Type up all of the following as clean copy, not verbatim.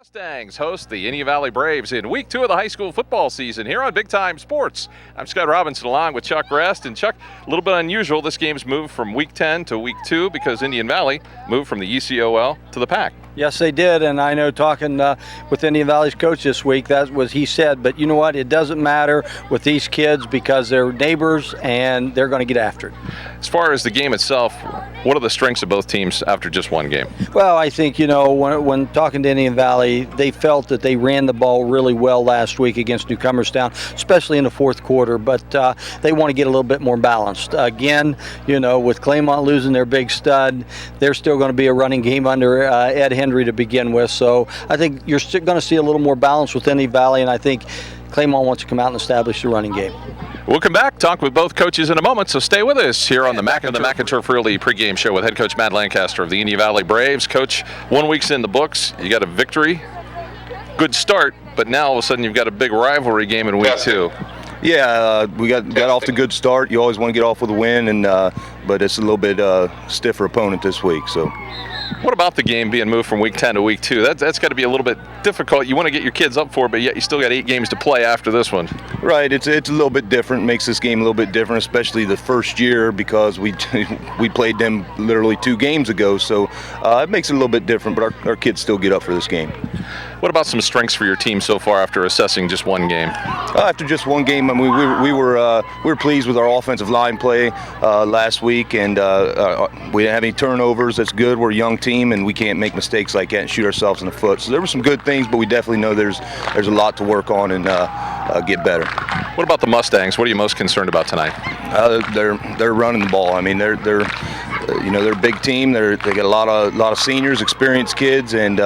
Mustangs host the Indian Valley Braves in week 2 of the high school football season here on Big Time Sports. I'm Scott Robinson along with Chuck Rest. And Chuck, a little bit unusual, this game's moved from week 10 to week 2 because Indian Valley moved from the ECOL to the PAC. Yes, they did, and I know talking with Indian Valley's coach this week, that was he said, but you know what, it doesn't matter with these kids because they're neighbors and they're going to get after it. As far as the game itself, what are the strengths of both teams after just one game? Well, I think, when talking to Indian Valley, they felt that they ran the ball really well last week against Newcomerstown, especially in the fourth quarter, but they want to get a little bit more balanced. Again, with Claymont losing their big stud, they're still going to be a running game under Ed Henry to begin with, so I think you're still going to see a little more balance with Indian Valley, and I think Claymont wants to come out and establish the running game. We'll come back, talk with both coaches in a moment, so stay with us here on the McInturf Realty pregame show with head coach Matt Lancaster of the Indian Valley Braves. Coach, 1 week's in the books, you got a victory, good start, but now all of a sudden you've got a big rivalry game in week 2. Yeah, we got off to a good start. You always want to get off with a win, but it's a little bit stiffer opponent this week. So. What about the game being moved from week 10 to week 2? That's got to be a little bit difficult. You want to get your kids up for it, but yet you still got 8 games to play after this one. Right, it's a little bit different. Makes this game a little bit different, especially the first year because we played them literally 2 games ago. So it makes it a little bit different, but our kids still get up for this game. What about some strengths for your team so far after assessing just one game? After just one game, I mean, we were pleased with our offensive line play last week, and we didn't have any turnovers. That's good. We're a young team, and we can't make mistakes like that and shoot ourselves in the foot. So there were some good things, but we definitely know there's a lot to work on and get better. What about the Mustangs? What are you most concerned about tonight? They're running the ball. I mean, they're a big team. They got a lot of seniors, experienced kids, and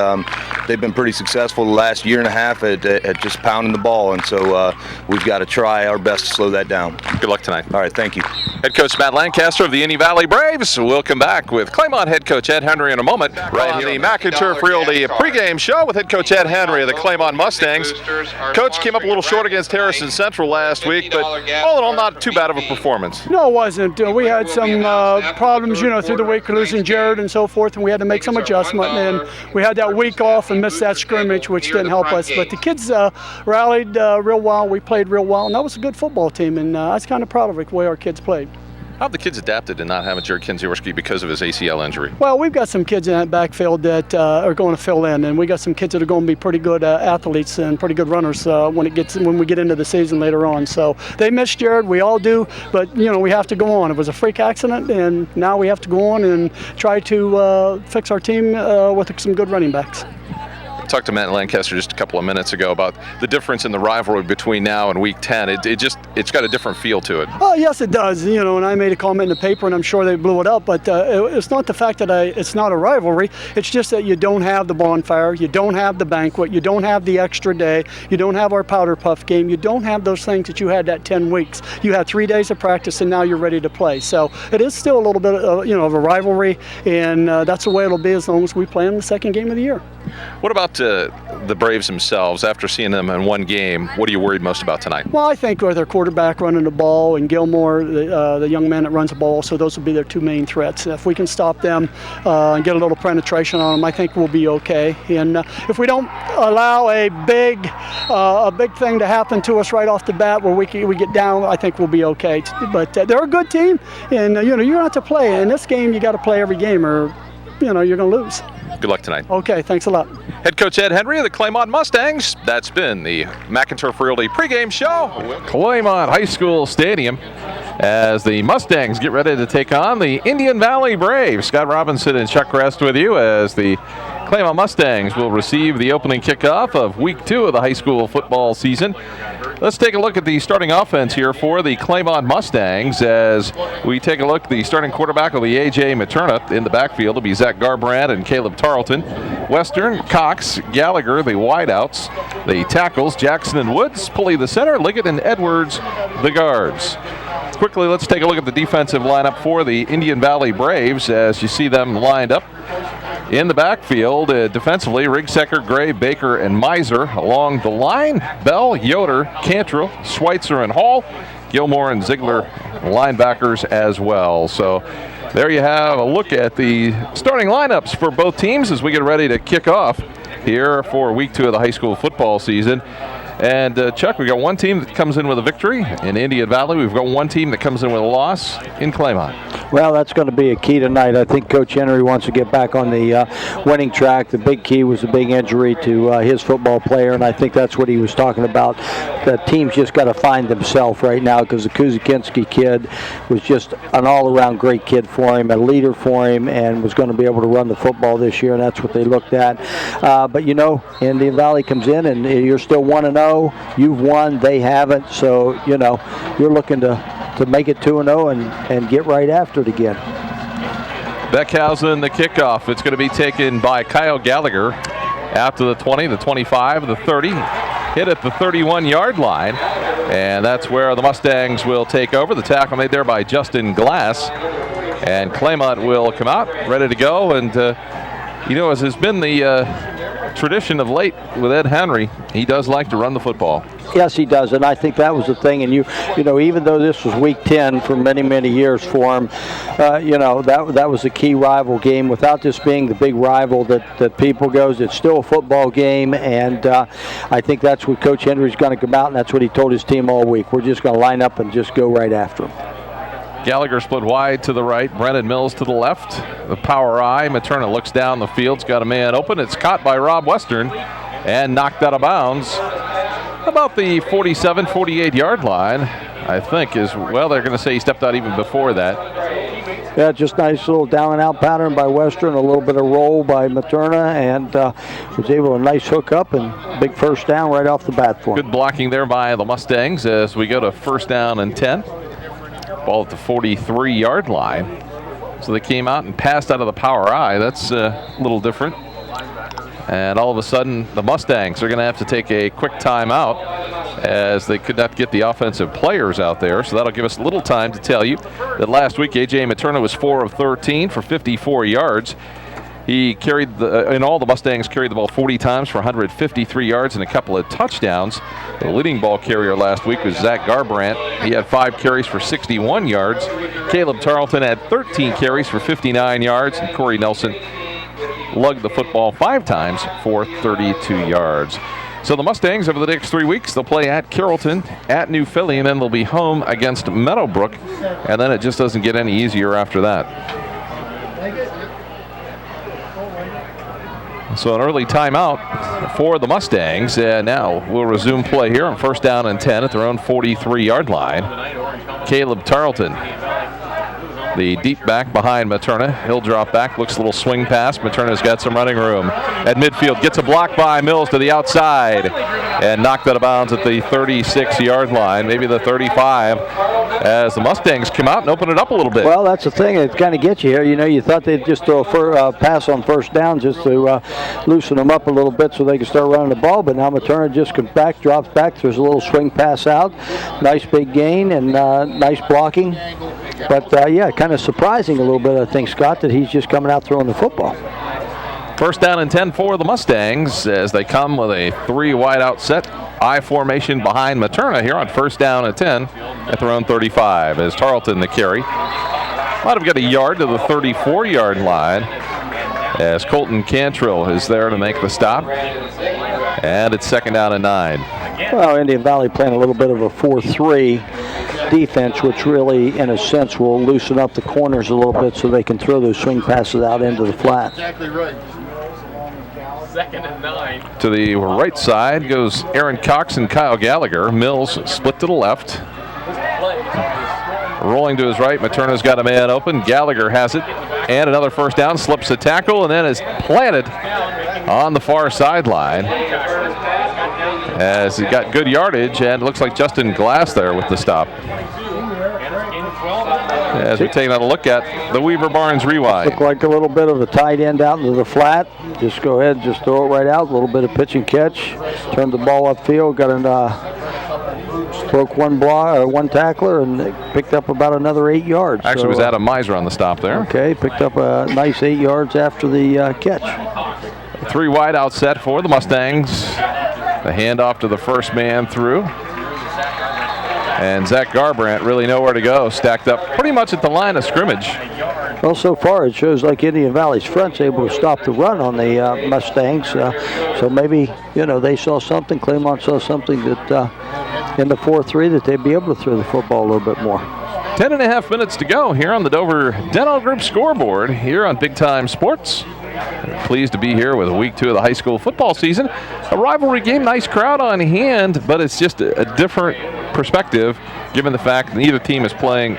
they've been pretty successful the last year and a half at just pounding the ball. And so we've got to try our best to slow that down. Good luck tonight. All right, thank you. Head coach Matt Lancaster of the Indian Valley Braves. We'll come back with Claymont head coach Ed Henry in a moment. Right on the McInturf Realty pregame show with head coach Ed Henry of the Claymont Mustangs. Coach came up a little short against Harrison Central last week, but all in all, not too bad of a performance. No, it wasn't. We had some problems, through the week, losing Jared and so forth, and we had to make some adjustment. And we had that week off and missed that scrimmage, which didn't help us. But the kids rallied real well. We played real well, and that was a good football team. And I was kind of proud of the way our kids played. How have the kids adapted to not having Jared Kinziorski because of his ACL injury? Well, we've got some kids in that backfield that are going to fill in, and we got some kids that are going to be pretty good athletes and pretty good runners when we get into the season later on. So they missed Jared, we all do, but we have to go on. It was a freak accident, and now we have to go on and try to fix our team with some good running backs. Talked to Matt Lancaster just a couple of minutes ago about the difference in the rivalry between now and week 10. It's got a different feel to it. Oh yes, it does. And I made a comment in the paper, and I'm sure they blew it up. But it's not the fact that it's not a rivalry. It's just that you don't have the bonfire, you don't have the banquet, you don't have the extra day, you don't have our powder puff game, you don't have those things that you had that 10 weeks. You had 3 days of practice, and now you're ready to play. So it is still a little bit of a rivalry, and that's the way it'll be as long as we play in the second game of the year. What about the Braves themselves? After seeing them in one game, what are you worried most about tonight? Well, I think with their quarterback running the ball and Gilmore, the young man that runs the ball, so those will be their 2 main threats. If we can stop them and get a little penetration on them, I think we'll be okay. And if we don't allow a big thing to happen to us right off the bat where we get down, I think we'll be okay. But they're a good team, and you have to play. In this game, you got to play every game, or you're going to lose. Good luck tonight. Okay, thanks a lot. Head coach Ed Henry of the Claymont Mustangs. That's been the McInturf Realty pregame show. Claymont High School Stadium as the Mustangs get ready to take on the Indian Valley Braves. Scott Robinson and Chuck Rest with you as the Claymont Mustangs will receive the opening kickoff of week 2 of the high school football season. Let's take a look at the starting offense here for the Claymont Mustangs as we take a look. The starting quarterback will be A.J. Materna. In the backfield will be Zach Garbrand and Caleb Tarleton. Western, Cox, Gallagher, the wideouts. The tackles, Jackson and Woods. Pulley the center, Liggett and Edwards, the guards. Quickly, let's take a look at the defensive lineup for the Indian Valley Braves as you see them lined up. In the backfield, defensively, Rigsecker, Gray, Baker, and Miser. Along the line, Bell, Yoder, Cantrell, Schweitzer, and Hall. Gilmore and Ziegler, linebackers as well. So there you have a look at the starting lineups for both teams as we get ready to kick off here for week 2 of the high school football season. And Chuck, we've got one team that comes in with a victory in Indian Valley. We've got one team that comes in with a loss in Claymont. Well, that's going to be a key tonight. I think Coach Henry wants to get back on the winning track. The big key was a big injury to his football player, and I think that's what he was talking about. The team's just got to find themselves right now, because the Kuzakinski kid was just an all-around great kid for him, a leader for him, and was going to be able to run the football this year, and that's what they looked at. But, you know, Indian Valley comes in, and you're still 1-0. You've won, they haven't, so, you know, you're looking to make it 2-0 and get right after it again. Beckhausen, the kickoff. It's going to be taken by Kyle Gallagher after the 20, the 25, the 30. Hit at the 31-yard line, and that's where the Mustangs will take over. The tackle made there by Justin Glass, and Claymont will come out ready to go. And you know, as has been the tradition of late with Ed Henry, he does like to run the football. Yes, he does, and I think that was the thing. And you know, even though this was week 10 for many years for him, you know, that was a key rival game. Without this being the big rival that people goes, it's still a football game, and I think that's what Coach Henry's going to come out, and that's what he told his team all week. We're just going to line up and just go right after him. Gallagher split wide to the right, Brennan Mills to the left. The power eye, Materna looks down the field's got a man open. It's caught by Rob Western and knocked out of bounds. About the 47, 48-yard line, I think, is, well, they're going to say he stepped out even before that. Yeah, just nice little down and out pattern by Western, a little bit of roll by Materna, and was able to nice hook up and big first down right off the bat for him. Good blocking there by the Mustangs as we go to 1st down and 10. Ball at the 43-yard line. So they came out and passed out of the power eye. That's a little different. And all of a sudden, the Mustangs are going to have to take a quick timeout as they could not get the offensive players out there. So that'll give us a little time to tell you that last week, A.J. Materna was 4 of 13 for 54 yards. He carried, in all, the Mustangs carried the ball 40 times for 153 yards and a couple of touchdowns. The leading ball carrier last week was Zach Garbrandt. He had 5 carries for 61 yards. Caleb Tarleton had 13 carries for 59 yards, and Corey Nelson lugged the football 5 times for 32 yards. So the Mustangs, over the next 3 weeks, they'll play at Carrollton, at New Philly, and then they'll be home against Meadowbrook, and then it just doesn't get any easier after that. So an early timeout for the Mustangs, and now we'll resume play here on 1st down and 10 at their own 43-yard line. Caleb Tarleton, the deep back behind Materna. He'll drop back, looks a little swing pass. Materna's got some running room at midfield. Gets a block by Mills to the outside and knocked out of bounds at the 36-yard line, maybe the 35, as the Mustangs come out and open it up a little bit. Well, that's the thing. It kind of gets you here. You know, you thought they'd just throw a pass on 1st down just to loosen them up a little bit so they can start running the ball, but now Materna just comes back, drops back. There's a little swing pass out. Nice big gain and nice blocking. But, yeah, kind of surprising a little bit, I think, Scott, that he's just coming out throwing the football. 1st down and 10 for the Mustangs as they come with a 3 wide out set. I formation behind Materna here on 1st down and 10 at their own 35 as Tarleton the carry. Might have got a yard to the 34-yard line as Colton Cantrill is there to make the stop. And it's 2nd down and 9. Well, Indian Valley playing a little bit of a 4-3 defense, which really, in a sense, will loosen up the corners a little bit so they can throw those swing passes out into the flat. Exactly right. 2nd and 9. To the right side goes Aaron Cox and Kyle Gallagher. Mills split to the left. Rolling to his right, Materna's got a man open. Gallagher has it. And another 1st down, slips a tackle, and then is planted on the far sideline. As he got good yardage, and it looks like Justin Glass there with the stop. As we take another look at the Weaver Barnes rewind. Look like a little bit of a tight end out into the flat. Just go ahead, just throw it right out. A little bit of pitch and catch. Turned the ball upfield. Got broke one tackler and picked up about another 8 yards. Actually, it was Adam Miser on the stop there. Okay, picked up a nice 8 yards after the catch. 3 wide out set for the Mustangs. The handoff to the first man through. And Zach Garbrandt really nowhere to go, stacked up pretty much at the line of scrimmage. Well, so far it shows like Indian Valley's front's able to stop the run on the Mustangs. So maybe, they saw something, Claymont saw something that in the 4-3 that they'd be able to throw the football a little bit more. 10.5 minutes to go here on the Dover Dental Group scoreboard here on Big Time Sports. Pleased to be here with week 2 of the high school football season. A rivalry game, nice crowd on hand, but it's just a different perspective given the fact neither team is playing,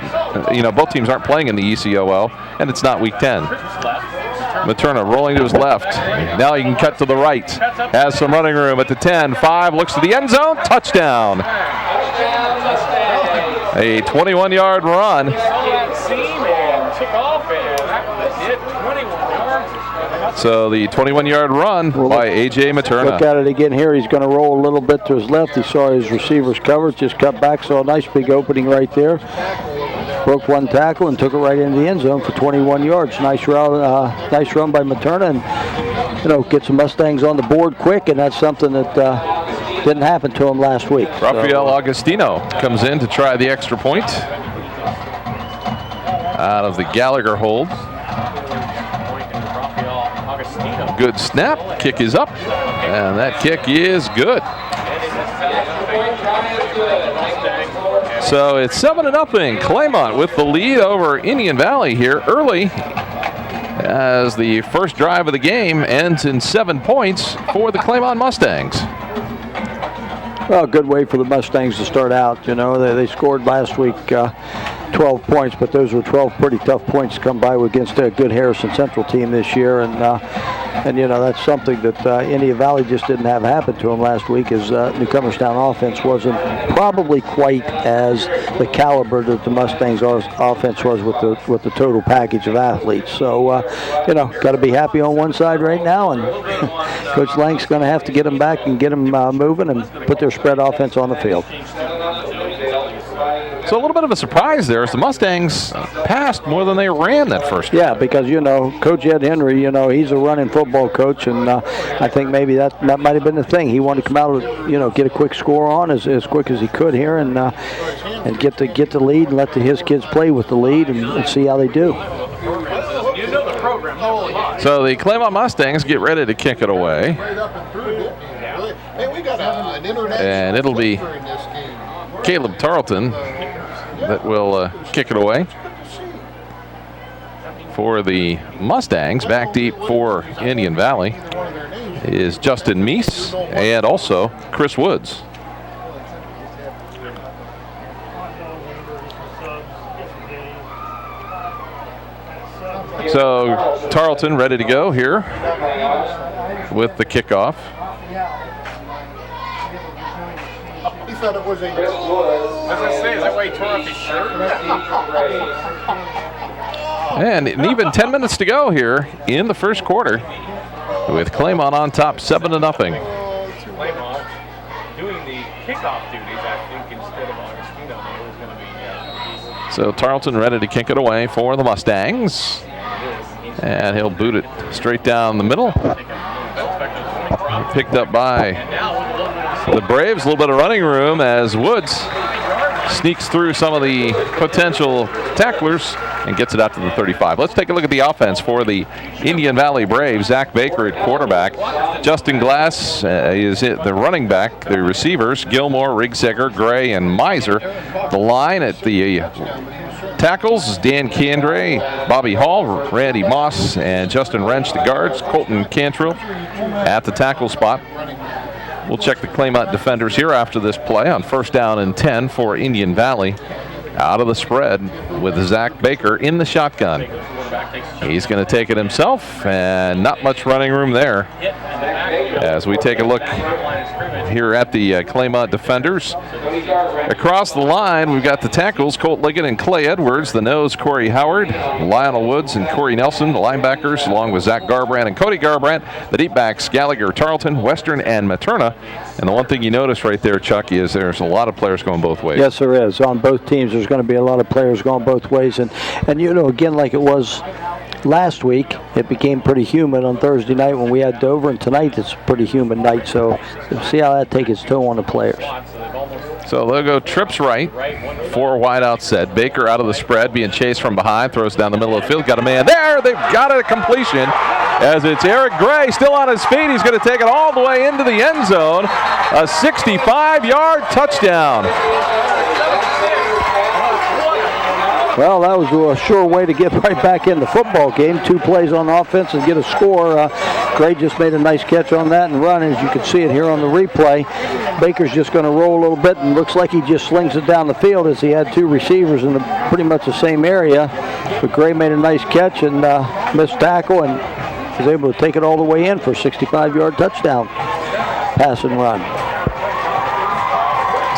both teams aren't playing in the ECOL, and it's not week 10. Materna rolling to his left. Now he can cut to the right. Has some running room at the 10. 5 looks to the end zone. Touchdown. A 21-yard run. So the 21-yard run by A.J. Materna. Look at it again here. He's going to roll a little bit to his left. He saw his receivers covered, just cut back, saw a nice big opening right there. Broke one tackle and took it right into the end zone for 21 yards. Nice run by Materna, and gets the Mustangs on the board quick, and that's something that didn't happen to him last week. Rafael Augustino comes in to try the extra point out of the Gallagher hold. Good snap, kick is up, and that kick is good. So it's 7-0. Claymont with the lead over Indian Valley here early as the first drive of the game ends in 7 points for the Claymont Mustangs. Well, good way for the Mustangs to start out. They scored last week 12 points, but those were 12 pretty tough points to come by against a good Harrison Central team this year, and that's something that Indian Valley just didn't have happen to them last week, as Newcomerstown offense wasn't probably quite as the caliber that the Mustangs offense was with the total package of athletes. So got to be happy on one side right now, and Coach Lang's going to have to get them back and get them moving and put their spread offense on the field. So a little bit of a surprise there as the Mustangs passed more than they ran that first. Yeah, because, Coach Ed Henry, he's a running football coach, and I think maybe that might have been the thing. He wanted to come out and, get a quick score on as quick as he could here and get the lead and let his kids play with the lead and see how they do. So the Claymont Mustangs get ready to kick it away. And it'll be Caleb Tarleton that will kick it away for the Mustangs. Back deep for Indian Valley is Justin Meese and also Chris Woods. So Tarleton ready to go here with the kickoff. Thought it was a. I was going to say, is that why he tore off his shirt? And even 10 minutes to go here in the first quarter, with Claymont on top, 7-0. Claymont doing the kickoff duties, I think, instead of Augustino. It was going to be. So Tarleton ready to kick it away for the Mustangs, and he'll boot it straight down the middle. Picked up by the Braves. A little bit of running room as Woods sneaks through some of the potential tacklers and gets it out to the 35. Let's take a look at the offense for the Indian Valley Braves. Zach Baker at quarterback. Justin Glass is the running back. The receivers, Gilmore, Rigseger, Gray, and Miser. The line at the tackles, Dan Candre, Bobby Hall, Randy Moss, and Justin Wrench, the guards. Colton Cantrill at the tackle spot. We'll check the Claymont defenders here after this play on 1st down and 10 for Indian Valley. Out of the spread with Zach Baker in the shotgun. He's going to take it himself, and not much running room there. As we take a look here at the Claymont defenders. Across the line, we've got the tackles, Colt Liggett and Clay Edwards. The nose, Corey Howard, Lionel Woods, and Corey Nelson. The linebackers, along with Zach Garbrandt and Cody Garbrandt. The deep backs, Gallagher, Tarleton, Western, and Materna. And the one thing you notice right there, Chuck, is there's a lot of players going both ways. Yes, there is. On both teams, there's going to be a lot of players going both ways. And again, like it was last week, it became pretty humid on Thursday night when we had Dover, and tonight it's a pretty humid night. So we'll see how that takes its toll on the players. So they'll go trips right, 4 wide out set. Baker out of the spread, being chased from behind, throws down the middle of the field. Got a man there. They've got it at completion as it's Eric Gray still on his feet. He's going to take it all the way into the end zone. A 65-yard touchdown. Well, that was a sure way to get right back in the football game. 2 plays on offense and get a score. Gray just made a nice catch on that and run, as you can see it here on the replay. Baker's just going to roll a little bit, and looks like he just slings it down the field as he had 2 receivers in pretty much the same area. But Gray made a nice catch and missed tackle and was able to take it all the way in for a 65-yard touchdown pass and run.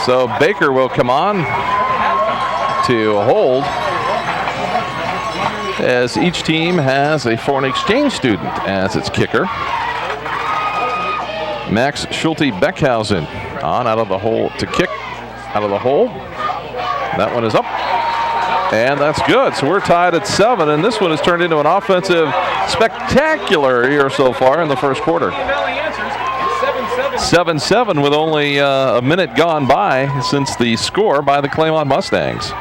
So Baker will come on to hold, as each team has a foreign exchange student as its kicker. Max Schulte Beckhausen on out of the hole to kick out of the hole. That one is up, and that's good. So we're tied at 7, and this one has turned into an offensive spectacular here so far in the first quarter. 7-7 with only a minute gone by since the score by the Claymont Mustangs.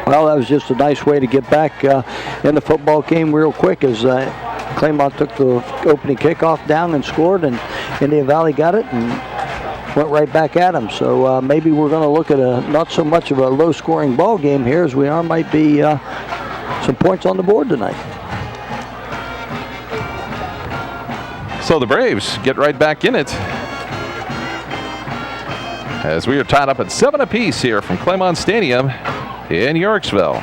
Well, that was just a nice way to get back in the football game real quick, as Claymont took the opening kickoff down and scored, and Indian Valley got it and went right back at them. So maybe we're going to look at not so much of a low-scoring ball game here as we might be some points on the board tonight. So the Braves get right back in it, as we are tied up at 7 apiece here from Claymont Stadium in Yorksville.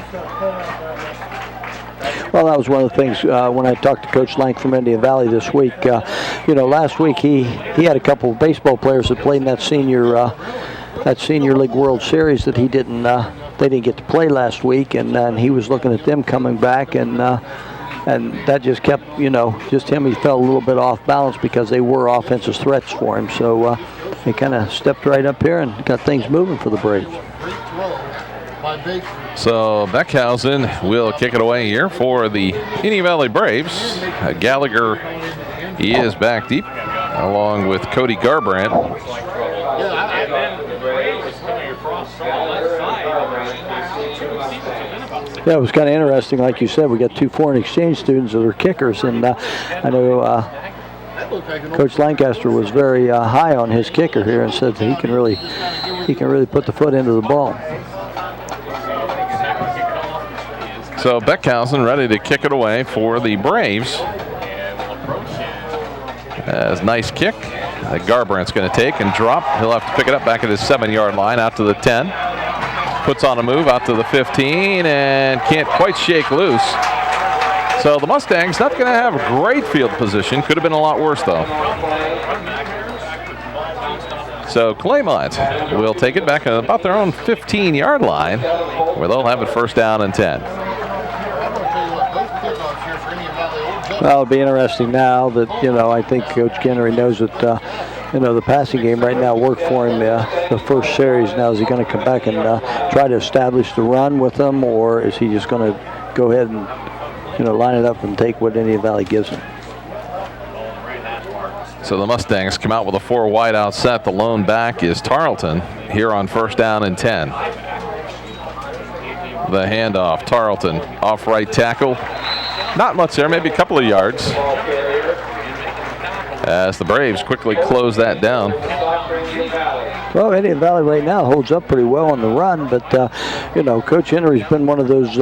Well, that was one of the things when I talked to Coach Lank from Indian Valley this week. Last week he had a couple of baseball players that played in that senior league World Series that they didn't get to play last week, and he was looking at them coming back, and that just kept just him. He felt a little bit off balance because they were offensive threats for him. So he kind of stepped right up here and got things moving for the Braves. So Beckhausen will kick it away here for the Indian Valley Braves. Gallagher, he is back deep, along with Cody Garbrandt. Yeah, it was kind of interesting. Like you said, we got 2 foreign exchange students that are kickers, and I know Coach Lancaster was very high on his kicker here and said that he can really put the foot into the ball. So Beckhausen ready to kick it away for the Braves. As nice kick that Garbrandt's going to take and drop. He'll have to pick it up back at his 7-yard line out to the 10. Puts on a move out to the 15 and can't quite shake loose. So the Mustangs not going to have great field position. Could have been a lot worse though. So Claymont will take it back at about their own 15-yard line, where they'll have it first down and 10. Well, it'll be interesting now that, I think Coach Kennery knows that, the passing game right now worked for him the first series. Now, is he going to come back and try to establish the run with them, or is he just going to go ahead and, line it up and take what Indian Valley gives him? So the Mustangs come out with a 4 wide out set. The lone back is Tarleton here on first down and 10. The handoff, Tarleton off right tackle. Not much there, maybe a couple of yards, as the Braves quickly close that down. Well, Indian Valley right now holds up pretty well on the run, but, Coach Henry's been one of those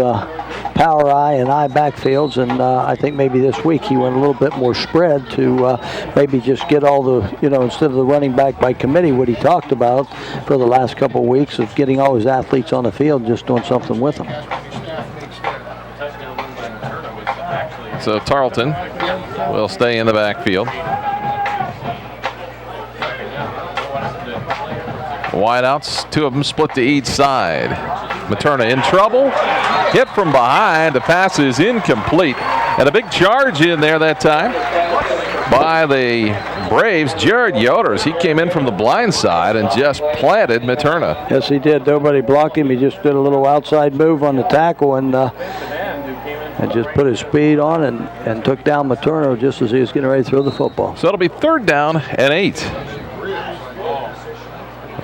power I and I backfields, and I think maybe this week he went a little bit more spread to maybe just get all the, instead of the running back by committee, what he talked about for the last couple of weeks of getting all his athletes on the field and just doing something with them. So Tarleton will stay in the backfield. Wideouts, 2 of them split to each side. Materna in trouble. Hit from behind. The pass is incomplete. And a big charge in there that time by the Braves. Jared Yoders, he came in from the blind side and just planted Materna. Yes, he did. Nobody blocked him. He just did a little outside move on the tackle and just put his speed on and took down Materna just as he was getting ready to throw the football. So it'll be 3rd down and 8.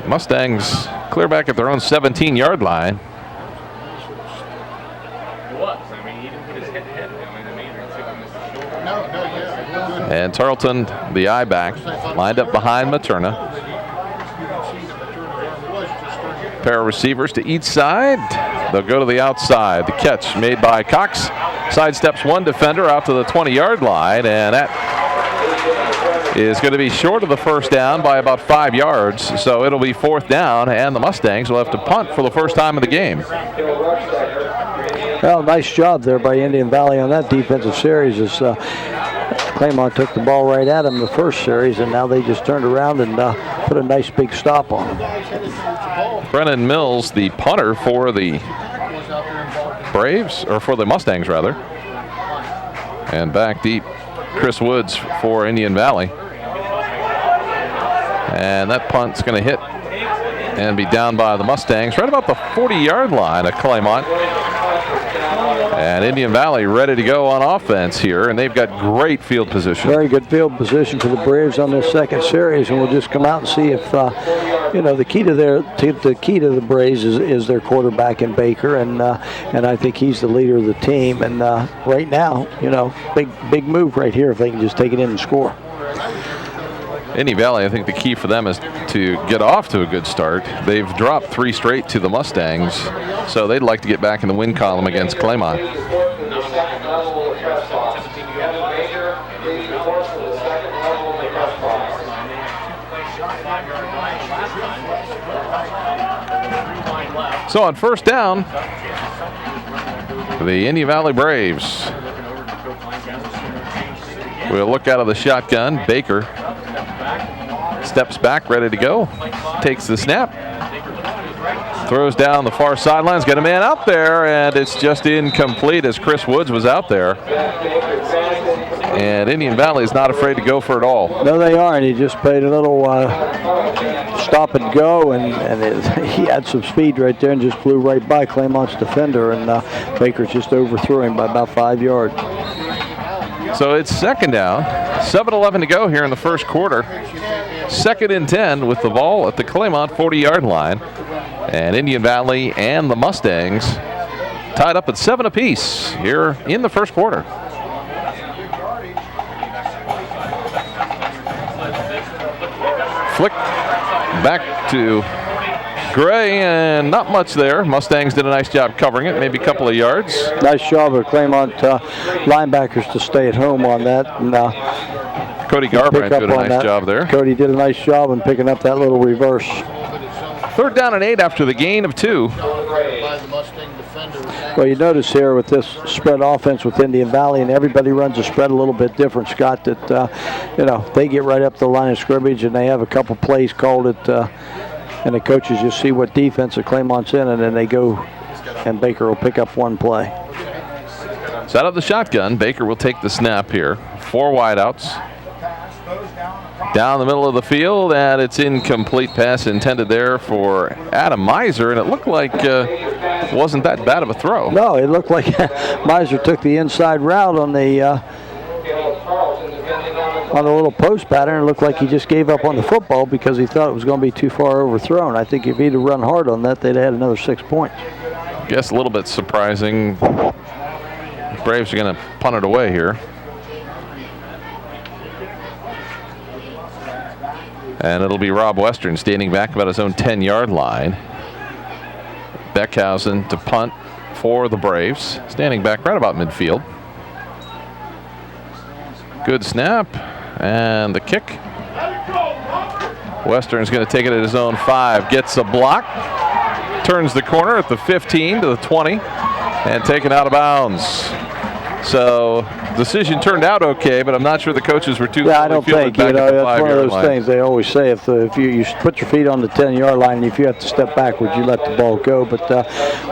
Mustangs clear back at their own 17-yard line. And Tarleton, the I-back, lined up behind Materna. Pair of receivers to each side. They'll go to the outside. The catch made by Cox. Sidesteps one defender out to the 20-yard line, and that is going to be short of the first down by about 5 yards. So it'll be 4th down, and the Mustangs will have to punt for the first time of the game. Well, nice job there by Indian Valley on that defensive series. As Claymont took the ball right at them the first series, and now they just turned around and put a nice big stop on them. Brennan Mills, the punter for the Braves, or for the Mustangs rather. And back deep, Chris Woods for Indian Valley. And that punt's going to hit and be down by the Mustangs right about the 40-yard line of Claymont. And Indian Valley ready to go on offense here, and they've got great field position. Very good field position for the Braves on this second series, and we'll just come out and see if the key to the Braves is their quarterback in Baker, and I think he's the leader of the team. And right now, big move right here if they can just take it in and score. Indian Valley, I think the key for them is to get off to a good start. They've dropped 3 straight to the Mustangs, so they'd like to get back in the win column against Claymont. So on first down, the Indian Valley Braves will look out of the shotgun. Baker steps back, ready to go. Takes the snap. Throws down the far sidelines. Got a man out there, and it's just incomplete as Chris Woods was out there. And Indian Valley is not afraid to go for it all. No, they aren't. He just played a little stop and go, and he had some speed right there and just flew right by Claymont's defender, and Baker just overthrew him by about 5 yards. So it's second down. 7:11 to go here in the first quarter. 2nd and 10 with the ball at the Claymont 40-yard line. And Indian Valley and the Mustangs tied up at 7 apiece here in the first quarter. Flick back to Gray, and not much there. Mustangs did a nice job covering it, maybe a couple of yards. Nice job of Claymont linebackers to stay at home on that. And, Cody Garbrandt did a nice job there. Cody did a nice job in picking up that little reverse. 3rd down and 8 after the gain of 2. Well, you notice here with this spread offense with Indian Valley, and everybody runs a spread a little bit different, Scott, that, they get right up the line of scrimmage and they have a couple plays called and the coaches just see what defense of Claymont's in, and then they go, and Baker will pick up one play. So out of the shotgun, Baker will take the snap here. 4 wideouts. Down the middle of the field, and it's incomplete pass intended there for Adam Miser, and it looked like it wasn't that bad of a throw. No, it looked like Miser took the inside route on the little post pattern. It looked like he just gave up on the football because he thought it was going to be too far overthrown. I think if he'd have run hard on that, they'd have had another 6 points. Guess a little bit surprising. Braves are going to punt it away here. And it'll be Rob Western standing back about his own 10-yard line. Beckhausen to punt for the Braves, standing back right about midfield. Good snap, and the kick. Western's going to take it at his own 5, gets a block, turns the corner at the 15 to the 20, and taken out of bounds. So decision turned out okay, but I'm not sure the coaches were too. Yeah, I don't think. That's one of those things they always say. If you put your feet on the 10-yard line, and if you have to step backwards, you let the ball go. But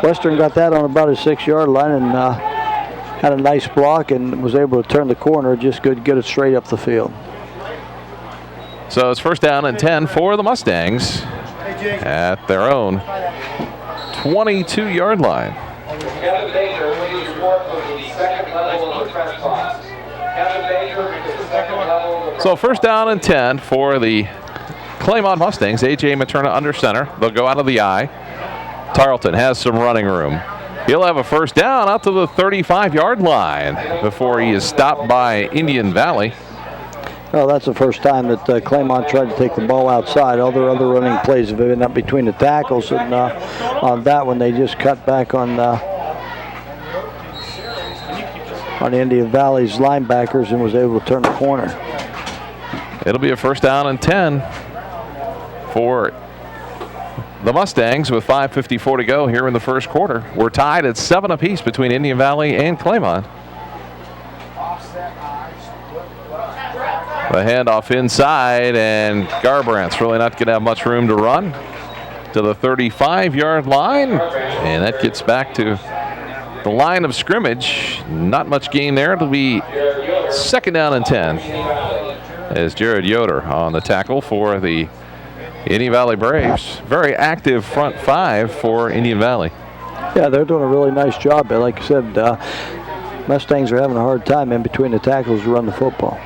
Western got that on about his 6-yard line and had a nice block and was able to turn the corner, just get it straight up the field. So it's first down and 10 for the Mustangs at their own 22-yard line. So first down and 10 for the Claymont Mustangs. A.J. Materna under center. They'll go out of the eye. Tarleton has some running room. He'll have a first down out to the 35-yard line before he is stopped by Indian Valley. Well, that's the first time that Claymont tried to take the ball outside. All their other running plays have been up between the tackles, and on that one they just cut back on Indian Valley's linebackers and was able to turn the corner. It'll be a first down and 10 for the Mustangs with 5:54 to go here in the first quarter. We're tied at 7 apiece between Indian Valley and Claymont. The handoff inside, and Garbrandt's really not going to have much room to run to the 35-yard line, and that gets back to the line of scrimmage. Not much gain there. It'll be second down and 10 as Jared Yoder on the tackle for the Indian Valley Braves. Very active front five for Indian Valley. Yeah, they're doing a really nice job. Like I said, Mustangs are having a hard time in between the tackles to run the football.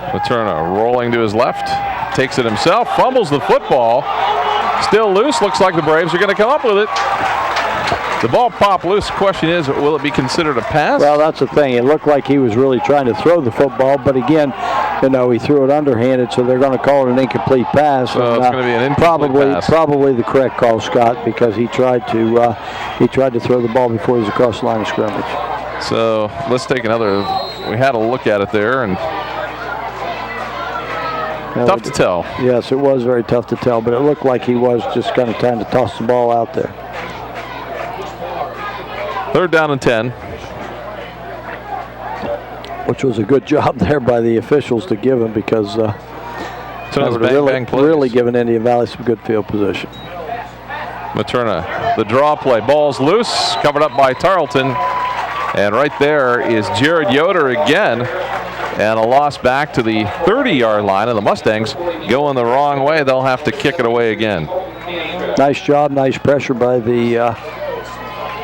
Materna rolling to his left, takes it himself, fumbles the football, still loose. Looks like the Braves are going to come up with it. The ball popped loose. Question is, will it be considered a pass? Well, that's the thing. It looked like he was really trying to throw the football, but again, you know, he threw it underhanded, so they're going to call it an incomplete pass. So it's going to be an incomplete pass. Probably the correct call, Scott, because he tried to throw the ball before he was across the line of scrimmage. So let's take another. We had a look at it there, and tough to tell. Yes, it was very tough to tell, but it looked like he was just kind of trying to toss the ball out there. Third down and 10. Which was a good job there by the officials to give him, because So that would have really given Indian Valley some good field position. Materna, the draw play. Ball's loose, covered up by Tarleton. And right there is Jared Yoder again. And a loss back to the 30-yard line, and the Mustangs going the wrong way. They'll have to kick it away again. Nice job, nice pressure by the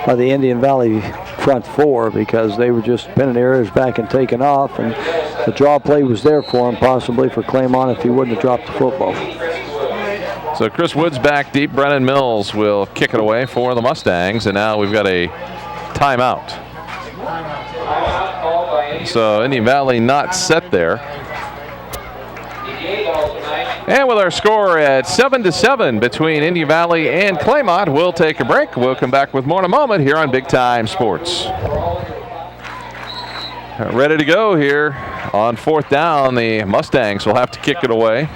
Indian Valley front four, because they were just pinning their ears back and taking off, and the draw play was there for him, possibly for Claymont, if he wouldn't have dropped the football. So Chris Woods back deep. Brennan Mills will kick it away for the Mustangs, and now we've got a timeout. So Indian Valley not set there. And with our score at 7-7 between Indian Valley and Claymont, we'll take a break. We'll come back with more in a moment here on Big Time Sports. Ready to go here on fourth down. The Mustangs will have to kick it away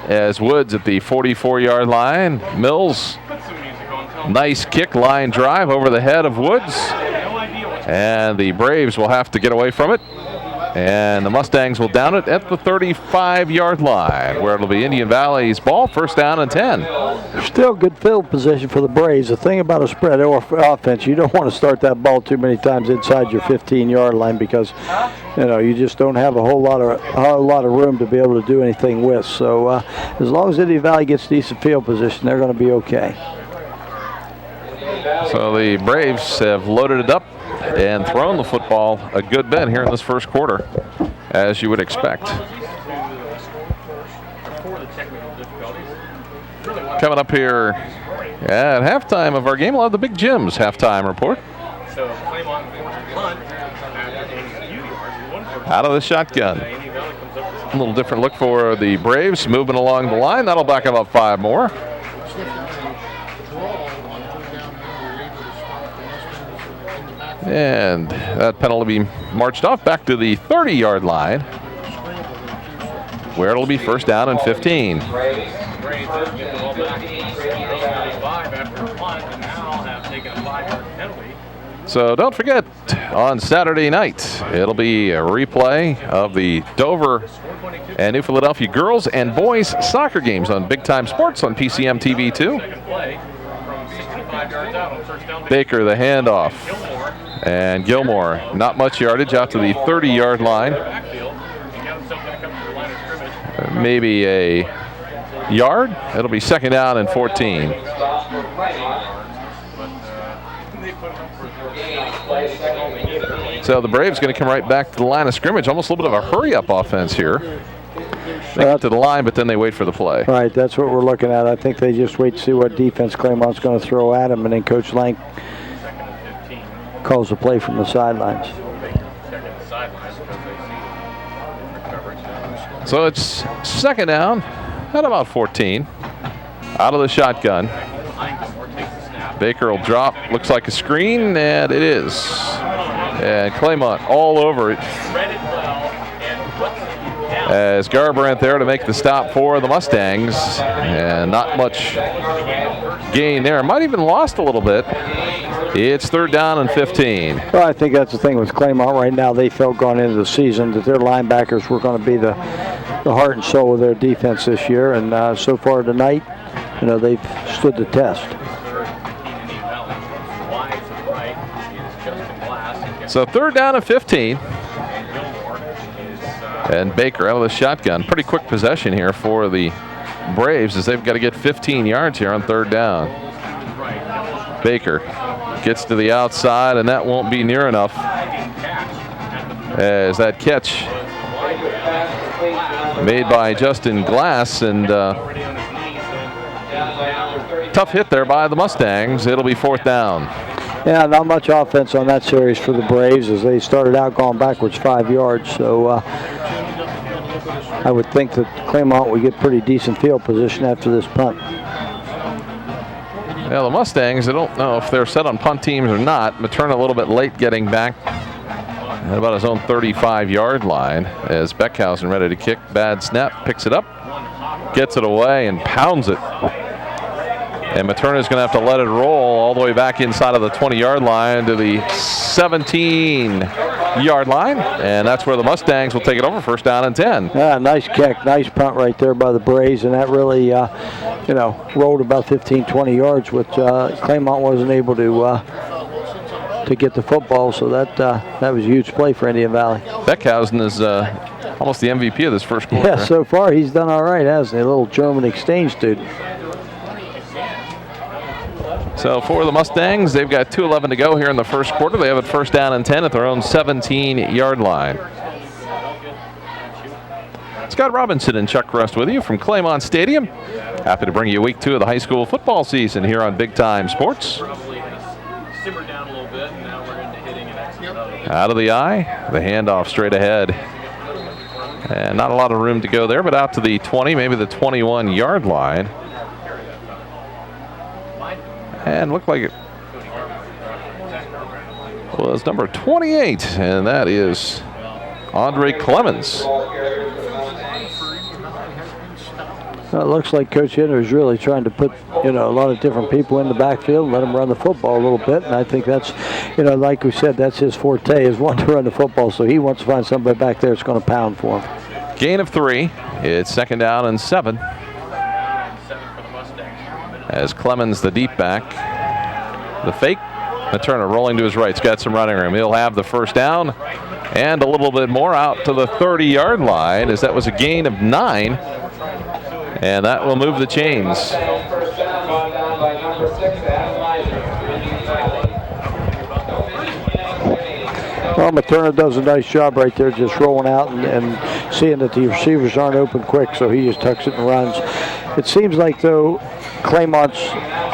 as Woods at the 44-yard line. Mills, nice kick, line drive over the head of Woods. And the Braves will have to get away from it. And the Mustangs will down it at the 35-yard line, where it'll be Indian Valley's ball, first down and 10. Still good field position for the Braves. The thing about a spread offense, you don't want to start that ball too many times inside your 15-yard line, because you know you just don't have a whole lot of room to be able to do anything with. So as long as Indian Valley gets decent field position, they're going to be okay. So the Braves have loaded it up and thrown the football a good bit here in this first quarter, as you would expect. Coming up here at halftime of our game, we'll have the Big Jim's halftime report. So Claymont punt out of the shotgun. A little different look for the Braves, moving along the line. That'll back them up 5 more. And that penalty will be marched off back to the 30-yard line, where it'll be first down and 15. So don't forget, on Saturday night, it'll be a replay of the Dover and New Philadelphia girls and boys soccer games on Big Time Sports on PCM TV 2. Baker, the handoff. And Gilmore, not much yardage, out to the 30-yard line. Maybe a yard. It'll be second down and 14. So the Braves going to come right back to the line of scrimmage. Almost a little bit of a hurry-up offense here. They get to the line, but then they wait for the play. Right, that's what we're looking at. I think they just wait to see what defense Claymont's going to throw at them, and then Coach Lang calls the play from the sidelines. So it's second down at about 14. Out of the shotgun. Baker will drop. Looks like a screen, and it is. And Claymont all over it. As Garbrandt there to make the stop for the Mustangs. And not much gain there. Might even lost a little bit. It's third down and 15. Well, I think that's the thing with Claymont right now. They felt going into the season that their linebackers were going to be the heart and soul of their defense this year. And so far tonight, you know, they've stood the test. So third down and 15. And Baker out of the shotgun. Pretty quick possession here for the Braves as they've got to get 15 yards here on third down. Baker gets to the outside, and that won't be near enough as that catch made by Justin Glass, and tough hit there by the Mustangs. It'll be fourth down. Yeah, not much offense on that series for the Braves as they started out going backwards 5 yards. So I would think that Claymont would get pretty decent field position after this punt. Yeah, the Mustangs, I don't know if they're set on punt teams or not. Materna a little bit late getting back at about his own 35-yard line as Beckhausen ready to kick. Bad snap, picks it up, gets it away, and pounds it. And Materna's going to have to let it roll all the way back inside of the 20-yard line to the 17-yard line. And that's where the Mustangs will take it over, first down and 10. Yeah, nice kick, nice punt right there by the Braves. And that really, you know, rolled about 15, 20 yards, which Claymont wasn't able to get the football. So that was a huge play for Indian Valley. Beckhausen is almost the MVP of this first quarter. Yeah, so far he's done all right, hasn't he? A little German exchange student. So for the Mustangs, they've got 2:11 to go here in the first quarter. They have it first down and 10 at their own 17-yard line. Scott Robinson and Chuck Rust with you from Claymont Stadium. Happy to bring you week 2 of the high school football season here on Big Time Sports. Out of the eye, the handoff straight ahead. And not a lot of room to go there, but out to the 20, maybe the 21-yard line. And looked like it was number 28, and that is Andre Clemens. Well, it looks like Coach Hinder is really trying to put, you know, a lot of different people in the backfield and let them run the football a little bit. And I think that's, you know, like we said, that's his forte, is wanting to run the football. So he wants to find somebody back there that's going to pound for him. Gain of 3. It's second down and 7. As Clemens, the deep back, the fake. Materna rolling to his right. He's got some running room. He'll have the first down and a little bit more out to the 30-yard line, as that was a gain of 9. And that will move the chains. Well, Materna does a nice job right there, just rolling out and seeing that the receivers aren't open quick, so he just tucks it and runs. It seems like, though, Claymont's,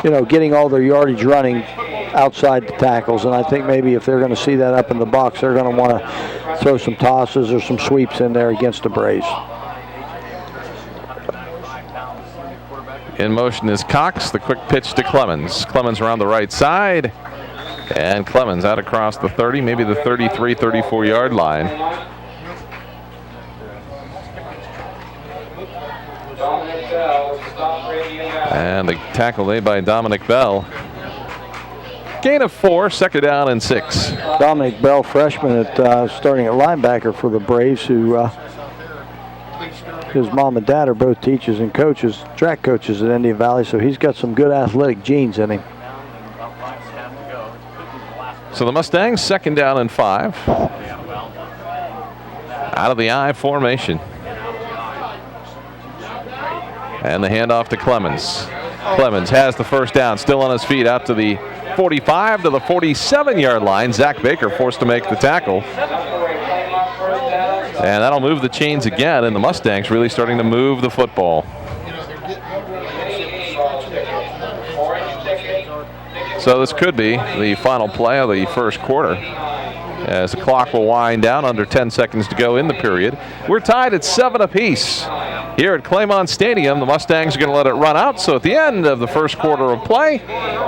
you know, getting all their yardage running outside the tackles, and I think maybe if they're going to see that up in the box, they're going to want to throw some tosses or some sweeps in there against the Braves. In motion is Cox, the quick pitch to Clemens. Clemens around the right side, and Clemens out across the 30, maybe the 33, 34-yard line. And the tackle made by Dominic Bell. Gain of 4, second down and 6. Dominic Bell, freshman starting at linebacker for the Braves, who his mom and dad are both teachers and coaches, track coaches at Indian Valley, so he's got some good athletic genes in him. So the Mustangs, second down and 5. Out of the I formation. And the handoff to Clemens. Clemens has the first down, still on his feet out to the 45 to the 47-yard line. Zach Baker forced to make the tackle. And that'll move the chains again, and the Mustangs really starting to move the football. So this could be the final play of the first quarter, as the clock will wind down, under 10 seconds to go in the period. We're tied at 7 apiece here at Claymont Stadium. The Mustangs are going to let it run out. So at the end of the first quarter of play,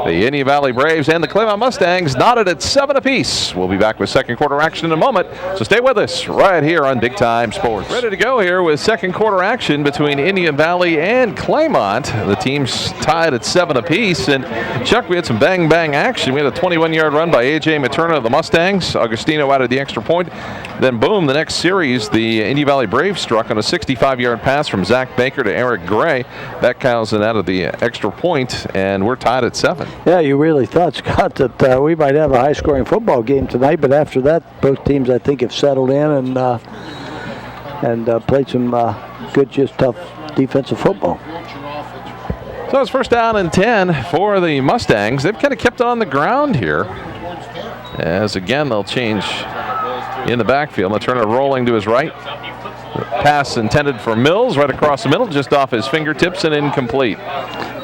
the Indian Valley Braves and the Claymont Mustangs knotted at 7 apiece. We'll be back with second quarter action in a moment. So stay with us right here on Big Time Sports. Ready to go here with second quarter action between Indian Valley and Claymont. The teams tied at 7 apiece. And Chuck, we had some bang action. We had a 21-yard run by A.J. Materna of the Mustangs. Augustino added the extra point. Then boom, the next series, the Indian Valley Braves struck on a 65-yard pass from Zach Baker to Eric Gray. That counts and added the extra point, and we're tied at 7. Yeah, you really thought, Scott, that we might have a high-scoring football game tonight, but after that, both teams, I think, have settled in and played some good, just tough defensive football. So it's first down and 10 for the Mustangs. They've kind of kept it on the ground here, as again they'll change in the backfield. Materna rolling to his right. Pass intended for Mills, right across the middle, just off his fingertips and incomplete.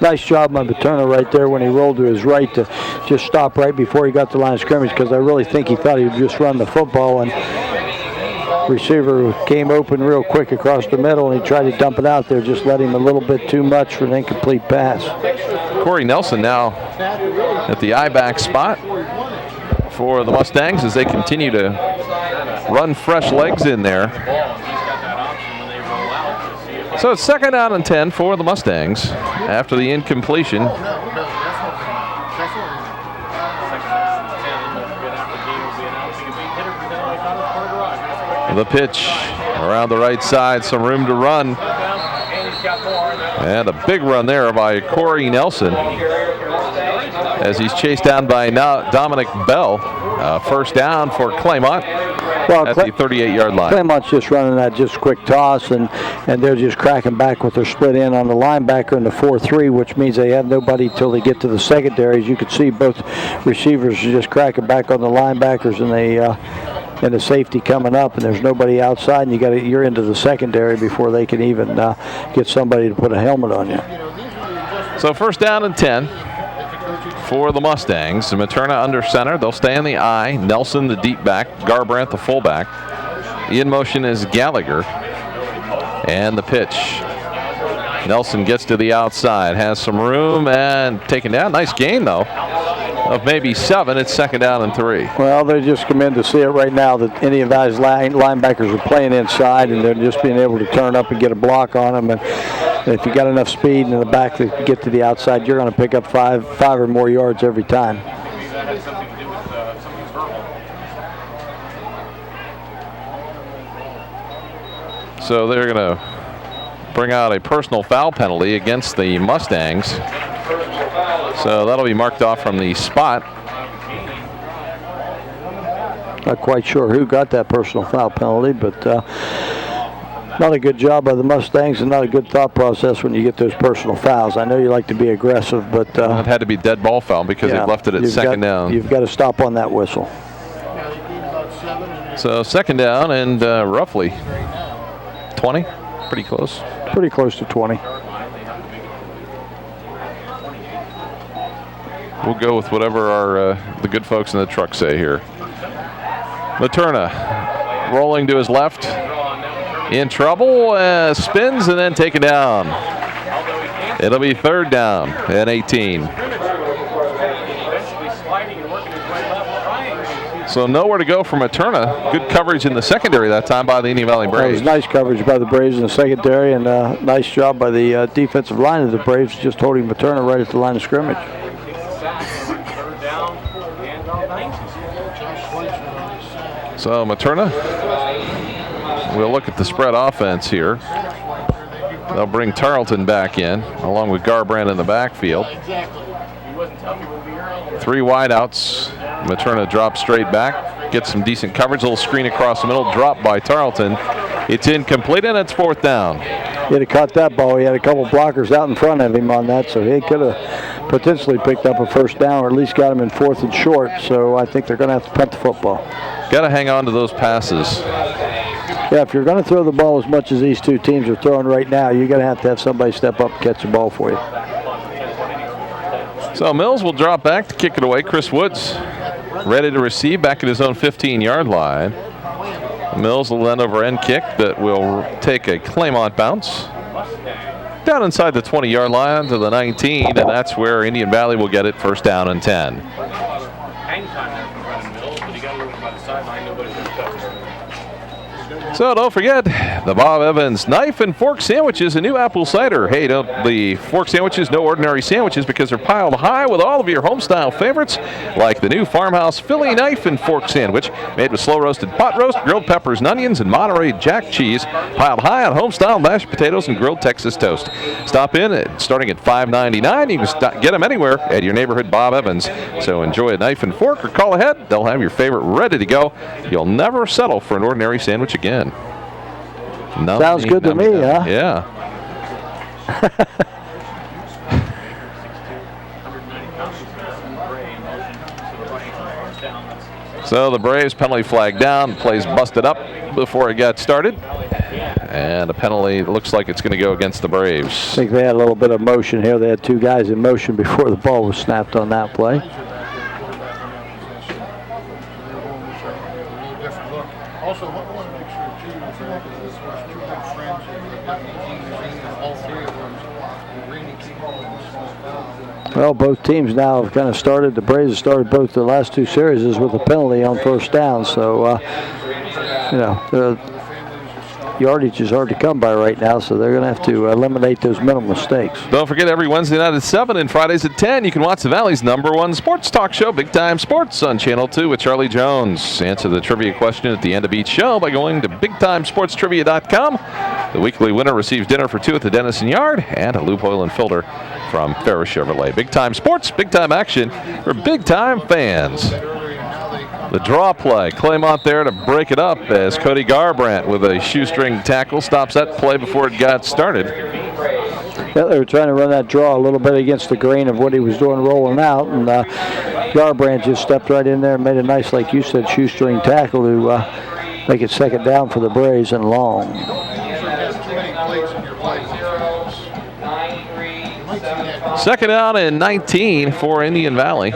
Nice job by Materna right there when he rolled to his right to just stop right before he got the line of scrimmage, because I really think he thought he would just run the football, and receiver came open real quick across the middle, and he tried to dump it out there, just let him a little bit too much for an incomplete pass. Corey Nelson now at the I-back spot for the Mustangs as they continue to run fresh legs in there. So it's second down and 10 for the Mustangs after the incompletion. The pitch around the right side, some room to run. And a big run there by Corey Nelson as he's chased down by Dominic Bell. First down for Claymont at the 38-yard line. Claymont's just running that just quick toss, and they're just cracking back with their split in on the linebacker in the 4-3, which means they have nobody till they get to the secondary. As you can see, both receivers are just cracking back on the linebackers, and the safety coming up, and there's nobody outside, and you're into the secondary before they can even get somebody to put a helmet on you. So first down and 10 for the Mustangs. Materna under center. They'll stay in the I. Nelson the deep back. Garbrandt the fullback. In motion is Gallagher. And the pitch. Nelson gets to the outside. Has some room and taken down. Nice gain though of maybe 7. It's second down and 3. Well, they just come in to see it right now that Indian Valley's linebackers are playing inside, and they're just being able to turn up and get a block on them. And if you got enough speed in the back to get to the outside, you're going to pick up five or more yards every time. So they're going to bring out a personal foul penalty against the Mustangs. So that'll be marked off from the spot. Not quite sure who got that personal foul penalty, but not a good job by the Mustangs, and not a good thought process when you get those personal fouls. I know you like to be aggressive, but it had to be dead ball foul because they left it at second down. You've got to stop on that whistle. So second down and roughly 20, pretty close. Pretty close to 20. We'll go with whatever the good folks in the truck say here. Materna rolling to his left. In trouble, spins and then taken down. It'll be third down and 18. So nowhere to go for Materna. Good coverage in the secondary that time by the Indian Valley Braves. It was nice coverage by the Braves in the secondary, and nice job by the defensive line of the Braves, just holding Materna right at the line of scrimmage. So Materna will look at the spread offense here. They'll bring Tarleton back in, along with Garbrandt in the backfield. 3 wideouts. Materna drops straight back, gets some decent coverage. A little screen across the middle, dropped by Tarleton. It's incomplete, and it's 4th down. He'd have caught that ball. He had a couple blockers out in front of him on that, so he could have potentially picked up a 1st down or at least got him in 4th and short. So I think they're going to have to punt the football. Got to hang on to those passes. Yeah, if you're going to throw the ball as much as these two teams are throwing right now, you're going to have somebody step up and catch the ball for you. So Mills will drop back to kick it away. Chris Woods ready to receive back at his own 15-yard line. Mills will end over end kick that will take a Claymont bounce down inside the 20-yard line to the 19, and that's where Indian Valley will get it 1st down and 10. Hang time there from running Mills, but he got a little by the sideline. Nobody's going to touch it. So don't forget the Bob Evans knife and fork sandwiches and new apple cider. Hey, the fork sandwiches, no ordinary sandwiches because they're piled high with all of your home-style favorites, like the new Farmhouse Philly knife and fork sandwich made with slow-roasted pot roast, grilled peppers and onions, and Monterey Jack cheese, piled high on home-style mashed potatoes and grilled Texas toast. Stop in starting at $5.99. You can get them anywhere at your neighborhood Bob Evans. So enjoy a knife and fork or call ahead. They'll have your favorite ready to go. You'll never settle for an ordinary sandwich again. Sounds good to me, huh? Yeah. So the Braves penalty flag down. Play's busted up before it got started. And a penalty looks like it's going to go against the Braves. I think they had a little bit of motion here. They had 2 guys in motion before the ball was snapped on that play. Also, what I want to make sure too, Greg, is this was 2 good friends of the teams, and all 3 of them were really key. Well, both teams now have kind of started. The Braves have started both the last 2 series with a penalty on 1st down. So, the yardage is hard to come by right now, so they're going to have to eliminate those mental mistakes. Don't forget, every Wednesday night at 7 and Fridays at 10, you can watch the Valley's #1 sports talk show, Big Time Sports, on Channel 2 with Charlie Jones. Answer the trivia question at the end of each show by going to BigTimeSportsTrivia.com. The weekly winner receives dinner for 2 at the Dennison Yard and a lube oil and filter from Ferris Chevrolet. Big Time Sports, big time action for big time fans. The draw play, Claymont there to break it up as Cody Garbrandt with a shoestring tackle stops that play before it got started. Yeah, they were trying to run that draw a little bit against the grain of what he was doing rolling out, and Garbrandt just stepped right in there and made a nice, like you said, shoestring tackle to make it 2nd down for the Braves and long. 2nd down and 19 for Indian Valley.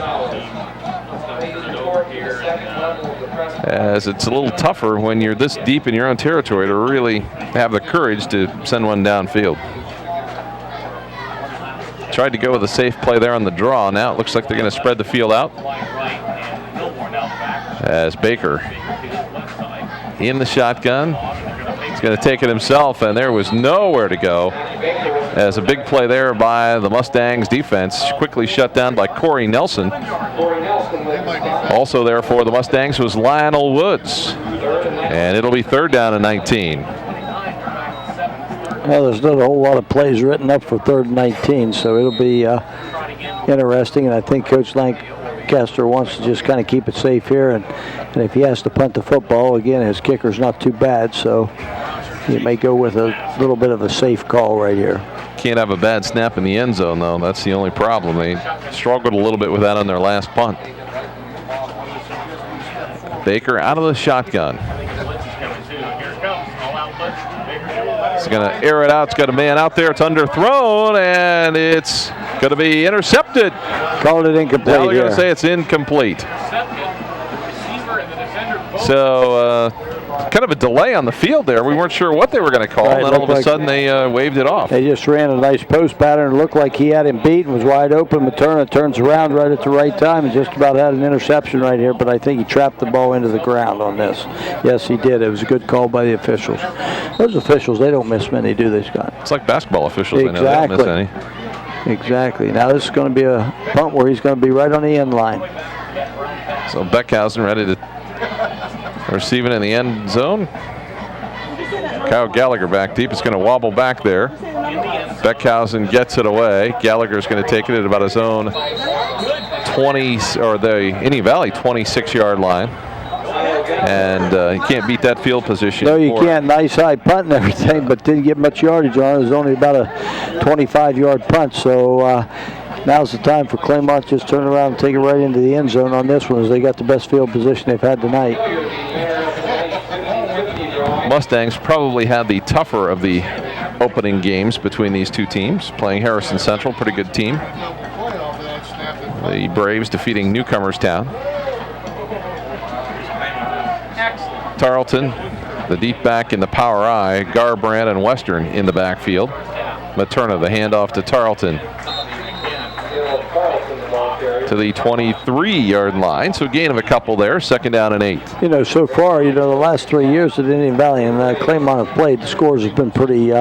As it's a little tougher when you're this deep in your own territory to really have the courage to send one downfield. Tried to go with a safe play there on the draw. Now it looks like they're going to spread the field out. As Baker in the shotgun. He's going to take it himself, and there was nowhere to go. As a big play there by the Mustangs defense, quickly shut down by Corey Nelson. Also there for the Mustangs was Lionel Woods. And it'll be 3rd down and 19. Well, there's not a whole lot of plays written up for 3rd and 19, so it'll be interesting. And I think Coach Lancaster wants to just kind of keep it safe here. And if he has to punt the football, again, his kicker's not too bad, so he may go with a little bit of a safe call right here. Can't have a bad snap in the end zone, though. That's the only problem. They struggled a little bit with that on their last punt. Baker out of the shotgun. He's going to air it out. It's got a man out there. It's underthrown, and it's going to be intercepted. Called it incomplete. Now they're going to say it's incomplete. So, kind of a delay on the field there. We weren't sure what they were going to call, and then all of a sudden they waved it off. They just ran a nice post pattern. It looked like he had him beat and was wide open. Materna turns around right at the right time and just about had an interception right here, but I think he trapped the ball into the ground on this. Yes, he did. It was a good call by the officials. Those officials, they don't miss many, do they, Scott? It's like basketball officials. Exactly. They don't miss any. Exactly. Now this is going to be a punt where he's going to be right on the end line. So Beckhausen ready to receive it in the end zone. Kyle Gallagher back deep. It's going to wobble back there. Beckhausen gets it away. Gallagher's going to take it at about his own 20, or the Indian Valley 26-yard line. And you can't beat that field position. No, you can't. Nice high punt and everything, but didn't get much yardage on it. It was only about a 25-yard punt. So now's the time for Claymont just turn around and take it right into the end zone on this one, as they got the best field position they've had tonight. Mustangs probably had the tougher of the opening games between these two teams. Playing Harrison Central, pretty good team. The Braves defeating newcomers town. Tarleton, the deep back in the power I, Garbrandt and Western in the backfield. Materna, the handoff to Tarleton. To the 23-yard line, so a gain of a couple there, 2nd down and 8. You know, so far, the last 3 years that Indian Valley and Claymont have played, the scores have been pretty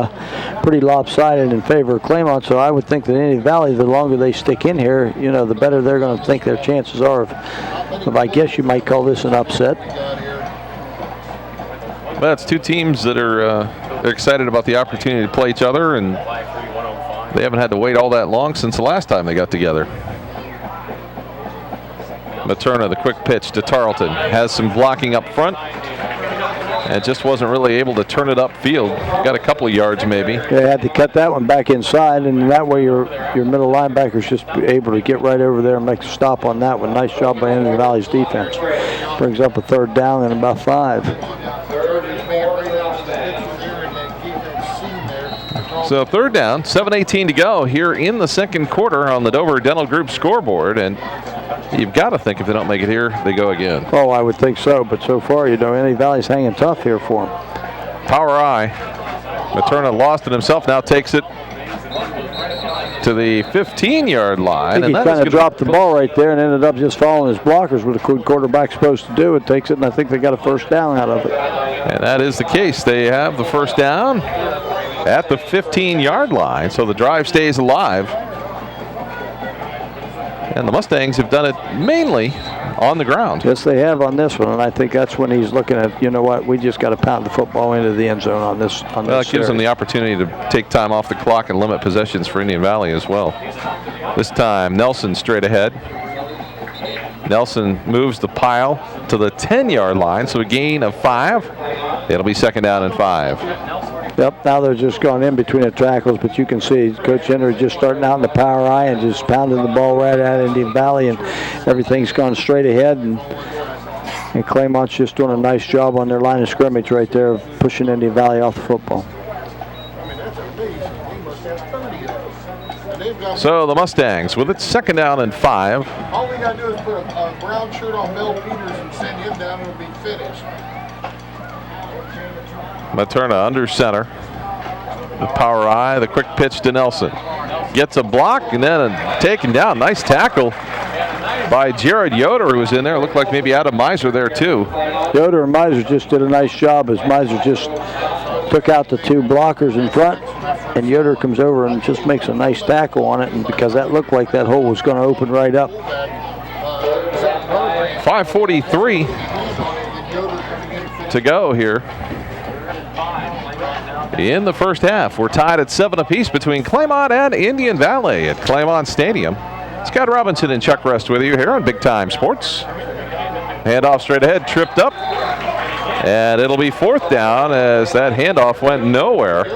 lopsided in favor of Claymont. So I would think that Indian Valley, the longer they stick in here, the better they're going to think their chances are of, I guess you might call this an upset. Well, it's two teams that are excited about the opportunity to play each other, and they haven't had to wait all that long since the last time they got together. Materna, the quick pitch to Tarleton, has some blocking up front and just wasn't really able to turn it upfield. Got a couple of yards maybe. They had to cut that one back inside, and that way your middle linebackers just able to get right over there and make a stop on that one. Nice job by Indian Valley's defense. Brings up a 3rd down and about 5. So 3rd down, 7:18 to go here in the 2nd quarter on the Dover Dental Group scoreboard, and you've got to think if they don't make it here, they go again. Oh, I would think so, but so far, Indian Valley's hanging tough here for them. Power I. Materna lost it himself, now takes it to the 15-yard line. I think he kind of dropped the ball right there and ended up just following his blockers, what a good quarterback's supposed to do. It takes it, and I think they got a 1st down out of it. And that is the case. They have the 1st down at the 15-yard line, so the drive stays alive. And the Mustangs have done it mainly on the ground. Yes, they have on this one, and I think that's when he's looking at, we just got to pound the football into the end zone on this. Well, it gives them the opportunity to take time off the clock and limit possessions for Indian Valley as well. This time, Nelson straight ahead. Nelson moves the pile to the 10-yard line, so a gain of 5. It'll be 2nd down and 5. Yep, now they're just going in between the tackles, but you can see Coach Henry just starting out in the power I and just pounding the ball right at Indian Valley, and everything's gone straight ahead, and Claymont's just doing a nice job on their line of scrimmage right there of pushing Indian Valley off the football. So the Mustangs with it 2nd down and 5. All we got to do is put a brown shirt on Mel Peters and send him down, and it'll be finished. Materna under center. The power I, the quick pitch to Nelson. Gets a block and then taken down. Nice tackle by Jared Yoder, who was in there. Looked like maybe Adam Miser there too. Yoder and Miser just did a nice job, as Miser just took out the 2 blockers in front, and Yoder comes over and just makes a nice tackle on it, and because that looked like that hole was going to open right up. 5:43 to go here in the 1st half. We're tied at 7 apiece between Claymont and Indian Valley at Claymont Stadium. Scott Robinson and Chuck Rest with you here on Big Time Sports. Handoff straight ahead, tripped up, and it'll be 4th down as that handoff went nowhere.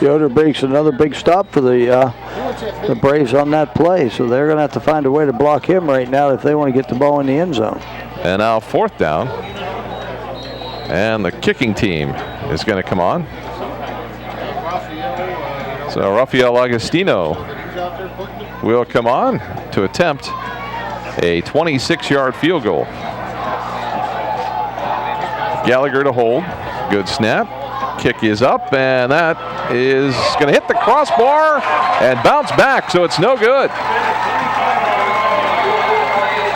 Yoder breaks another big stop for the Braves on that play, so they're going to have to find a way to block him right now if they want to get the ball in the end zone. And now 4th down, and the kicking team is going to come on. So Rafael Agostino will come on to attempt a 26-yard field goal. Gallagher to hold. Good snap. Kick is up, and that is going to hit the crossbar and bounce back, so it's no good.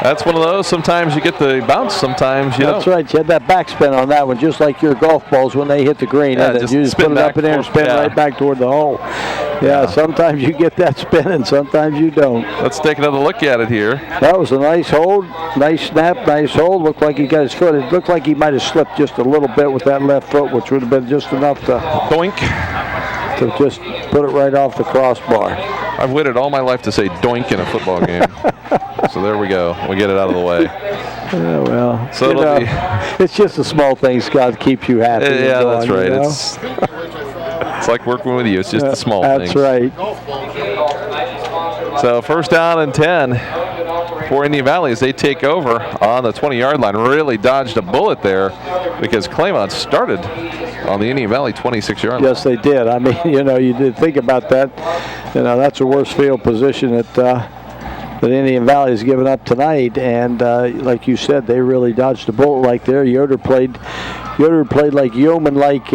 That's one of those, sometimes you get the bounce, sometimes you don't. That's right, you had that backspin on that one, just like your golf balls when they hit the green. Yeah, you just put it up in there and spin right back toward the hole. Yeah, sometimes you get that spin and sometimes you don't. Let's take another look at it here. That was a nice hold, nice snap, nice hold. Looked like he got his foot. It looked like he might have slipped just a little bit with that left foot, which would have been just enough to... Boink. to just put it right off the crossbar. I've waited all my life to say doink in a football game. So there we go. We get it out of the way. Well, So it's just the small things, Scott, keep you happy. Yeah, that's right. You know? It's like working with you. It's just the small that's things. That's right. So first down and 10 for Indian Valley as they take over on the 20-yard line. Really dodged a bullet there because Claymont started on the Indian Valley 26-yard line. Yes, they did. I mean, you did think about that. That's a worse field position that Indian Valley has given up tonight. And like you said, they really dodged a bullet like there. Yoder played like yeoman-like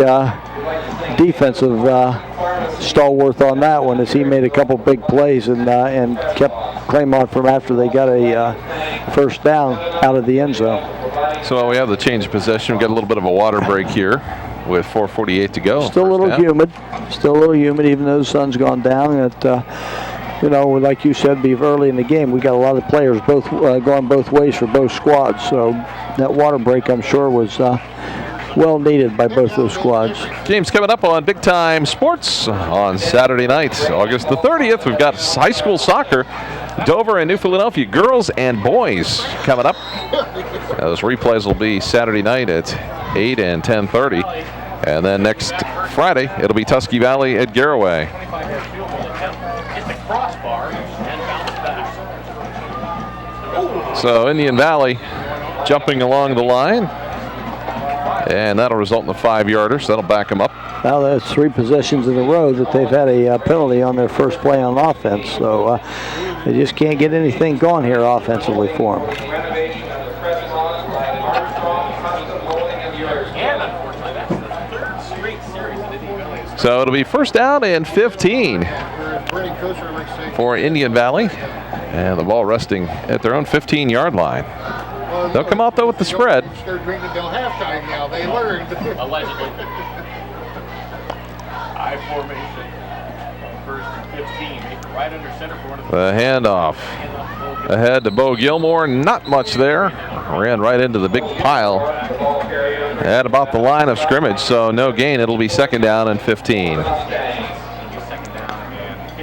defensive stalwart on that one as he made a couple big plays and kept Claymont from after they got a first down out of the end zone. So we have the change of possession. We've got a little bit of a water break here with 4:48 to go. Still a little humid. Still a little humid even though the sun's gone down. Like you said, be early in the game. We got a lot of players both going both ways for both squads. So that water break, I'm sure, was well needed by both those squads. Games coming up on Big Time Sports on Saturday night, August the 30th. We've got high school soccer, Dover and New Philadelphia, girls and boys coming up. Those replays will be Saturday night at 8 and 10:30. And then next Friday, it'll be Tusky Valley at Garraway. So Indian Valley jumping along the line. And that'll result in a 5-yarder, so that'll back them up. Now there's 3 possessions in a row that they've had a penalty on their first play on offense. So they just can't get anything going here offensively for them. So it'll be first down and 15 for Indian Valley. And the ball resting at their own 15-yard line. They'll come out, though, with the spread. They're drinking till halftime now. They learned. Allegedly. I formation. First and 15. Right under center for one of The handoff ahead to Bo Gilmore. Not much there. Ran right into the big pile at about the line of scrimmage. So no gain. It'll be second down and 15.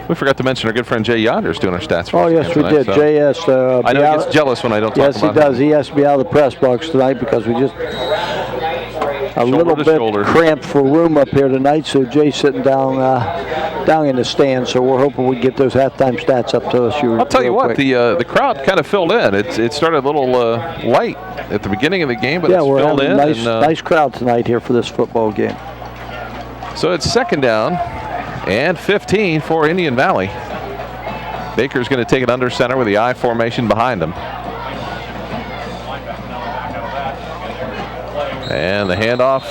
We forgot to mention our good friend Jay Yonder's doing our stats for us. Oh, yes, we tonight, did. So. Jay has to I know he gets jealous when I don't talk about him. Yes, he does. He has to be out of the press box tonight because we just a little bit cramped for room up here tonight. So Jay's sitting down in the stand. So we're hoping we get those halftime stats up to us. I'll tell you what, the crowd kind of filled in. It started a little light at the beginning of the game, but it's filled in. Nice crowd tonight here for this football game. So it's second down and 15 for Indian Valley. Baker's going to take it under center with the I formation behind him. And the handoff,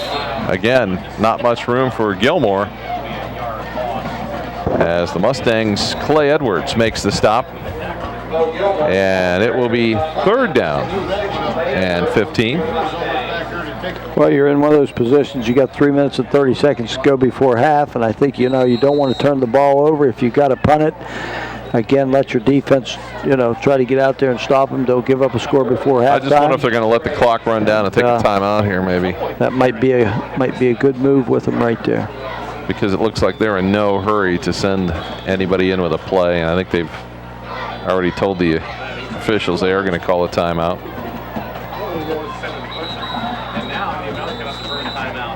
again, not much room for Gilmore as the Mustangs' Clay Edwards makes the stop. And it will be third down and 15. Well, you're in one of those positions. You got 3 minutes and 30 seconds to go before half, and I think you don't want to turn the ball over. If you got to punt it, again, let your defense, try to get out there and stop them. Don't give up a score before halftime. I just wonder if they're going to let the clock run down and take a timeout here, maybe. That might be a good move with them right there. Because it looks like they're in no hurry to send anybody in with a play, and I think they've already told the officials they are going to call a timeout.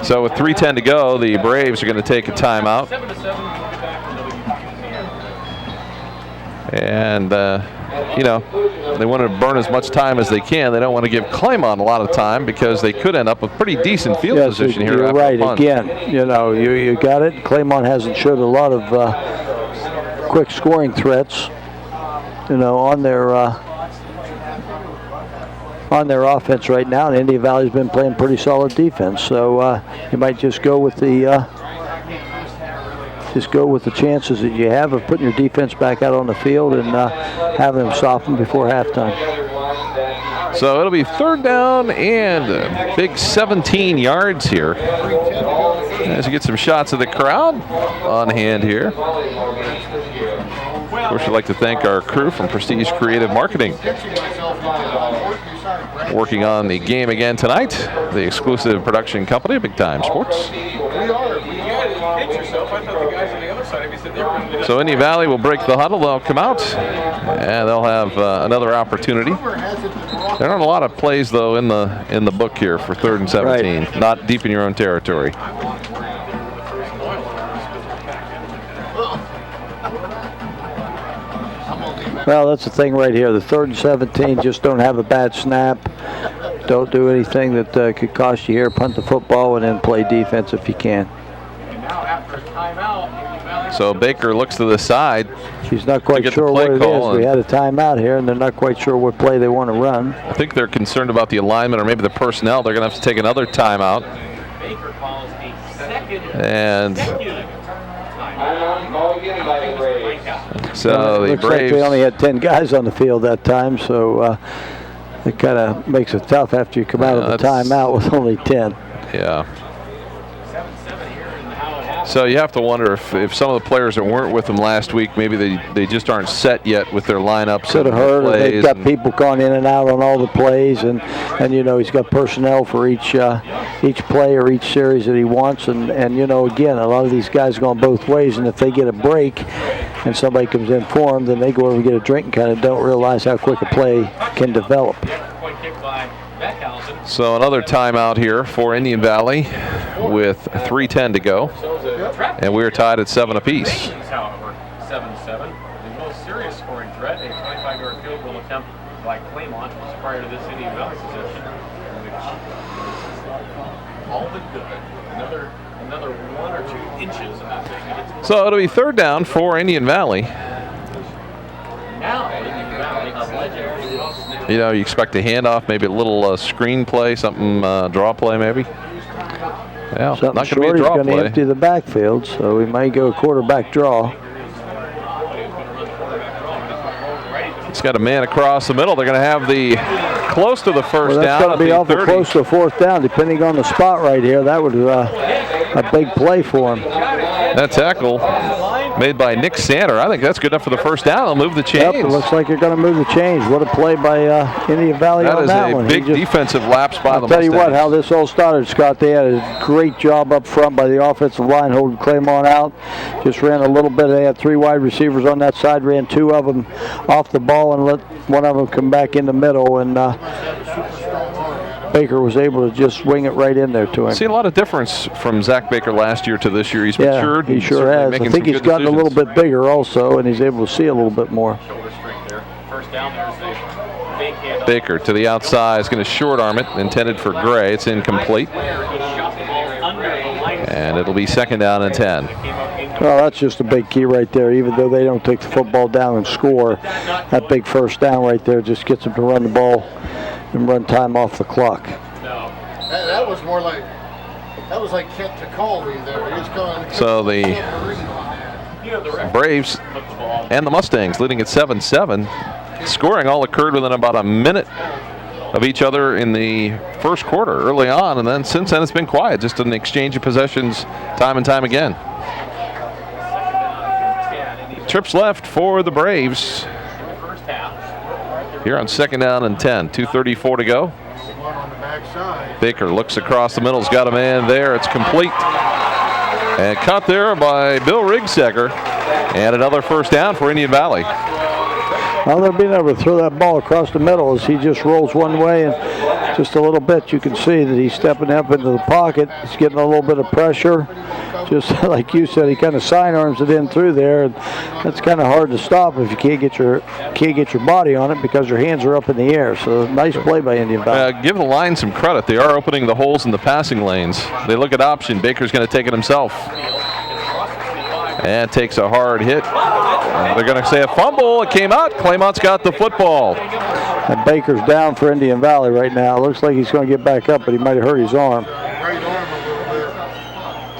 So with 3:10 to go, the Braves are going to take a timeout. And, they want to burn as much time as they can. They don't want to give Claymont a lot of time because they could end up with pretty decent field position here. You're right. Again, you got it. Claymont hasn't showed a lot of quick scoring threats, on their offense right now. And Indian Valley's been playing pretty solid defense. So you might just go with the chances that you have of putting your defense back out on the field and having them stop them before halftime. So it'll be third down and a big 17 yards here. As you get some shots of the crowd on hand here. Of course, I'd like to thank our crew from Prestige Creative Marketing. Working on the game again tonight, the exclusive production company, Big Time Sports. hit yourself. I thought the guys on the other side of you said they were going to do So Indian Valley will break the huddle. They'll come out, and they'll have another opportunity. There aren't a lot of plays though in the book here for 3rd and 17. Right. Not deep in your own territory. Well, that's the thing right here. The 3rd and 17, just don't have a bad snap. Don't do anything that could cost you here. Punt the football and then play defense if you can. So Baker looks to the side. She's not quite sure what it is. We had a timeout here, and they're not quite sure what play they want to run. I think they're concerned about the alignment or maybe the personnel. They're going to have to take another timeout. And so the looks Braves. like they only had 10 guys on the field that time, so it kind of makes it tough after you come out of the timeout with only 10. Yeah. So you have to wonder if some of the players that weren't with them last week, maybe they just aren't set yet with their lineups. Could have heard, or they've got people going in and out on all the plays, and you know he's got personnel for each play or each series that he wants, and you know again a lot of these guys going both ways, and if they get a break and somebody comes in for them, then they go over and get a drink and kind of don't realize how quick a play can develop. So another timeout here for Indian Valley with 3:10 to go. And we're tied at 7 apiece. However, 7-7. The most serious scoring threat, a 25-yard field goal attempt by Claymont prior to this Indian Valley possession, which all but good. Another 1 or 2 inches, and that thing gets. So it'll be 3rd down for Indian Valley. Now, Indian Valley, a legendary snap. You know, you expect a handoff, maybe a little screen play, something draw play maybe. Yeah, Something not short, going to be a draw he's going to play. empty the backfield, so we might go quarterback draw. He's got a man across the middle. They're going to have the close to the first Well, that's down. going to be awful close to 4th down, depending on the spot right here. That would a big play for him. That tackle made by Nick Sander. I think that's good enough for the first down. They'll move the chains. Yep, it looks like you're going to move the chains. What a play by Indian Valley on that one. That is a big defensive lapse by the Mustangs. I'll tell you what, how this all started, Scott. They had a great job up front by the offensive line holding Claymont out. Just ran a little bit. They had 3 wide receivers on that side, ran 2 of them off the ball and let one of them come back in the middle. And Baker was able to just swing it right in there to him. See a lot of difference from Zach Baker last year to this year. He's matured. He sure has. I think he's gotten a little bit bigger also, and he's able to see a little bit more. First down, there's a fake handoff. Baker to the outside is going to short arm it, intended for Gray. It's incomplete. And it'll be 2nd down and 10. Well, that's just a big key right there. Even though they don't take the football down and score, that big first down right there just gets them to run the ball and run time off the clock. That was more like, that was like Kent Tacalvi there. He's going. So the Braves and the Mustangs leading at 7-7. Scoring all occurred within about a minute of each other in the first quarter early on, and then since then it's been quiet, just an exchange of possessions time and time again. Trips left for the Braves here on 2nd down and 10. 2:34 to go. Baker looks across the middle. He's got a man there. It's complete. And caught there by Bill Rigsegger. And another first down for Indian Valley. Well, they're being able to throw that ball across the middle as he just rolls one way, and just a little bit you can see that he's stepping up into the pocket. He's getting a little bit of pressure. Just like you said, he kind of side arms it in through there, and that's kind of hard to stop if you can't get your body on it because your hands are up in the air. So nice play by Indian Valley. Give the line some credit. They are opening the holes in the passing lanes. They look at option. Baker's going to take it himself. And takes a hard hit. They're going to say a fumble. It came out. Claymont's got the football. And Baker's down for Indian Valley right now. It looks like he's going to get back up, but he might have hurt his arm.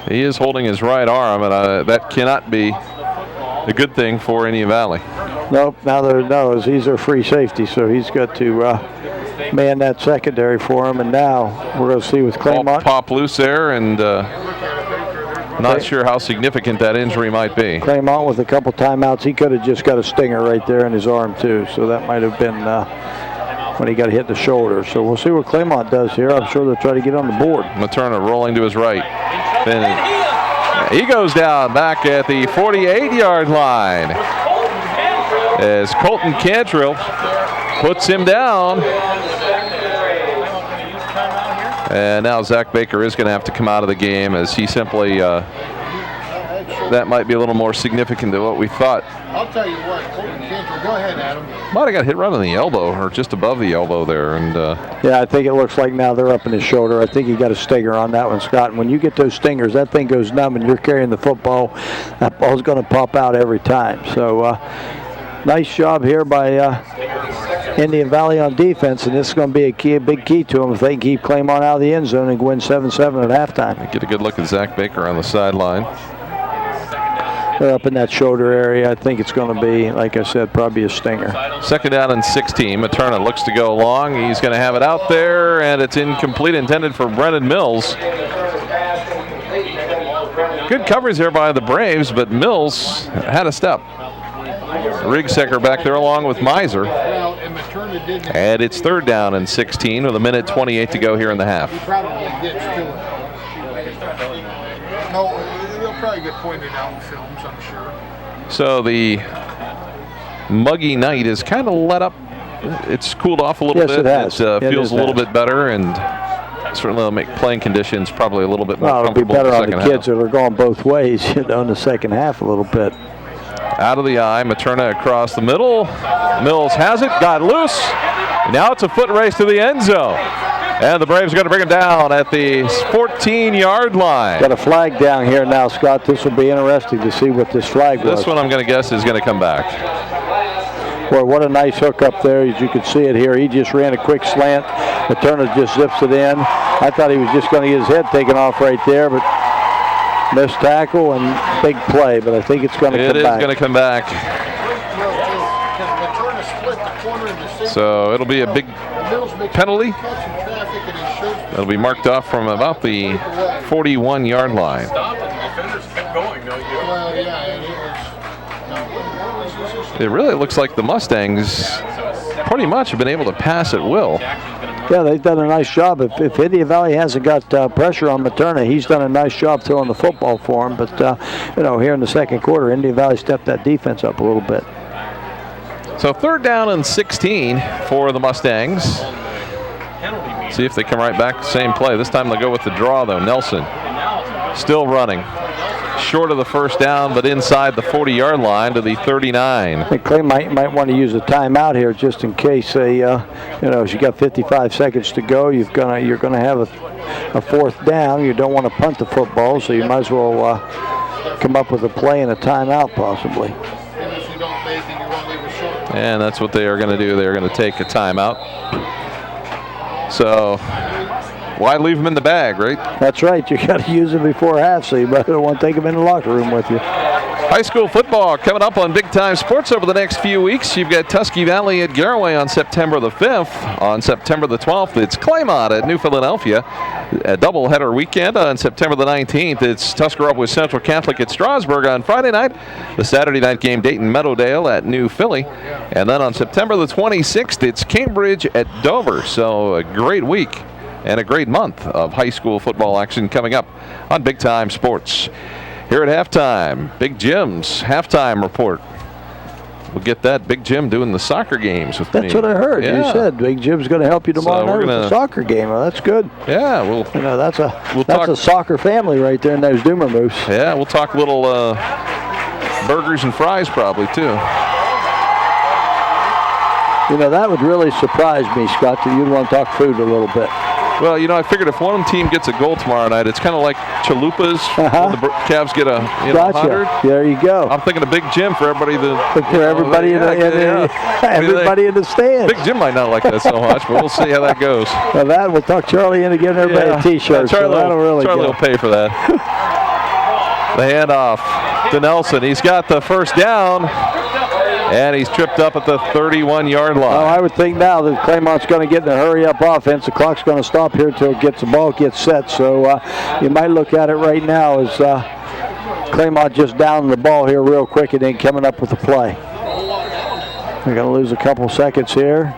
He is holding his right arm, and that cannot be a good thing for Indian Valley. Nope, now he's their free safety, so he's got to man that secondary for him. And now we're going to see with Claymont. Pop loose there, and not sure how significant that injury might be. Claymont with a couple timeouts. He could have just got a stinger right there in his arm, too, so that might have been when he got hit in the shoulder. So we'll see what Claymont does here. I'm sure they'll try to get on the board. Materna rolling to his right. Then He goes down back at the 48-yard line as Colton Cantrill puts him down. And now Zach Baker is going to have to come out of the game as he simply, that might be a little more significant than what we thought. I'll tell you what, Colton Cantor, go ahead, Adam. Might have got hit right on the elbow or just above the elbow there. And yeah, I think it looks like now they're up in his shoulder. I think he got a stinger on that one, Scott. And when you get those stingers, that thing goes numb and you're carrying the football. That ball's going to pop out every time. So nice job here by Indian Valley on defense, and this is going to be a big key to them if they can keep Claymont out of the end zone and win 7-7 at halftime. Get a good look at Zach Baker on the sideline. They're up in that shoulder area. I think it's going to be, like I said, probably a stinger. Second down and 16. Materna looks to go long. He's going to have it out there, and it's incomplete, intended for Brennan Mills. Good coverage there by the Braves, but Mills had a step. Rigsecker back there along with Miser. And it's third down and 16 with 1:28 to go here in the half. He probably gets to it. No, they'll probably get pointed out in films, I'm sure. So the muggy night is kind of let up. It's cooled off a little bit. It has. It feels a little bit better, and certainly will make playing conditions probably a little bit more comfortable. It'll be better in on the the second kids that are going both ways, in the second half a little bit. Out of the eye, Materna across the middle. Mills has it, got loose. Now it's a foot race to the end zone. And the Braves are going to bring him down at the 14-yard line. Got a flag down here now, Scott. This will be interesting to see what this flag was. This one I'm going to guess is going to come back. Boy, what a nice hook up there, as you can see it here. He just ran a quick slant. Materna just zips it in. I thought he was just going to get his head taken off right there, but missed tackle and big play, but I think it's going to come back. It is going to come back. So it'll be a big penalty. It'll be marked off from about the 41-yard line. It really looks like the Mustangs pretty much have been able to pass at will. Yeah, they've done a nice job. If Indian Valley hasn't got pressure on Materna, he's done a nice job throwing the football for him. But, here in the second quarter, Indian Valley stepped that defense up a little bit. So third down and 16 for the Mustangs. See if they come right back, same play. This time they'll go with the draw, though. Nelson still running. Short of the first down, but inside the 40-yard line to the 39. I think Clay might want to use a timeout here just in case they, if you got 55 seconds to go, you're gonna have a fourth down. You don't want to punt the football, so you might as well come up with a play and a timeout possibly. And that's what they are going to do. They're going to take a timeout. So why leave them in the bag, right? That's right. You got to use them before half, so you better want to take them in the locker room with you. High school football coming up on Big Time Sports over the next few weeks. You've got Tusky Valley at Garaway on September the 5th. On September the 12th, it's Claymont at New Philadelphia. A doubleheader weekend on September the 19th. It's Tuscarora with Central Catholic at Strasburg on Friday night. The Saturday night game, Dayton Meadowdale at New Philly. And then on September the 26th, it's Cambridge at Dover. So a great week and a great month of high school football action coming up on Big Time Sports. Here at halftime, Big Jim's halftime report. We'll get that. Big Jim doing the soccer games with me. That's what I heard. Yeah. You said Big Jim's going to help you tomorrow night with the soccer game. Well, that's good. Yeah, that's a soccer family right there in those Doomer Moose. Yeah, we'll talk little burgers and fries probably too. That would really surprise me, Scott, that you'd want to talk food a little bit. Well, I figured if one of them team gets a goal tomorrow night, it's kind of like chalupas when the Cavs get a 100. There you go. I'm thinking a Big Jim for everybody. Everybody in the stands. Big Jim might not like that so much, but we'll see how that goes. Well, we'll talk Charlie into getting everybody a T-shirt. Charlie will pay for that. The handoff to Nelson. He's got the first down. And he's tripped up at the 31-yard line. Well, I would think now that Claymont's going to get in a hurry-up offense. The clock's going to stop here until the ball gets set. So you might look at it right now as Claymont just down the ball here real quick and then coming up with a play. They're going to lose a couple seconds here.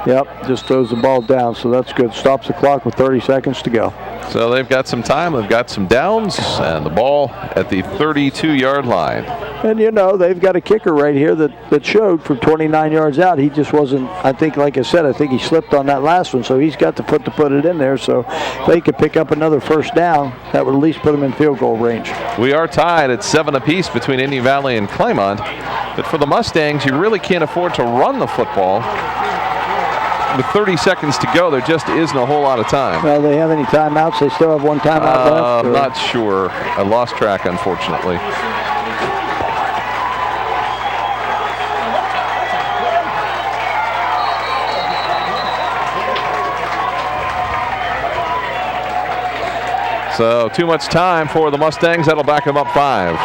Yep, just throws the ball down, so that's good. Stops the clock with 30 seconds to go. So they've got some time, they've got some downs, and the ball at the 32-yard line. And, you know, they've got a kicker right here that showed from 29 yards out. He just wasn't, I think, like I said, I think he slipped on that last one, so he's got the foot to put it in there. So if they could pick up another first down, that would at least put them in field goal range. We are tied at 7 apiece between Indian Valley and Claymont. But for the Mustangs, you really can't afford to run the football. With 30 seconds to go, there just isn't a whole lot of time. Well, they have any timeouts? They still have one timeout left? I'm not sure. I lost track, unfortunately. So too much time for the Mustangs. That'll back them up 5.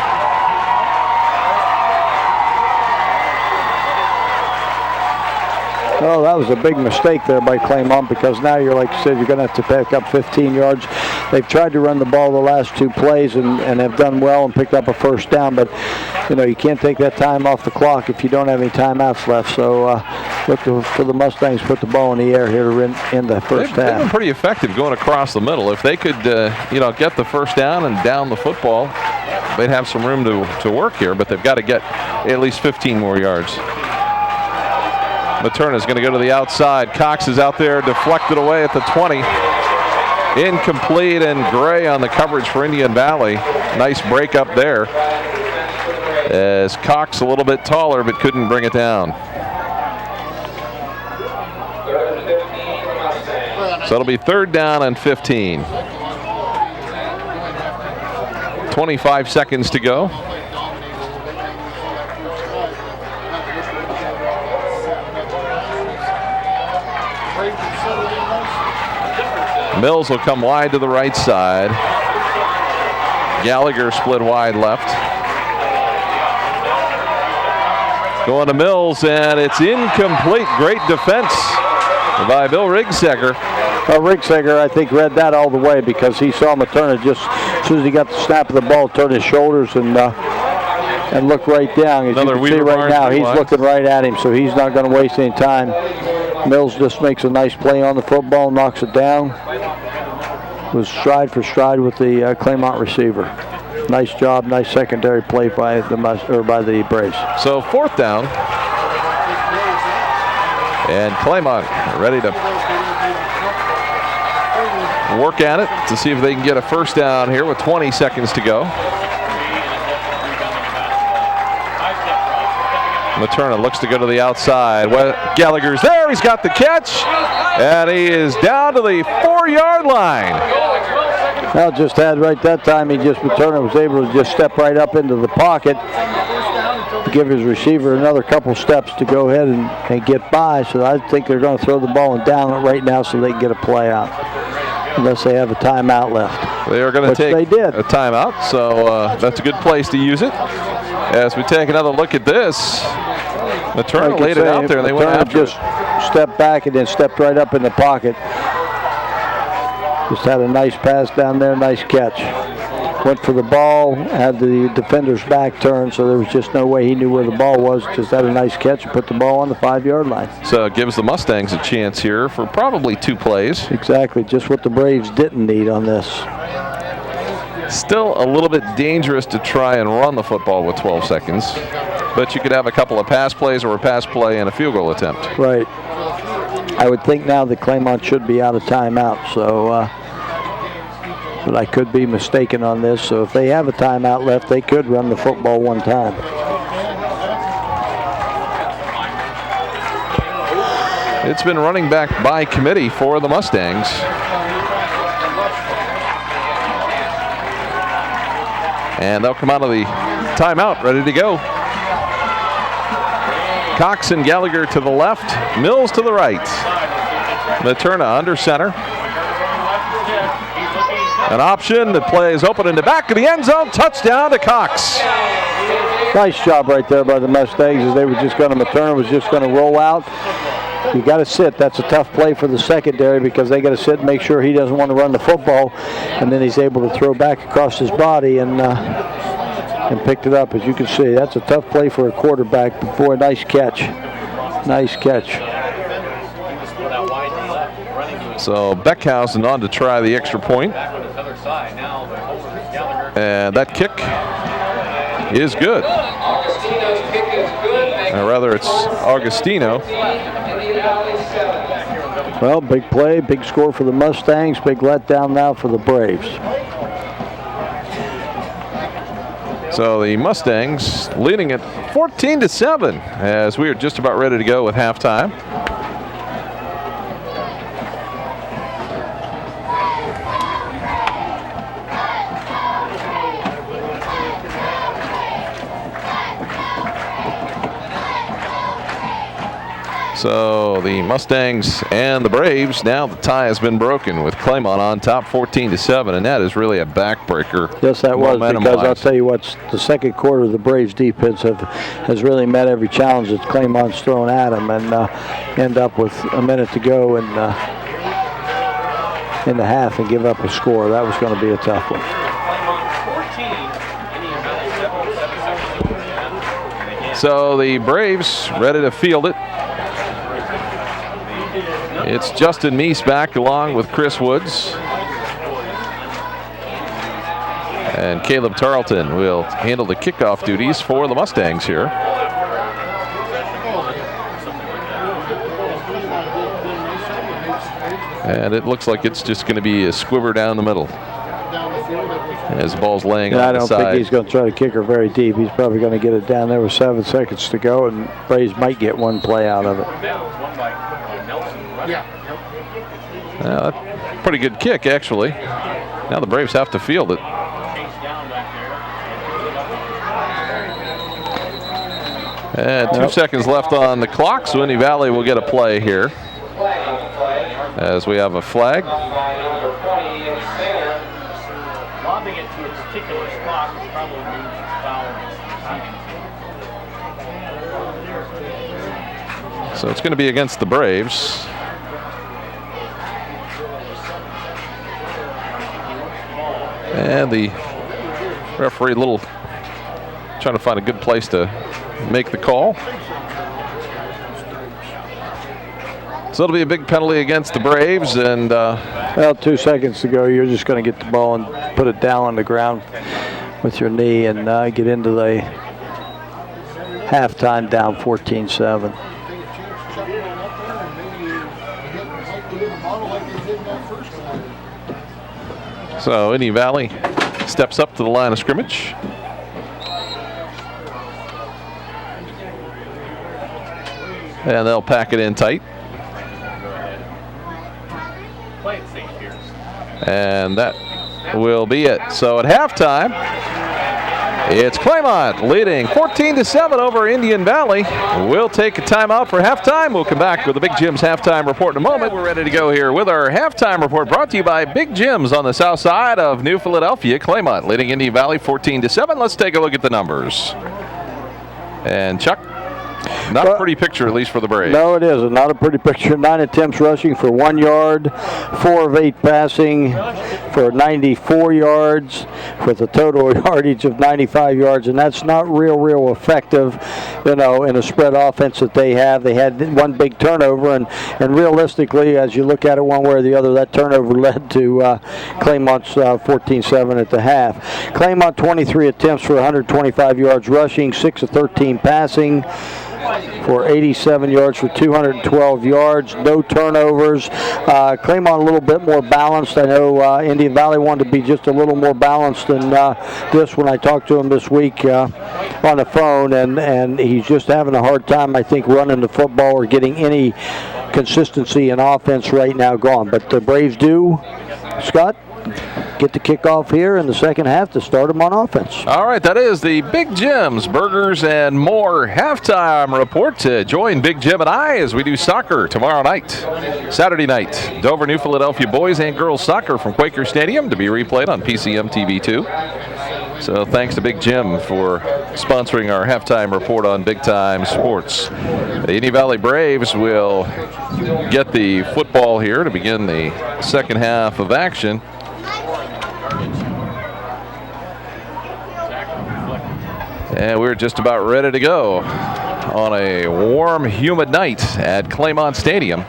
Oh, that was a big mistake there by Claymont, because now you're, like you said, you're going to have to pick up 15 yards. They've tried to run the ball the last 2 plays and have done well and picked up a first down, but you know, you can't take that time off the clock if you don't have any timeouts left. So look for the Mustangs put the ball in the air here to end the first half. They've been pretty effective going across the middle. If they could, you know, get the first down and down the football, they'd have some room to work here, but they've got to get at least 15 more yards. Materna's going to go to the outside. Cox is out there, deflected away at the 20. Incomplete, and Gray on the coverage for Indian Valley. Nice break up there, as Cox a little bit taller but couldn't bring it down. So it'll be 3rd down and 15. 25 seconds to go. Mills will come wide to the right side. Gallagher split wide left. Going to Mills, and it's incomplete. Great defense by Bill Rigseger. Well, Rigseger, I think, read that all the way, because he saw Materna just as soon as he got the snap of the ball, turn his shoulders and look right down. As Another you can see right now, he's looking right at him, so he's not going to waste any time. Mills just makes a nice play on the football, knocks it down. Was stride for stride with the Claymont receiver. Nice job, nice secondary play by the Braves. So 4th down, and Claymont ready to work at it to see if they can get a first down here with 20 seconds to go. Materna looks to go to the outside. Well, Gallagher's there. He's got the catch, and he is down to the 4-yard line. Well, just had right that time. Materna was able to just step right up into the pocket, give his receiver another couple steps to go ahead and get by. So I think they're going to throw the ball and down it right now so they can get a play out, unless they have a timeout left. They are going to take a timeout, so that's a good place to use it. As we take another look at this, Materna laid it out there, and they went after it. Just stepped back and then stepped right up in the pocket. Just had a nice pass down there, nice catch. Went for the ball, had the defender's back turned, so there was just no way he knew where the ball was. Just had a nice catch and put the ball on the 5-yard line. So it gives the Mustangs a chance here for probably 2 plays. Exactly, just what the Braves didn't need on this. Still a little bit dangerous to try and run the football with 12 seconds, but you could have a couple of pass plays or a pass play and a field goal attempt. Right. I would think now that Claymont should be out of timeout, so but I could be mistaken on this. So if they have a timeout left, they could run the football one time. It's been running back by committee for the Mustangs. And they'll come out of the timeout ready to go. Cox and Gallagher to the left, Mills to the right. Materna under center. An option, the play is open in the back of the end zone, touchdown to Cox. Nice job right there by the Mustangs, as they were just going to, Materna was just going to roll out. You got to sit. That's a tough play for the secondary, because they got to sit and make sure he doesn't want to run the football, and then he's able to throw back across his body and picked it up. As you can see, that's a tough play for a quarterback. But boy, nice catch. Nice catch. So Beckhausen on to try the extra point. And that kick is good. Or rather, it's Augustino. Well, big play, big score for the Mustangs, big letdown now for the Braves. So the Mustangs leading it 14-7 as we are just about ready to go with halftime. So the Mustangs and the Braves, now the tie has been broken with Claymont on top 14-7, and that is really a backbreaker. Yes, that was, because I'll tell you what, the second quarter, the Braves defense has really met every challenge that Claymont's thrown at them, and end up with a minute to go in the half and give up a score. That was going to be a tough one. So the Braves ready to field it. It's Justin Meese back along with Chris Woods. And Caleb Tarleton will handle the kickoff duties for the Mustangs here. And it looks like it's just going to be a squiver down the middle as the ball's laying on the side. I don't think he's going to try to kick her very deep. He's probably going to get it down there with 7 seconds to go, and Braves might get one play out of it. Pretty good kick, actually. Now the Braves have to field it. And 2 seconds left on the clock, so Indy Valley will get a play here as we have a flag. Lobbing it to a particular spot would probably mean foul. So it's going to be against the Braves. And the referee trying to find a good place to make the call. So it'll be a big penalty against the Braves. And well, 2 seconds to go, you're just going to get the ball and put it down on the ground with your knee and get into the halftime down 14-7. So Indy Valley steps up to the line of scrimmage. And they'll pack it in tight. And that will be it. So at halftime, it's Claymont leading 14-7 over Indian Valley. We'll take a timeout for halftime. We'll come back with the Big Jim's halftime report in a moment. We're ready to go here with our halftime report brought to you by Big Jim's on the south side of New Philadelphia. Claymont leading Indian Valley 14-7. Let's take a look at the numbers. And Chuck, not a pretty picture, at least for the Braves. No, it isn't. Not a pretty picture. 9 attempts rushing for 1 yard, 4 of 8 passing for 94 yards, with a total yardage of 95 yards, and that's not real effective, in a spread offense that they have. They had one big turnover, and realistically, as you look at it one way or the other, that turnover led to Claymont's 14-7 at the half. Claymont 23 attempts for 125 yards rushing, 6 of 13 passing for 87 yards for 212 yards, no turnovers. Claymont a little bit more balanced. I know Indian Valley wanted to be just a little more balanced than this when I talked to him this week on the phone, and he's just having a hard time, I think, running the football or getting any consistency in offense right now going. But the Braves do, Scott, get the kickoff here in the second half to start them on offense. All right, that is the Big Jim's Burgers and More halftime report. To join Big Jim and I as we do soccer tomorrow night, Saturday night. Dover, New Philadelphia boys and girls soccer from Quaker Stadium to be replayed on PCM TV2. So thanks to Big Jim for sponsoring our halftime report on Big Time Sports. The Indy Valley Braves will get the football here to begin the second half of action. And we're just about ready to go on a warm, humid night at Claymont Stadium.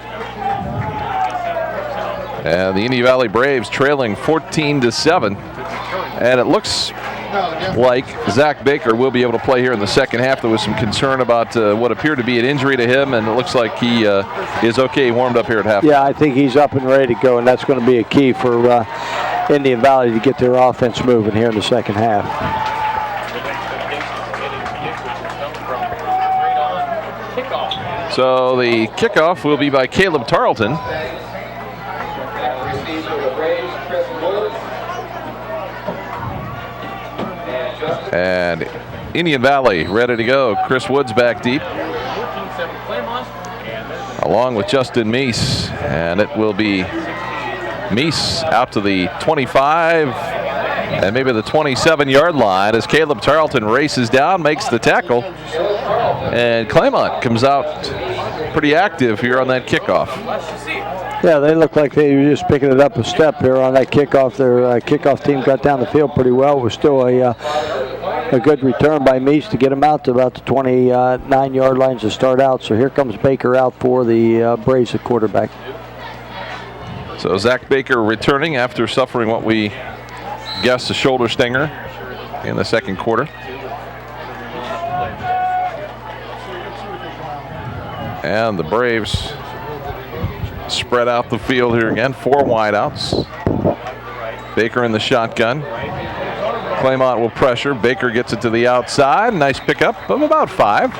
And the Indian Valley Braves trailing 14-7. And it looks like Zach Baker will be able to play here in the second half. There was some concern about what appeared to be an injury to him, and it looks like he is okay. He warmed up here at half. Yeah, I think he's up and ready to go, and that's going to be a key for Indian Valley to get their offense moving here in the second half. So the kickoff will be by Caleb Tarleton. And Indian Valley ready to go. Chris Woods back deep, along with Justin Meese. And it will be Meese out to the 25 and maybe the 27-yard line as Caleb Tarleton races down, makes the tackle. And Claymont comes out pretty active here on that kickoff. Yeah, they look like they were just picking it up a step here on that kickoff. Their kickoff team got down the field pretty well. It was still a good return by Meese to get him out to about the 29-yard lines to start out. So here comes Baker out for the Braves at quarterback. So Zach Baker returning after suffering what we guessed a shoulder stinger in the second quarter. And the Braves spread out the field here again. 4 wideouts. Baker in the shotgun. Claymont will pressure. Baker gets it to the outside. Nice pickup of about 5.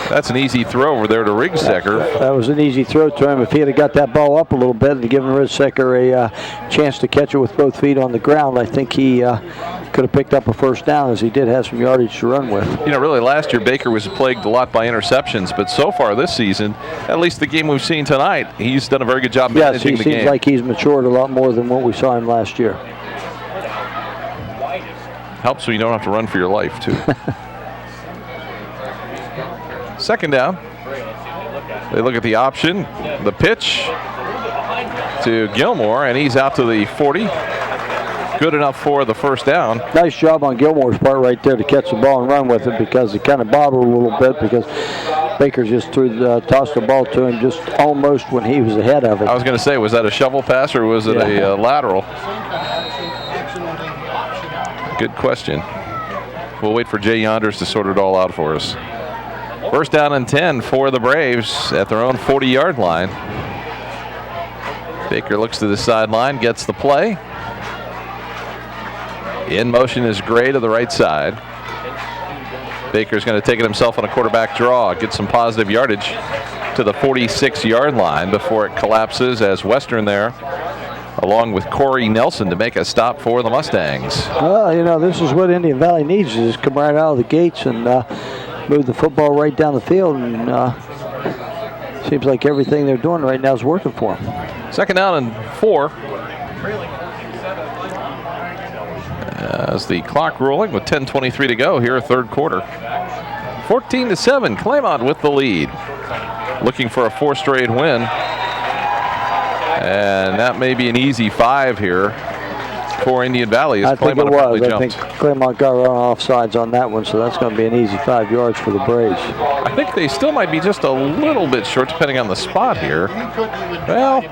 That's an easy throw over there to Rigsecker. That was an easy throw to him. If he had got that ball up a little bit and given Rigsecker a chance to catch it with both feet on the ground, I think he could have picked up a first down, as he did have some yardage to run with. You know, really last year Baker was plagued a lot by interceptions, but so far this season, at least the game we've seen tonight, he's done a very good job managing the game. Yes, he seems like he's matured a lot more than what we saw him last year. Helps when you don't have to run for your life, too. Second down. They look at the option, the pitch to Gilmore, and he's out to the 40. Good enough for the first down. Nice job on Gilmore's part right there to catch the ball and run with it, because it kind of bobbled a little bit because Baker just tossed the ball to him just almost when he was ahead of it. I was going to say, was that a shovel pass or was it a lateral? Good question. We'll wait for Jay Yonders to sort it all out for us. First down and 10 for the Braves at their own 40-yard line. Baker looks to the sideline, gets the play. In motion is Gray to the right side. Baker's going to take it himself on a quarterback draw, get some positive yardage to the 46-yard line before it collapses as Western there, along with Corey Nelson, to make a stop for the Mustangs. Well, you know, this is what Indian Valley needs, is come right out of the gates and move the football right down the field, and seems like everything they're doing right now is working for them. Second down and 4. As the clock rolling with 10:23 to go here, third quarter. 14-7, Claymont with the lead. Looking for a 4th straight win. And that may be an easy 5 here for Indian Valley. I think it was. I think Claymont got run off sides on that one, so that's going to be an easy 5 yards for the Braves. I think they still might be just a little bit short, depending on the spot here. Well,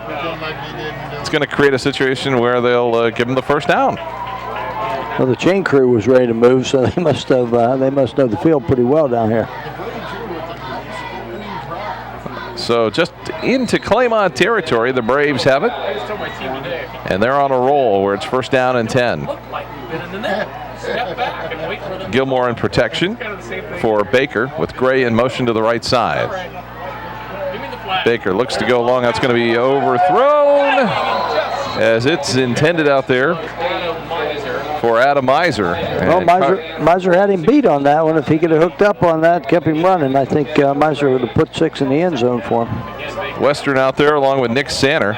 it's going to create a situation where they'll give them the first down. Well, the chain crew was ready to move, so they must know the field pretty well down here. So just into Claymont territory, the Braves have it. And they're on a roll where it's first down and 10. Gilmore in protection for Baker with Gray in motion to the right side. Baker looks to go long. That's going to be overthrown as it's intended out there for Adam Miser. Well, Miser had him beat on that one. If he could have hooked up on that, kept him running, I think Miser would have put 6 in the end zone for him. Western out there along with Nick Sanner.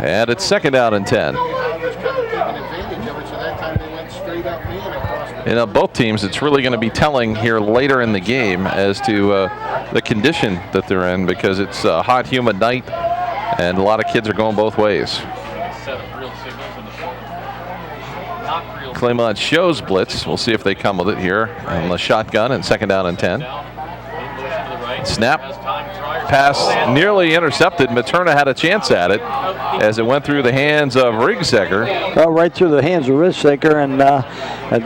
And it's second down and 10. You know, both teams, it's really going to be telling here later in the game as to the condition that they're in, because it's a hot, humid night, and a lot of kids are going both ways. Claymont shows blitz. We'll see if they come with it here on the shotgun and second down and 10. Snap. pass nearly intercepted. Materna had a chance at it as it went through the hands of Rigsecker. Well, right through the hands of Rigsecker, and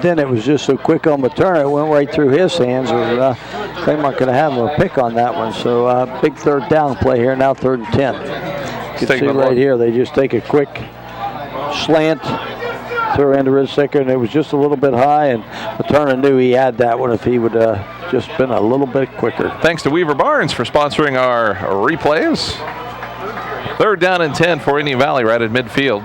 then it was just so quick on Materna, it went right through his hands. Claymont could have him a pick on that one. So big third down play here, now 3rd and 10. You can see right here, they just take a quick slant, throw into Rigsecker, and it was just a little bit high, and Materna knew he had that one if he would just been a little bit quicker. Thanks to Weaver Barnes for sponsoring our replays. 3rd down and 10 for Indian Valley right at midfield.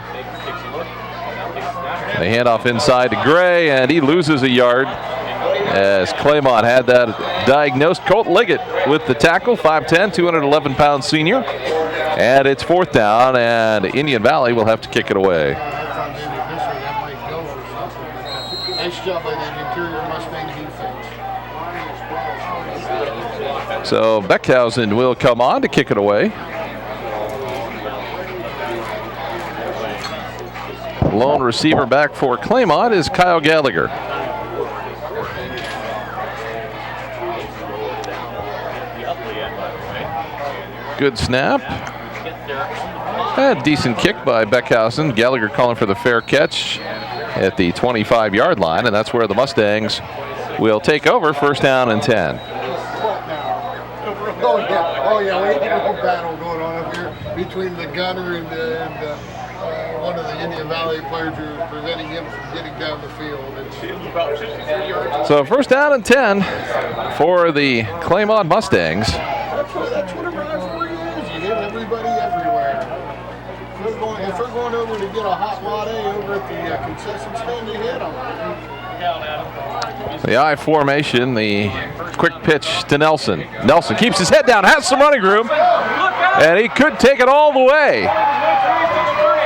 They hand off inside to Gray, and he loses a yard as Claymont had that diagnosed. Colt Liggett with the tackle, 5'10", 211-pound senior. And it's 4th down, and Indian Valley will have to kick it away. Nice job by the interior Mustang defense. So Beckhausen will come on to kick it away. Lone receiver back for Claymont is Kyle Gallagher. Good snap. A decent kick by Beckhausen. Gallagher calling for the fair catch at the 25-yard line, and that's where the Mustangs will take over. 1st down and 10. Oh yeah, we have a battle going on up here between the gunner and one of the Indian Valley players who is preventing him from getting down the field. So 1st down and 10 for the Claymont Mustangs. That's what a rivalry is. You hit everybody everywhere. If they're going over to get a hot latte over at the concession stand, you hit them. The I formation, the quick pitch to Nelson. Nelson keeps his head down, has some running room, and he could take it all the way.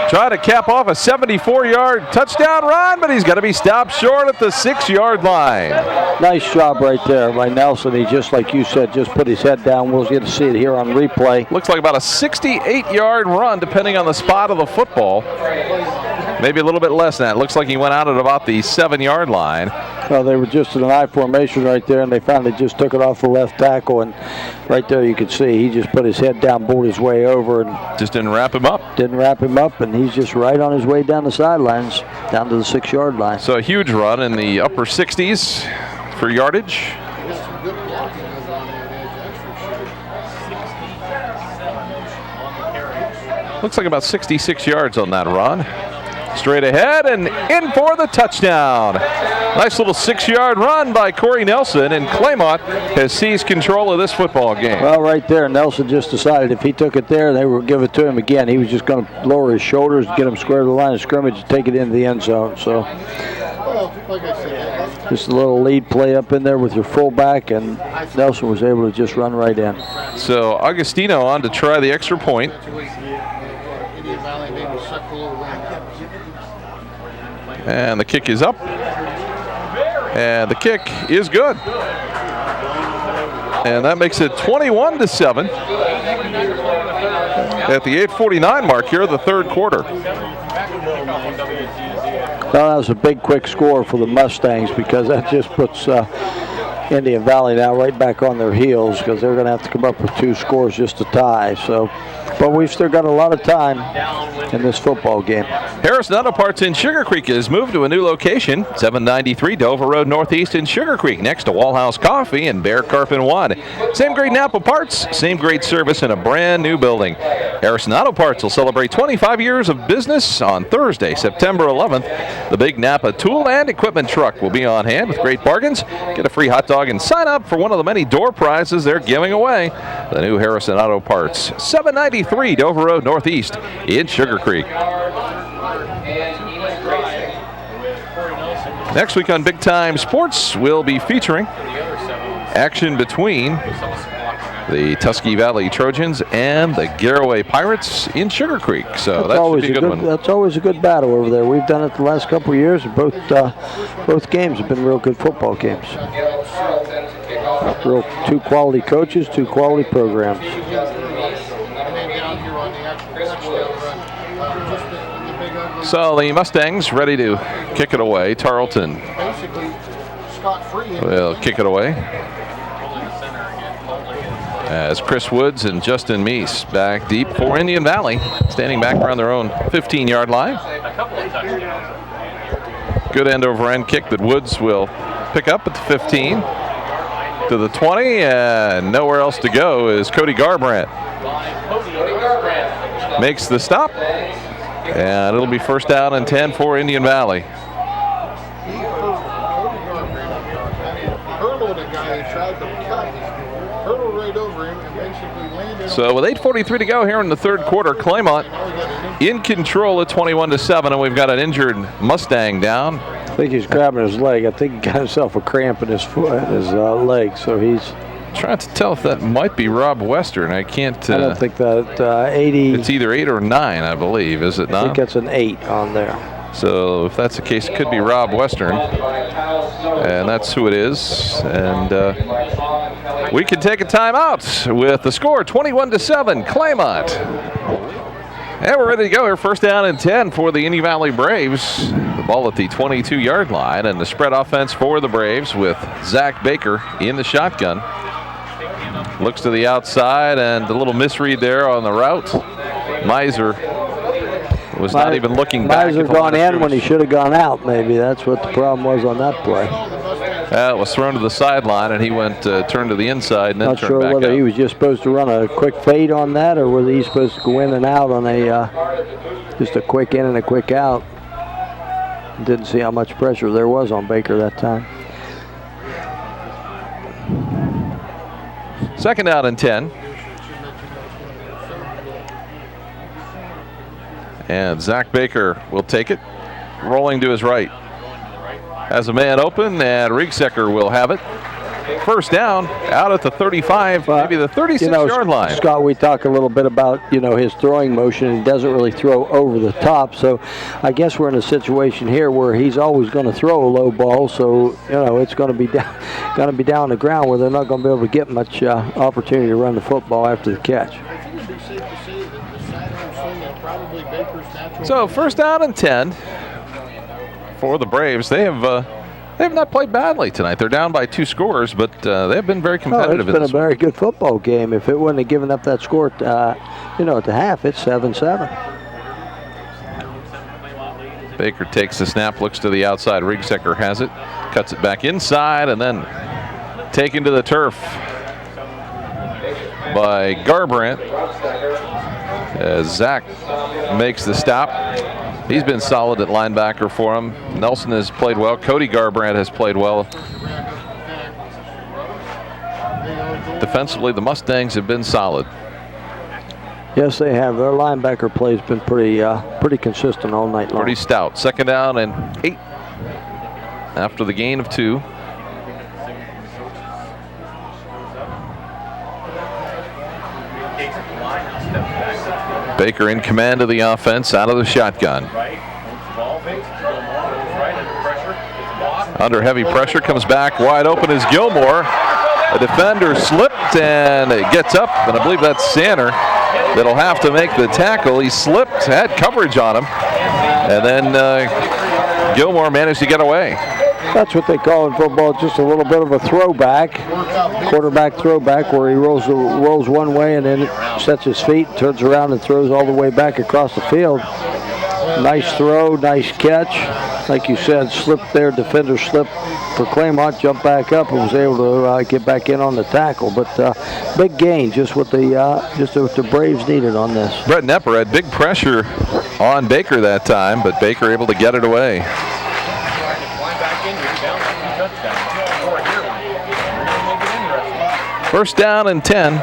Try to cap off a 74-yard touchdown run, but he's got to be stopped short at the 6-yard line. Nice job right there by Nelson. He, just like you said, just put his head down. We'll get to see it here on replay. Looks like about a 68-yard run, depending on the spot of the football. Maybe a little bit less than that. Looks like he went out at about the 7-yard line. Well, they were just in an I formation right there, and they finally just took it off the left tackle. And right there you could see he just put his head down, bowled his way over, and just didn't wrap him up. Didn't wrap him up, and he's just right on his way down the sidelines, down to the 6-yard line. So a huge run in the upper 60s for yardage. Looks like about 66 yards on that run. Straight ahead and in for the touchdown. Nice little 6-yard run by Corey Nelson, and Claymont has seized control of this football game. Well, right there, Nelson just decided if he took it there, they would give it to him again. He was just going to lower his shoulders, get him square to the line of scrimmage, and take it into the end zone. So, just a little lead play up in there with your fullback, and Nelson was able to just run right in. So, Agostino on to try the extra point. And the kick is up. And the kick is good. And that makes it 21-7 at the 8:49 mark here of the 3rd quarter. Well, that was a big, quick score for the Mustangs, because that just puts Indian Valley now right back on their heels, because they're going to have to come up with 2 scores just to tie. So, but we've still got a lot of time in this football game. Harrison Auto Parts in Sugar Creek has moved to a new location, 793 Dover Road Northeast in Sugar Creek, next to Wallhouse Coffee and Bear Carpet One. Same great Napa parts, same great service in a brand new building. Harrison Auto Parts will celebrate 25 years of business on Thursday, September 11th. The big Napa tool and equipment truck will be on hand with great bargains. Get a free hot dog and sign up for one of the many door prizes they're giving away. The new Harrison Auto Parts, 793 Dover Road Northeast in Sugar Creek. Next week on Big Time Sports, we'll be featuring action between the Tuskegee Valley Trojans and the Garaway Pirates in Sugar Creek. So that should be a good one. That's always a good battle over there. We've done it the last couple of years, and both games have been real good football games. Real 2 quality coaches, 2 quality programs. So the Mustangs ready to kick it away. Tarleton will kick it away. as Chris Woods and Justin Meese back deep for Indian Valley, standing back around their own 15-yard line. A couple of touchdowns. Good end-over-end kick that Woods will pick up at the 15 to the 20, and nowhere else to go is Cody Garbrandt. Makes the stop, and it'll be first down and 10 for Indian Valley. So with 8:43 to go here in the third quarter, Claymont in control at 21-7, and we've got an injured Mustang down. I think he's grabbing his leg. I think he got himself a cramp in his foot, his leg, so he's trying to tell if that might be Rob Western. I can't. I don't think that 80. It's either 8 or 9, I believe. Is it not? I think that's an 8 on there. So if that's the case, it could be Rob Western, and that's who it is. And we can take a timeout with the score 21-7, Claymont. And we're ready to go here. First down and 10 for the Indian Valley Braves. The ball at the 22-yard line, and the spread offense for the Braves with Zach Baker in the shotgun. Looks to the outside, and a little misread there on the route. Miser was not even looking back. Miser gone in when he should have gone out, maybe. That's what the problem was on that play. It was thrown to the sideline, and he went turned to the inside and then Not turned sure back whether up. he was just supposed to run a quick fade on that, or whether he's supposed to go in and out on a just a quick in and a quick out. Didn't see how much pressure there was on Baker that time. Second down and 10. And Zach Baker will take it, rolling to his right. Has a man open, and Riegsecker will have it. First down, out at the 35, maybe the 36-yard line. Scott, we talk a little bit about, his throwing motion. He doesn't really throw over the top, so I guess we're in a situation here where he's always going to throw a low ball, so, it's going to be down on the ground where they're not going to be able to get much opportunity to run the football after the catch. So first down and 10 for the Braves. They have not played badly tonight. They're down by 2 scores, but they have been very competitive. It's been a very good football game. If it wouldn't have given up that score, at the half, it's 7-7. Baker takes the snap, looks to the outside. Riegsecker has it, cuts it back inside, and then taken to the turf by Garbrandt as Zach makes the stop. He's been solid at linebacker for him. Nelson has played well. Cody Garbrandt has played well. Defensively, the Mustangs have been solid. Yes, they have. Their linebacker play has been pretty consistent all night long. Pretty stout. Second down and 8 after the gain of 2. Baker in command of the offense, out of the shotgun. Under heavy pressure, comes back wide open is Gilmore. A defender slipped and it gets up, and I believe that's Sanner that'll have to make the tackle. He slipped, had coverage on him, and then Gilmore managed to get away. That's what they call in football, just a little bit of a throwback, quarterback throwback, where he rolls one way and then sets his feet, turns around and throws all the way back across the field. Nice throw, nice catch. Like you said, slipped there, defender slipped for Claymont, jumped back up and was able to get back in on the tackle. But big gain, just what the Braves needed on this. Brett Nepper had big pressure on Baker that time, but Baker able to get it away. First down and 10.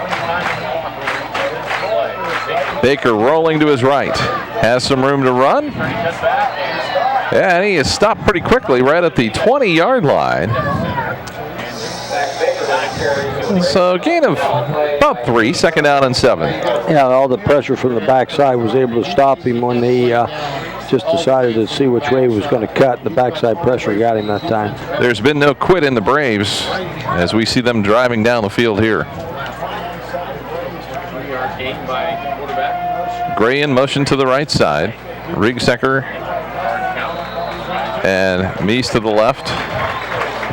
Baker rolling to his right. Has some room to run. And he is stopped pretty quickly right at the 20-yard line. So gain of about 3, second down and 7. Yeah, all the pressure from the backside was able to stop him when he just decided to see which way he was going to cut. The backside pressure got him that time. There's been no quit in the Braves as we see them driving down the field here. Gray in motion to the right side. Riegsecker and Meese to the left.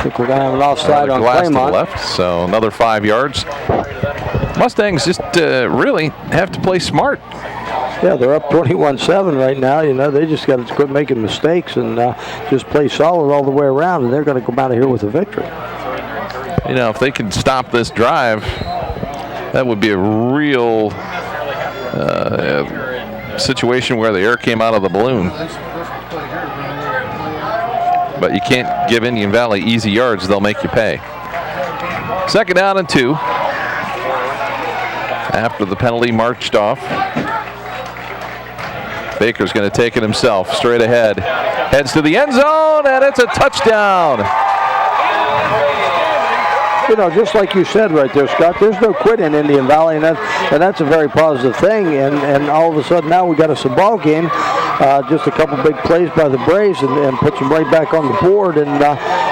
I think we're going to have an offside on glass to the Claymont. left, so another 5 yards. Mustangs just really have to play smart. Yeah, they're up 21-7 right now. You know, they just got to quit making mistakes and just play solid all the way around, and they're going to come out of here with a victory. You know, if they can stop this drive, that would be a real situation where the air came out of the balloon. But you can't give Indian Valley easy yards. They'll make you pay. 2nd down and 2. After the penalty marched off. Baker's going to take it himself, straight ahead. Heads to the end zone, and it's a touchdown. You know, just like you said right there, Scott, there's no quit in Indian Valley, and that's a very positive thing. And all of a sudden now we got us a ball game. Just a couple big plays by the Braves and puts them right back on the board. And,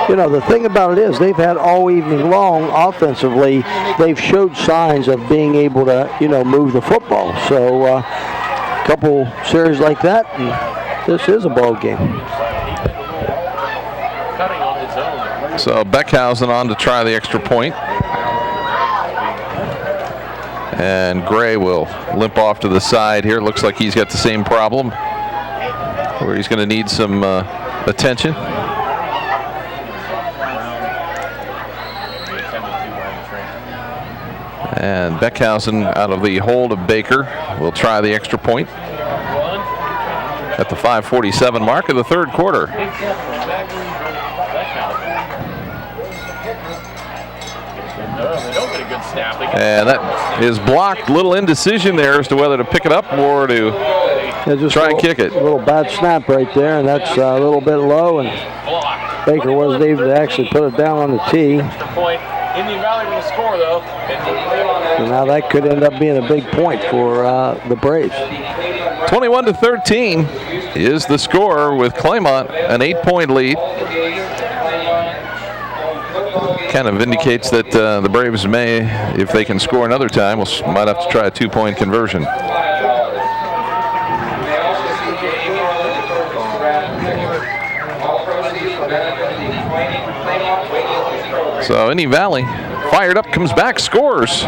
you know, the thing about it is they've had all evening long offensively, they've showed signs of being able to, you know, move the football. So a couple series like that, and this is a ball game. So Beckhausen on to try the extra point. And Gray will limp off to the side here. Looks like he's got the same problem, where he's going to need some attention. And Beckhausen, out of the hold of Baker, will try the extra point at the 5:47 mark of the 3rd quarter. And that is blocked. Little indecision there as to whether to pick it up or to try and kick it. A little bad snap right there, and that's a little bit low, and Baker wasn't able to actually put it down on the tee. Indian Valley will score, though. So now that could end up being a big point for the Braves. 21-13 is the score, with Claymont an 8-point lead. Kind of indicates that the Braves may, if they can score another time, might have to try a 2-point conversion. So Indian Valley fired up, comes back, scores.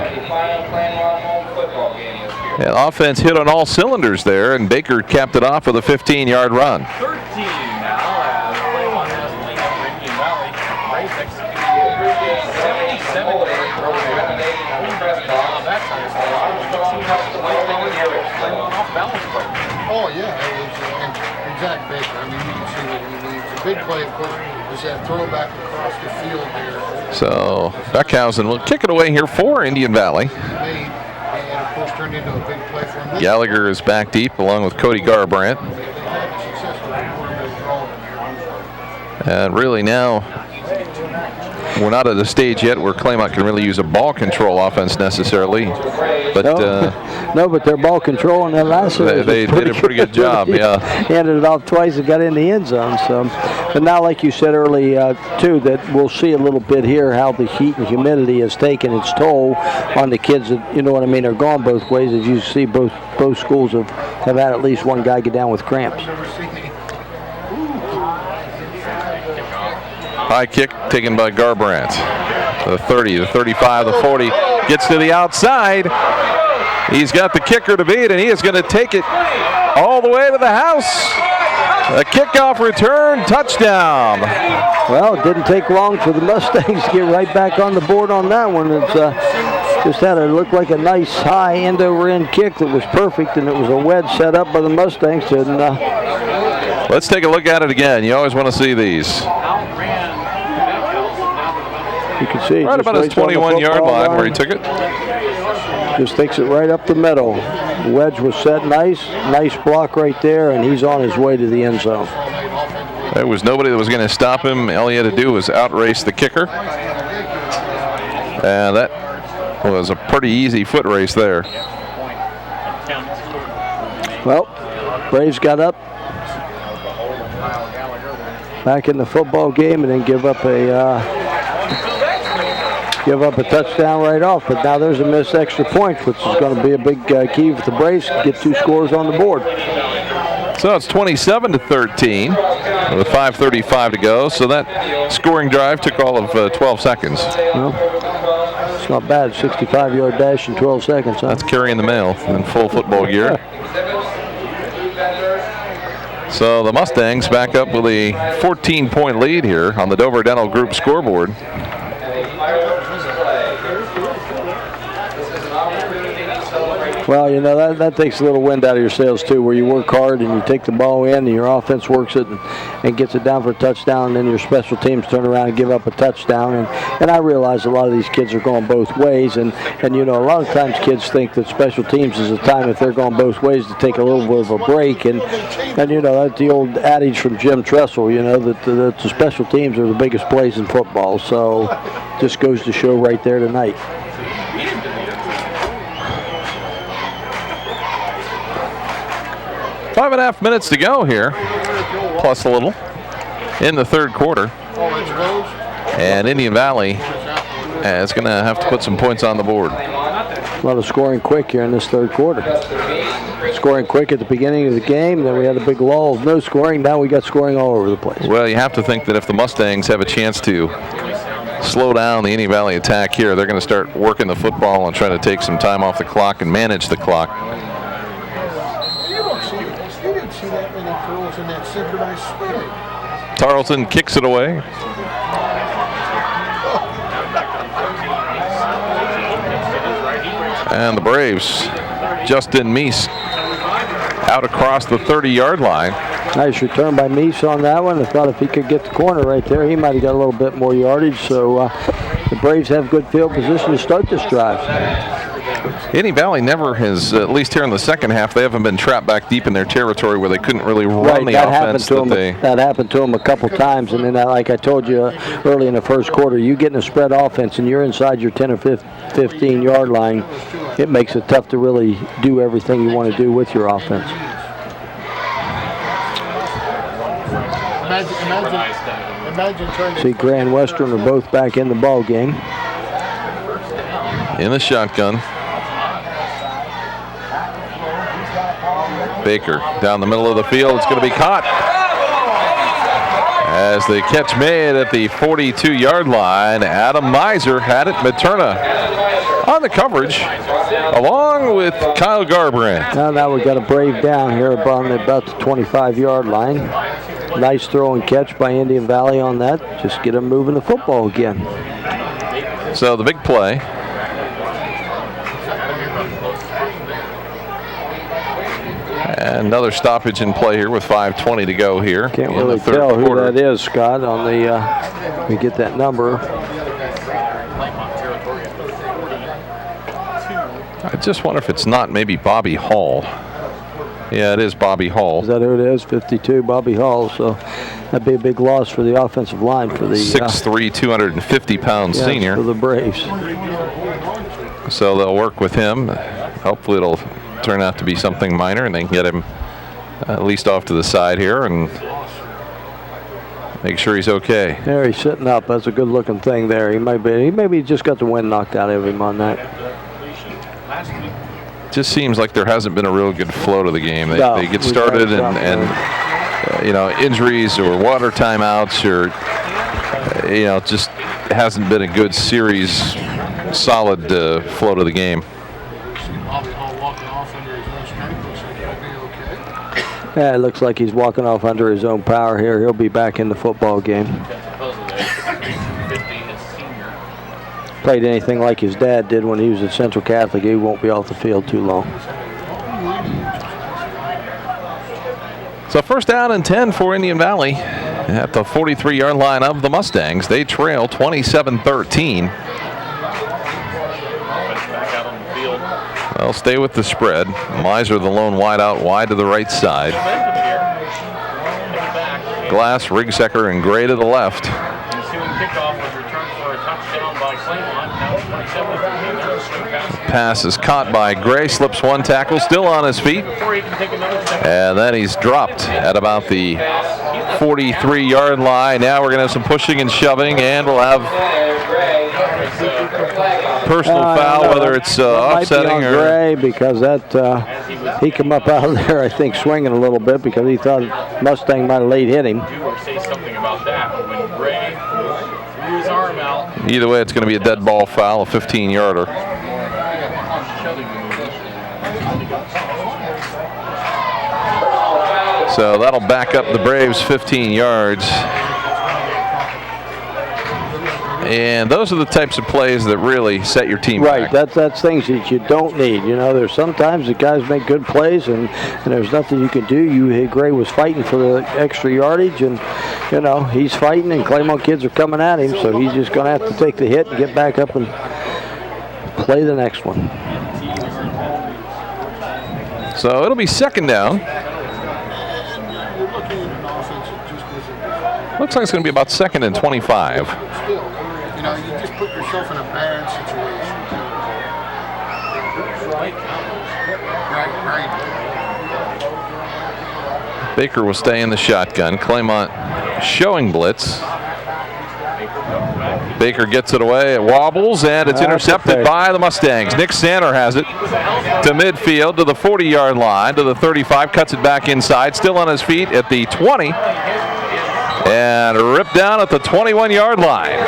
And offense hit on all cylinders there, and Baker capped it off with a 15-yard run. 13 now as Claymont has the lead over Indian Valley. Braves executed 77-yard throw that time. Oh, yeah, it was exact Baker. I mean, you can see what he needs. A big play, of course, is that throw back across the field here. So Beckhausen will kick it away here for Indian Valley. And, of course, turned into a big play for him. Gallagher is back deep along with Cody Garbrandt. And really now, we're not at a stage yet where Claymont can really use a ball control offense necessarily. But no, but their ball control in that last series they did a pretty good job, yeah. Handed it off twice and got in the end zone. So, but now, like you said early, too, that we'll see a little bit here how the heat and humidity has taken its toll on the kids that, you know what I mean, are gone both ways. As you see, both schools have had at least one guy get down with cramps. High kick taken by Garbrandt. The 30, the 35, the 40. Gets to the outside. He's got the kicker to beat, and he is going to take it all the way to the house. A kickoff return, touchdown. Well, it didn't take long for the Mustangs to get right back on the board on that one. It's just had to look like a nice high end-over-end kick that was perfect, and it was a wedge set up by the Mustangs. And let's take a look at it again. You always want to see these. You can see right about his 21-yard line where he took it. Just takes it right up the middle. The wedge was set nice block right there, and he's on his way to the end zone. There was nobody that was going to stop him. All he had to do was outrace the kicker. And that was a pretty easy foot race there. Well, Braves got up back in the football game and then give up a touchdown right off, but now there's a missed extra point, which is going to be a big key for the Braves to get 2 scores on the board. So it's 27-13 with 5:35 to go. So that scoring drive took all of 12 seconds. Well, it's not bad. 65-yard dash in 12 seconds. Huh? That's carrying the mail in full football gear. So the Mustangs back up with a 14-point lead here on the Dover Dental Group scoreboard. Well, you know, that takes a little wind out of your sails, too, where you work hard and you take the ball in and your offense works it and gets it down for a touchdown, and then your special teams turn around and give up a touchdown. And I realize a lot of these kids are going both ways, and you know, a lot of times kids think that special teams is a time, if they're going both ways, to take a little bit of a break. And you know, that's the old adage from Jim Tressel, you know, that the special teams are the biggest plays in football. So just goes to show right there tonight. 5.5 minutes to go here, plus a little, in the third quarter. And Indian Valley is going to have to put some points on the board. A lot of scoring quick here in this third quarter. Scoring quick at the beginning of the game, then we had a big lull of no scoring. Now we got scoring all over the place. Well, you have to think that if the Mustangs have a chance to slow down the Indian Valley attack here, they're going to start working the football and trying to take some time off the clock and manage the clock. Tarleton kicks it away. And the Braves, Justin Meese, out across the 30-yard line. Nice return by Meese on that one. I thought if he could get the corner right there, he might have got a little bit more yardage. So the Braves have good field position to start this drive. Indian Valley never has, at least here in the second half, they haven't been trapped back deep in their territory where they couldn't really run the offense that happened to them a couple times. And then, like I told you early in the first quarter, you get in a spread offense and you're inside your 10 or 15-yard line, it makes it tough to really do everything you want to do with your offense. See, Grand Western are both back in the ball game. In the shotgun. Baker down the middle of the field. It's going to be caught. As the catch made at the 42-yard line, Adam Miser had it. Materna on the coverage, along with Kyle Garbrandt. Now we've got a Brave down here about the 25-yard line. Nice throw and catch by Indian Valley on that. Just get them moving the football again. So the big play. And another stoppage in play here with 5:20 to go here. Can't really tell who that is, Scott, on the, we get that number. I just wonder if it's not maybe Bobby Hall. Yeah, it is Bobby Hall. Is that who it is? 52, Bobby Hall. So that'd be a big loss for the offensive line for the 6'3", 250-pound senior. For the Braves. So they'll work with him. Hopefully it'll turn out to be something minor and they can get him at least off to the side here and make sure he's okay. There, he's sitting up. That's a good-looking thing there. He maybe just got the wind knocked out of him on that. Just seems like there hasn't been a real good flow to the game. They get started and you know, injuries or water timeouts or you know, just hasn't been a good series, solid flow to the game. Yeah, it looks like he's walking off under his own power here. He'll be back in the football game. Played anything like his dad did when he was at Central Catholic, he won't be off the field too long. So first down and 10 for Indian Valley at the 43-yard line of the Mustangs. They trail 27-13. They'll stay with the spread. Miser, the lone wideout, wide to the right side. Glass, Rigsecker, and Gray to the left. Pass is caught by Gray, slips one tackle, still on his feet. And then he's dropped at about the 43-yard line. Now we're going to have some pushing and shoving, and we'll have personal foul, whether it's offsetting or Gray, because that he come up out of there, I think, swinging a little bit because he thought Mustang might have late hit him. Do or say something about that. When Gray threw his arm out. Either way, it's going to be a dead ball foul, a 15-yarder. So that'll back up the Braves 15 yards. And those are the types of plays that really set your team Right, back. that's things that you don't need. You know, there's sometimes the guys make good plays and there's nothing you can do. Gray was fighting for the extra yardage, and you know he's fighting, and Claymont kids are coming at him, so he's just going to have to take the hit and get back up and play the next one. So it'll be second down. Looks like it's going to be about 2nd and 25. You know, you just put yourself in a bad situation. Right. Baker will stay in the shotgun. Claymont showing blitz. Baker gets it away. It wobbles, and it's intercepted by the Mustangs. Nick Sanner has it to midfield, to the 40-yard line, to the 35, cuts it back inside, still on his feet at the 20, and ripped down at the 21-yard line.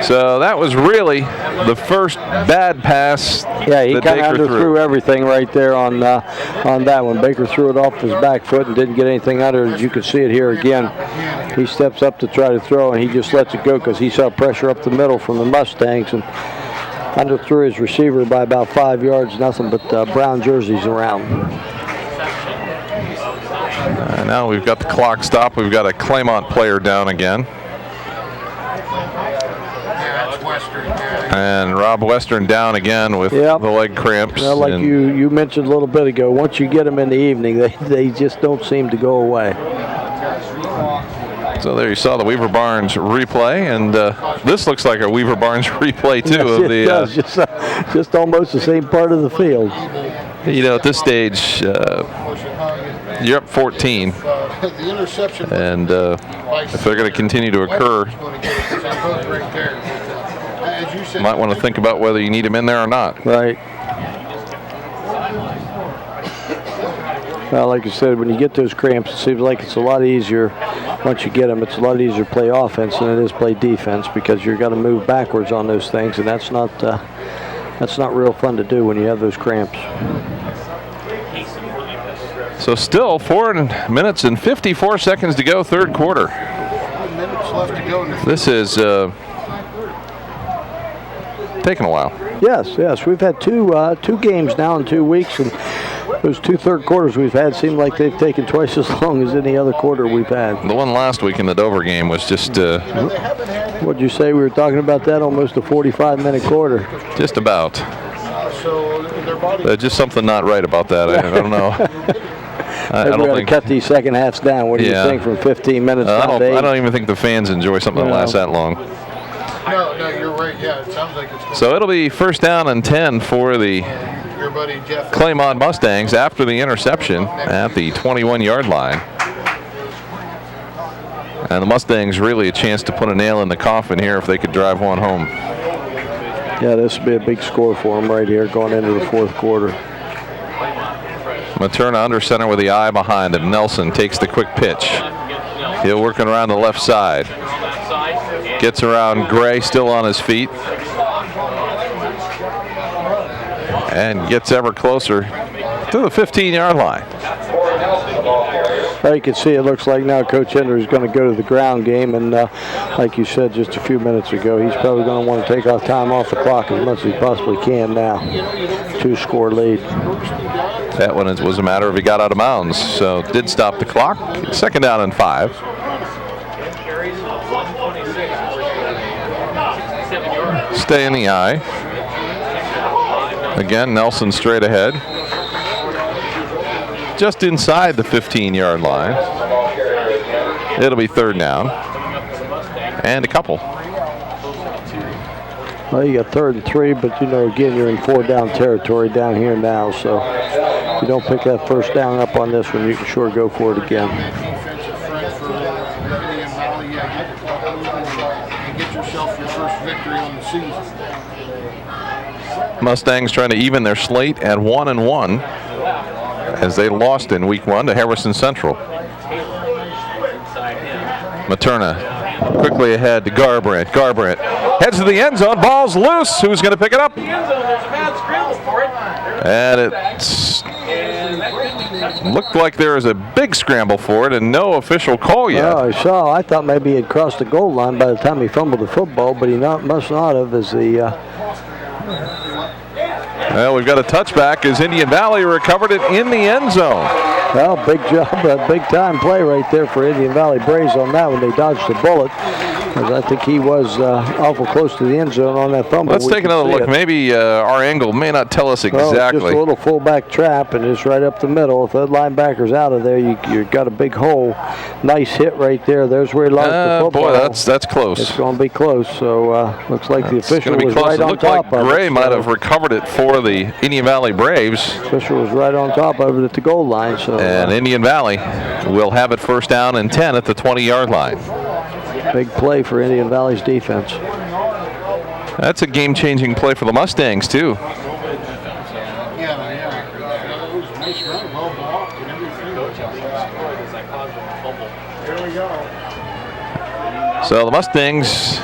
So that was really the first bad pass. Yeah, he kind of underthrew everything right there on that one. Baker threw it off his back foot and didn't get anything under it. As you can see it here again, he steps up to try to throw, and he just lets it go because he saw pressure up the middle from the Mustangs and underthrew his receiver by about 5 yards. Nothing but brown jerseys around. Now we've got the clock stop. We've got a Claymont player down again. And Rob Western down again with the leg cramps. Well, like you mentioned a little bit ago, once you get them in the evening, they just don't seem to go away. So there you saw the Weaver Barnes replay, and this looks like a Weaver Barnes replay too. Yes, of the does. Just almost the same part of the field. You know, at this stage, you're up 14, and if they're going to continue to occur, you might want to think about whether you need him in there or not. Right. Well, like I said, when you get those cramps, it seems like it's a lot easier. Once you get them, it's a lot easier to play offense than it is play defense, because you're going to move backwards on those things, and that's not real fun to do when you have those cramps. So still 4 minutes and 54 seconds to go, third quarter. This is taking a while. Yes. We've had two games now in 2 weeks, and those 2 third quarters we've had seem like they've taken twice as long as any other quarter we've had. The one last week in the Dover game was just... what'd you say? We were talking about that, almost a 45-minute quarter. Just about. Just something not right about that. I don't know. I don't think cut these second halves down. What do you think, from 15 minutes down to 8? I don't even think the fans enjoy something that lasts that long. No, you're right. Yeah, it sounds like it's. So it'll be 1st down and 10 for the Claymont Mustangs after the interception at the 21-yard line. And the Mustangs really a chance to put a nail in the coffin here if they could drive one home. Yeah, this would be a big score for them right here going into the fourth quarter. Materna under center with the eye behind him. Nelson takes the quick pitch. He'll working around the left side. Gets around Gray, still on his feet. And gets ever closer to the 15-yard line. Well, you can see it looks like now Coach Hendry is going to go to the ground game, and like you said just a few minutes ago, he's probably going to want to take off time off the clock as much as he possibly can now. 2-score lead. That one was a matter of he got out of bounds, so did stop the clock. 2nd down and 5. Stay in the eye. Again, Nelson straight ahead. Just inside the 15-yard line. It'll be 3rd down. And a couple. Well, you got 3rd and 3, but again, you're in 4-down territory down here now, so if you don't pick that 1st down up on this one, you can sure go for it again. Get yourself your first victory on the season. Mustangs trying to even their slate at 1-1 as they lost in week 1 to Harrison Central. Materna quickly ahead to Garbrandt. Garbrandt heads to the end zone. Ball's loose. Who's going to pick it up? And it looked like there was a big scramble for it and no official call yet. Oh, I thought maybe he had crossed the goal line by the time he fumbled the football, but he must not have as the... Well, we've got a touchback as Indian Valley recovered it in the end zone. Well, big job, a big time play right there for Indian Valley Braves on that one. They dodged the bullet, because I think he was awful close to the end zone on that fumble. Let's take another look. Maybe our angle may not tell us exactly. Just a little fullback trap, and it's right up the middle. If that linebacker's out of there, you've got a big hole. Nice hit right there. There's where he lost the football. Boy, that's close. It's going to be close. So looks like the official was close. right on top of it. Gray might have recovered it for the Indian Valley Braves. Official was right on top of it at the goal line. So and Indian Valley will have it first down and 10 at the 20-yard line. Big play for Indian Valley's defense. That's a game-changing play for the Mustangs, too. Yeah. It was a nice run, well blocked and everything. Here we go. So the Mustangs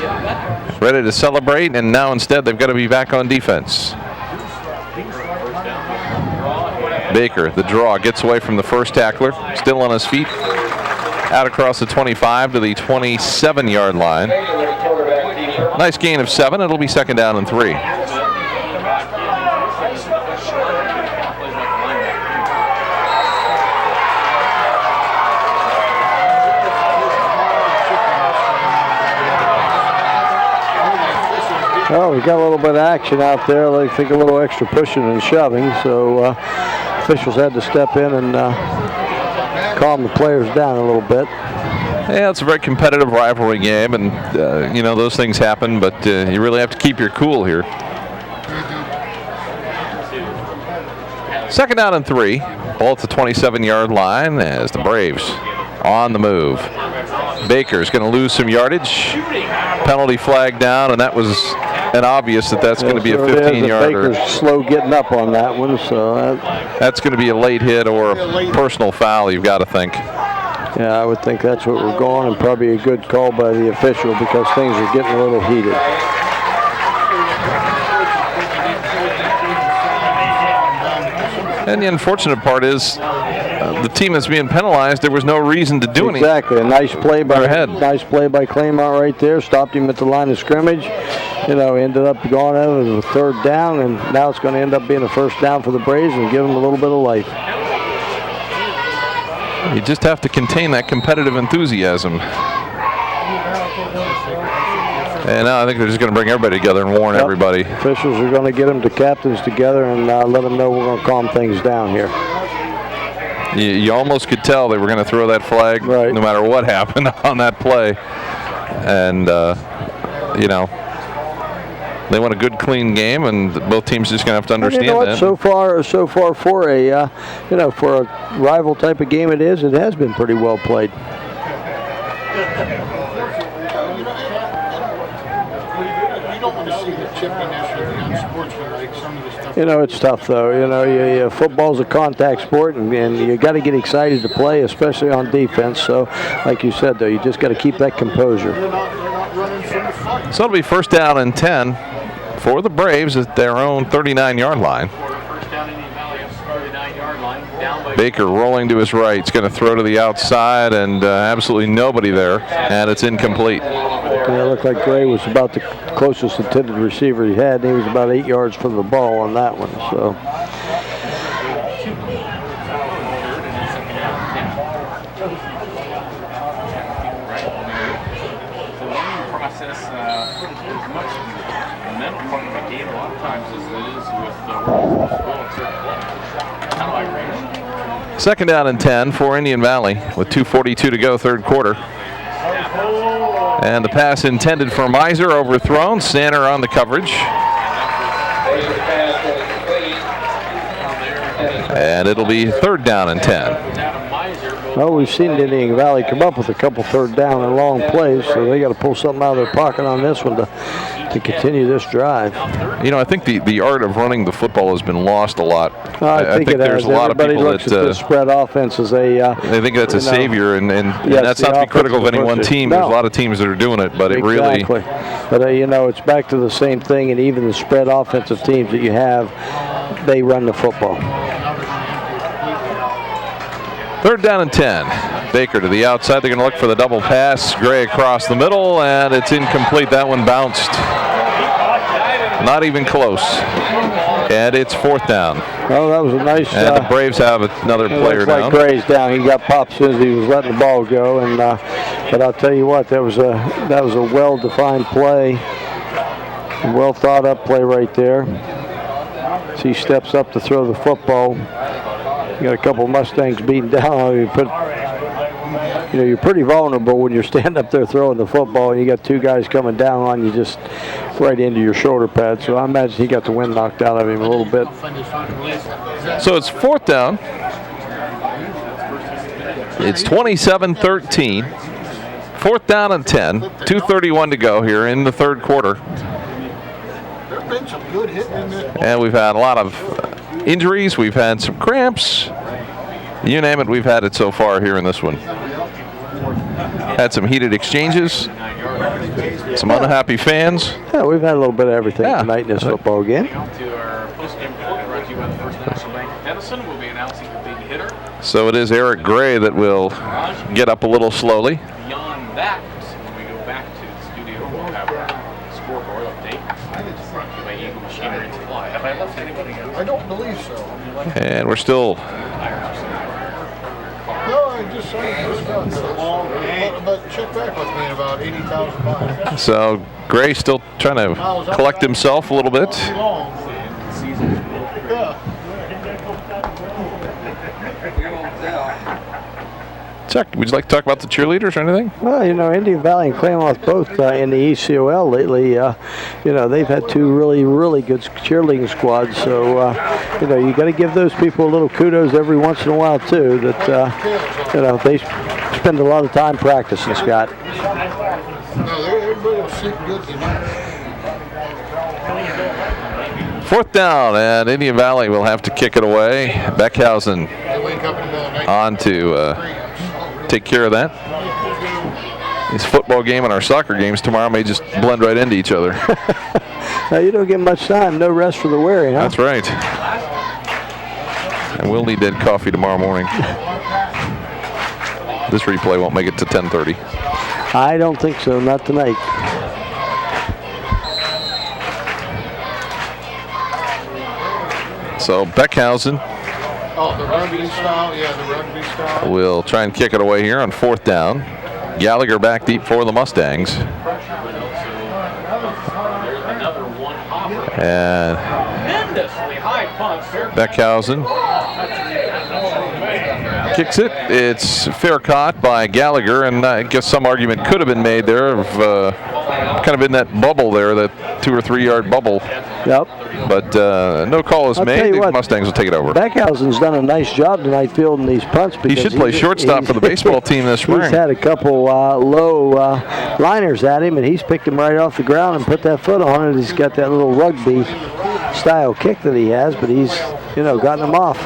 ready to celebrate, and now instead they've got to be back on defense. Baker, the draw, gets away from the first tackler, still on his feet. Out across the 25 to the 27-yard line. Nice gain of 7. It'll be second down and 3. Oh, we got a little bit of action out there. I think a little extra pushing and shoving. So officials had to step in and calm the players down a little bit. Yeah, it's a very competitive rivalry game, and those things happen, but you really have to keep your cool here. Second down and 3. Ball at the 27-yard line as the Braves on the move. Baker's going to lose some yardage. Penalty flag down, and that was an obvious that's going to be a 15-yarder. Baker's slow getting up on that one, so that's going to be a late hit or a personal foul, you've got to think. Yeah, I would think that's what we're going, and probably a good call by the official because things are getting a little heated. And the unfortunate part is the team that's being penalized, there was no reason to do anything. Exactly. A nice play by Claymont right there. Stopped him at the line of scrimmage. Ended up going out as a third down, and now it's going to end up being a first down for the Braves and give them a little bit of life. You just have to contain that competitive enthusiasm. And now I think they're just going to bring everybody together and warn everybody. Officials are going to get them to captains together and let them know we're going to calm things down here. You almost could tell they were going to throw that flag no matter what happened on that play. And, they want a good, clean game, and both teams just going to have to understand that. So far for a for a rival type of game it has been pretty well played. You don't want to see the chippiness or the unsportsmanlike, some of the stuff. It's tough though. Football's a contact sport, and you got to get excited to play, especially on defense. So, like you said though, you just got to keep that composure. They're not running from the fight. So it'll be first down and 10 for the Braves at their own 39-yard line. Baker rolling to his right. He's going to throw to the outside, and absolutely nobody there, and it's incomplete. Yeah, it looked like Gray was about the closest intended receiver he had, and he was about 8 yards from the ball on that one. So. Second down and 10 for Indian Valley with 2:42 to go, third quarter. And the pass intended for Miser overthrown. Sanner on the coverage. And it'll be third down and 10. Well, we've seen Indian Valley come up with a couple third down and long plays, so they got to pull something out of their pocket on this one to continue this drive. You know, I think the art of running the football has been lost a lot. I think there's a lot of Everybody people looks that at the spread offense as they think that's a savior, and that's not to be critical of any one team. No. There's a lot of teams that are doing it, but exactly. it really. But it's back to the same thing, and even the spread offensive teams that you have, they run the football. 3rd down and 10. Baker to the outside. They're going to look for the double pass. Gray across the middle, and it's incomplete. That one bounced. Not even close. And it's 4th down. Oh, that was a nice. And the Braves have another player down. Like Gray's down. He got popped as soon as he was letting the ball go. And but I'll tell you what, that was a well-defined play, a well thought up play right there. As he steps up to throw the football. You got a couple Mustangs beaten down. You're pretty vulnerable when you're standing up there throwing the football, and you got 2 guys coming down on you just right into your shoulder pad. So I imagine he got the wind knocked out of him a little bit. So it's 4th down. It's 27-13. 4th down and 10. 2:31 to go here in the 3rd quarter. There's been some good hitting in this. And we've had a lot of injuries. We've had some cramps. You name it, we've had it so far here in this one. Had some heated exchanges. Some unhappy fans. Yeah, we've had a little bit of everything tonight in this football game. To our post-game report brought to you by the First National Bank of Denison. We'll be announcing the big hitter. So it is Eric Gray that will get up a little slowly. Beyond that, when we go back to the studio, we'll have our scoreboard update brought to you by Eagle Machinery and Supply. Have I left anybody else? I don't believe so. And we're still. No, I just got this. But check back with me in about 80,000 miles. So Gray still trying to collect himself a little bit. Chuck, would you like to talk about the cheerleaders or anything? Well, Indian Valley and Claymont both in the ECOL lately. They've had 2 really, really good cheerleading squads. So, you got to give those people a little kudos every once in a while too. That they spend a lot of time practicing, Scott. No, everybody was sleeping good tonight. 4th down, and Indian Valley will have to kick it away. Beckhausen on to take care of that. This football game and our soccer games tomorrow may just blend right into each other. You don't get much time. No rest for the weary, huh? That's right. And we'll need that coffee tomorrow morning. This replay won't make it to 10:30. I don't think so. Not tonight. So Beckhausen the rugby style. Yeah, the rugby style. will try and kick it away here on 4th down. Gallagher back deep for the Mustangs. And Beckhausen kicks it. It's fair caught by Gallagher, and I guess some argument could have been made there of kind of in that bubble there, that 2 or 3 yard bubble. Yep. But no call is made. The Mustangs will take it over. Beckhausen's done a nice job tonight fielding these punts. He should play shortstop for the baseball team this spring. He's had a couple low liners at him, and he's picked him right off the ground and put that foot on it. He's got that little rugby style kick that he has, but he's gotten him off.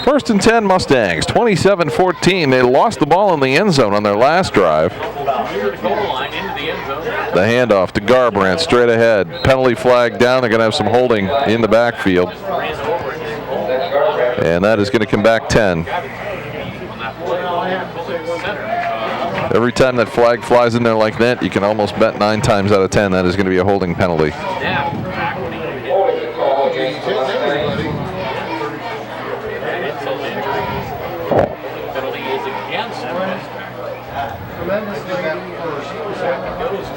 1st and 10 Mustangs, 27-14. They lost the ball in the end zone on their last drive. The handoff to Garbrandt straight ahead. Penalty flag down. They're going to have some holding in the backfield. And that is going to come back 10. Every time that flag flies in there like that, you can almost bet 9 times out of 10 that is going to be a holding penalty.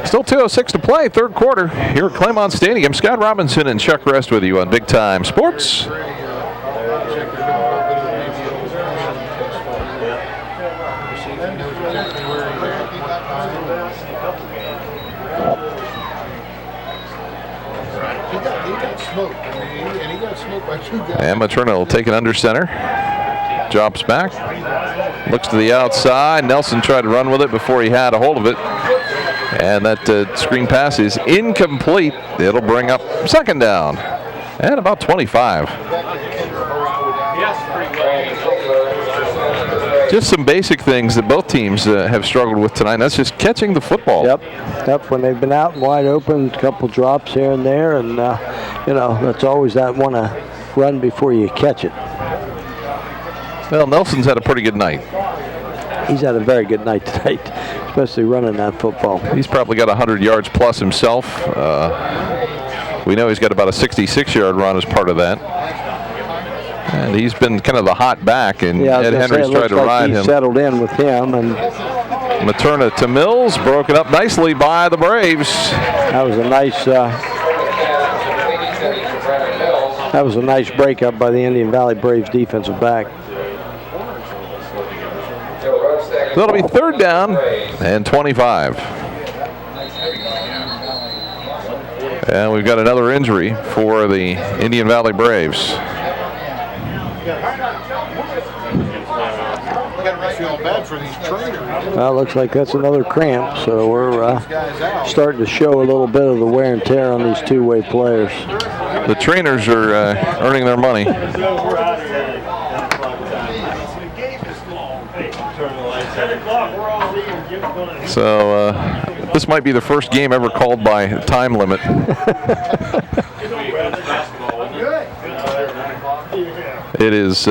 Still 2:06 to play, 3rd quarter here at Claymont Stadium. Scott Robinson and Chuck Rest with you on Big Time Sports. He got smoked. And he got smoked by 2 guys. And Materna will take it under center. drops back, looks to the outside. Nelson tried to run with it before he had a hold of it. And that screen pass is incomplete. It'll bring up second down at about 25. Just some basic things that both teams have struggled with tonight. That's just catching the football. Yep. When they've been out and wide open, a couple drops here and there, and that's always that want to run before you catch it. Well, Nelson's had a pretty good night. He's had a very good night tonight, especially running that football. He's probably got 100 yards plus himself. We know he's got about a 66-yard run as part of that. And he's been kind of the hot back, and Ed Henry's tried to ride him. Settled in with him, and Materna to Mills, broken up nicely by the Braves. That was a nice breakup by the Indian Valley Braves defensive back. So it'll be third down and 25. And we've got another injury for the Indian Valley Braves. Feel bad for these trainers. Well, it looks like that's another cramp, so we're starting to show a little bit of the wear and tear on these two-way players. The trainers are earning their money. So this might be the first game ever called by time limit. It is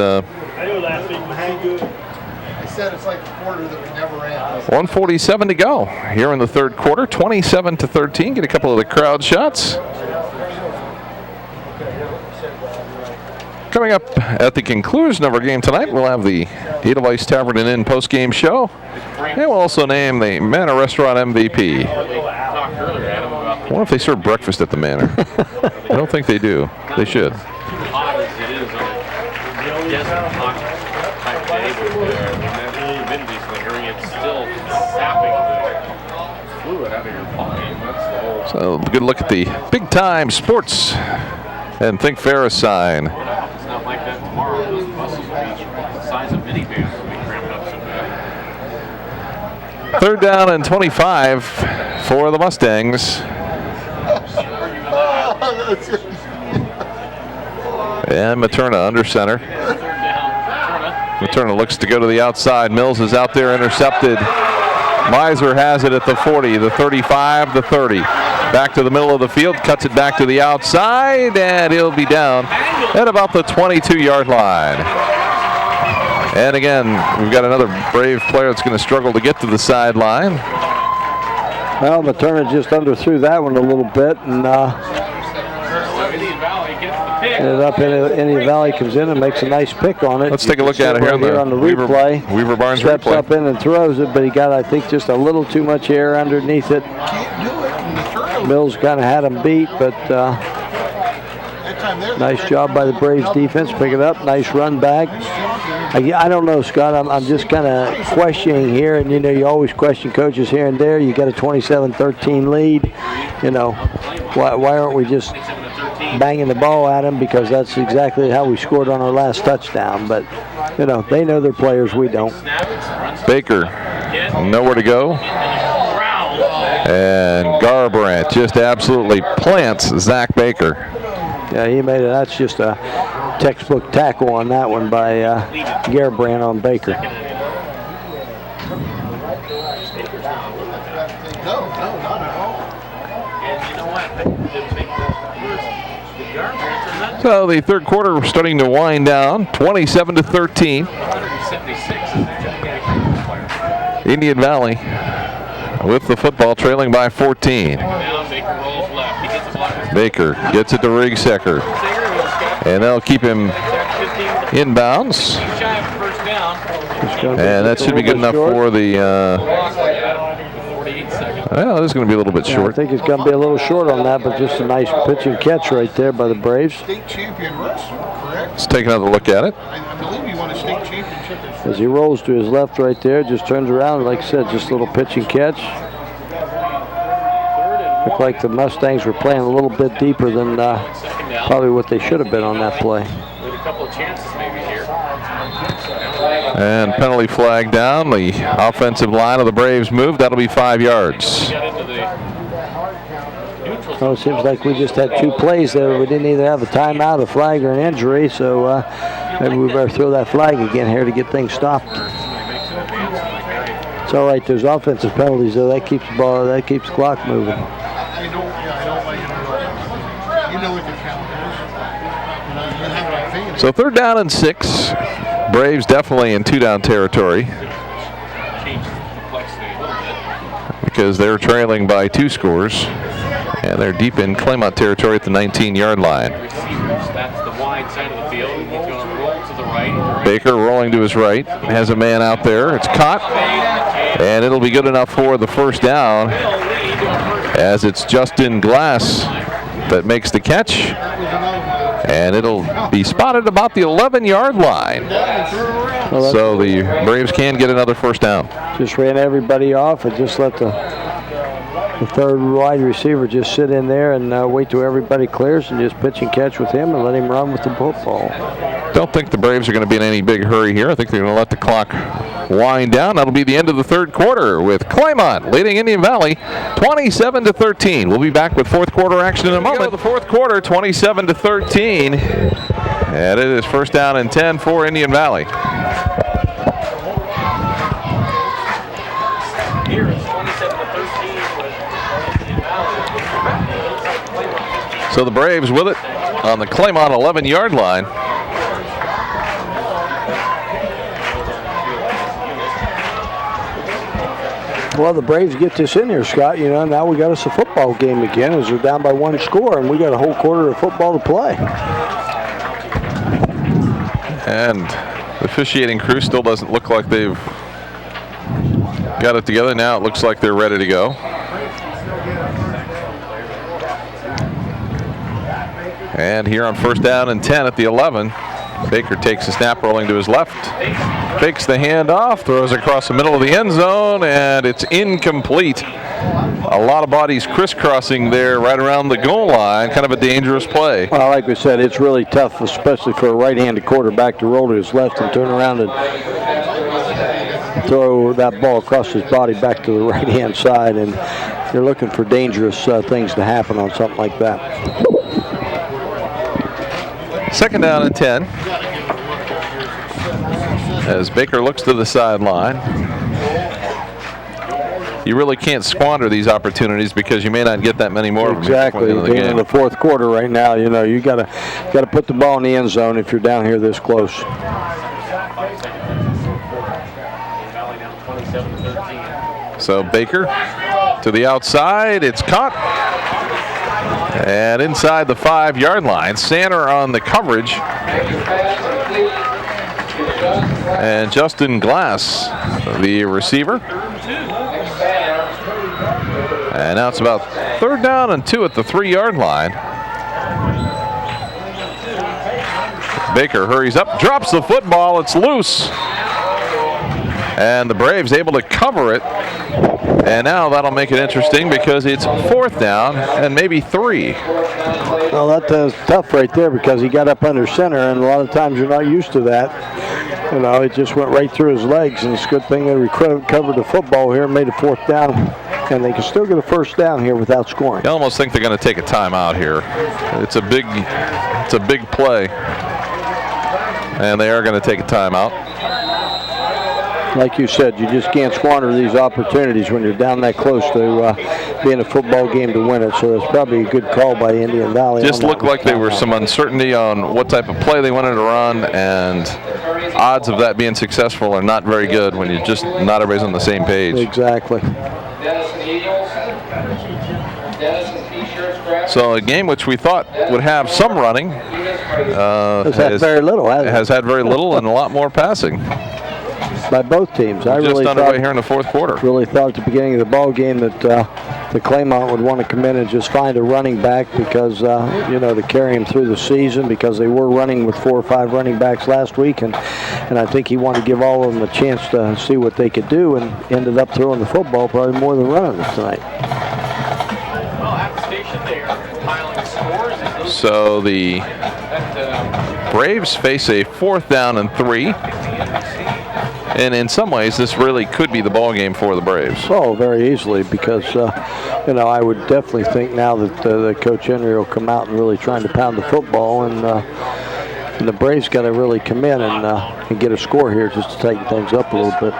1:47 to go here in the third quarter. 27-13. Get a couple of the crowd shots. Coming up at the conclusion of our game tonight, we'll have the Edelweiss Tavern and Inn post-game show. And we'll also name the Manor Restaurant MVP. I wonder if they serve breakfast at the Manor. I don't think they do. They should. So good look at the big time sports and Think Ferris sign. It's not like that tomorrow. Those buses will be the size of minivans. Will be cramped up so bad. Third down and 25 for the Mustangs. And Materna under center. Materna looks to go to the outside. Mills is out there, intercepted. Miser has it at the 40, the 35, the 30. Back to the middle of the field, cuts it back to the outside, and he'll be down at about the 22-yard line. And again, we've got another Brave player that's going to struggle to get to the sideline. Well, Materna just underthrew that one a little bit, and ended up Indian Valley comes in and makes a nice pick on it. Let's take a look at it here on the replay. Weaver Barnes steps replay. Up in and throws it, but he got, I think, just a little too much air underneath it. Mills kind of had him beat, but nice job by the Braves defense. Pick it up, nice run back. I don't know, Scott. I'm just kind of questioning here, and you always question coaches here and there. You got a 27-13 lead. Why aren't we just banging the ball at them? Because that's exactly how we scored on our last touchdown. But they know their players, we don't. Baker, nowhere to go. And Garbrandt just absolutely plants Zach Baker. Yeah, he made it. That's just a textbook tackle on that one by Garbrandt on Baker. So the third quarter we're starting to wind down, 27-13. Indian Valley with the football, trailing by 14. Baker gets it to Rigsecker, and they'll keep him inbounds. And that should be good enough for the. Well, this is going to be a little bit short. I think it's going to be a little short on that, but just a nice pitch and catch right there by the Braves. State champion wrestler, correct? Let's take another look at it. I believe he won a state championship. As he rolls to his left right there, just turns around, like I said, just a little pitch and catch. Looked like the Mustangs were playing a little bit deeper than probably what they should have been on that play. With a couple of chances maybe here. And penalty flag down. The offensive line of the Braves moved. That'll be 5 yards. Well, it seems like we just had 2 plays there. We didn't either have a timeout, a flag, or an injury, so maybe we better throw that flag again here to get things stopped. It's all right. There's offensive penalties, though. That keeps the ball. That keeps the clock moving. I don't like it. You know what the count is. You have it on film. So 3rd down and 6. Braves definitely in 2-down territory because they're trailing by 2 scores. And they're deep in Claymont territory at the 19-yard line. That's the wide side of the field. He's going to roll to the right. Baker rolling to his right. Has a man out there. It's caught. And it'll be good enough for the 1st down as it's Justin Glass that makes the catch. And it'll be spotted about the 11-yard line. So the Braves can get another 1st down. Just ran everybody off and just let the 3rd wide receiver just sit in there and wait till everybody clears and just pitch and catch with him and let him run with the football. Don't think the Braves are going to be in any big hurry here. I think they're going to let the clock wind down. That'll be the end of the 3rd quarter with Claymont leading Indian Valley 27-13. We'll be back with 4th quarter action in a moment. The 4th quarter, 27-13. And it is 1st down and 10 for Indian Valley. Here it's 27-13. So the Braves with it on the Claymont 11-yard line. Well, the Braves get this in here, Scott. You know, now we got us a football game again as they're down by 1 score, and we got a whole quarter of football to play. And the officiating crew still doesn't look like they've got it together. Now it looks like they're ready to go. And here on 1st down and 10 at the 11, Baker takes a snap rolling to his left, fakes the handoff, throws across the middle of the end zone, and it's incomplete. A lot of bodies crisscrossing there right around the goal line. Kind of a dangerous play. Well, like we said, it's really tough, especially for a right-handed quarterback to roll to his left and turn around and throw that ball across his body back to the right-hand side. And you're looking for dangerous things to happen on something like that. 2nd down and 10. As Baker looks to the sideline. You really can't squander these opportunities because you may not get that many more. Exactly. Of them Being in the 4th quarter right now, you know, you got to put the ball in the end zone if you're down here this close. So Baker to the outside. It's caught. And inside the 5-yard line, Sander on the coverage. And Justin Glass, the receiver. And now it's about 3rd down and 2 at the 3-yard line. Baker hurries up, drops the football, it's loose. And the Braves able to cover it. And now that'll make it interesting because it's 4th down and maybe 3. Well, that's tough right there because he got up under center, and a lot of times you're not used to that. You know, it just went right through his legs, and it's a good thing they recovered the football here and made a 4th down, and they can still get a 1st down here without scoring. I almost think they're going to take a timeout here. It's a big play, and they are going to take a timeout. Like you said, you just can't squander these opportunities when you're down that close to being a football game to win it. So that's probably a good call by Indian Valley. Just looked like there was some uncertainty on what type of play they wanted to run, and odds of that being successful are not very good when you're just not everybody's on the same page. Exactly. So a game which we thought would have some running has had very little, hasn't it? Has had very little and a lot more passing. By both teams. I just really underway here in the 4th quarter. Really thought at the beginning of the ball game that the Claymont would want to come in and just find a running back because you know, to carry him through the season, because they were running with 4 or 5 running backs last week, and I think he wanted to give all of them a chance to see what they could do, and ended up throwing the football probably more than running it tonight. So the Braves face a 4th down and 3. And in some ways, this really could be the ball game for the Braves. Oh, very easily, because I would definitely think now that Coach Henry will come out and really trying to pound the football, and the Braves got to really come in and get a score here just to tighten things up a little bit.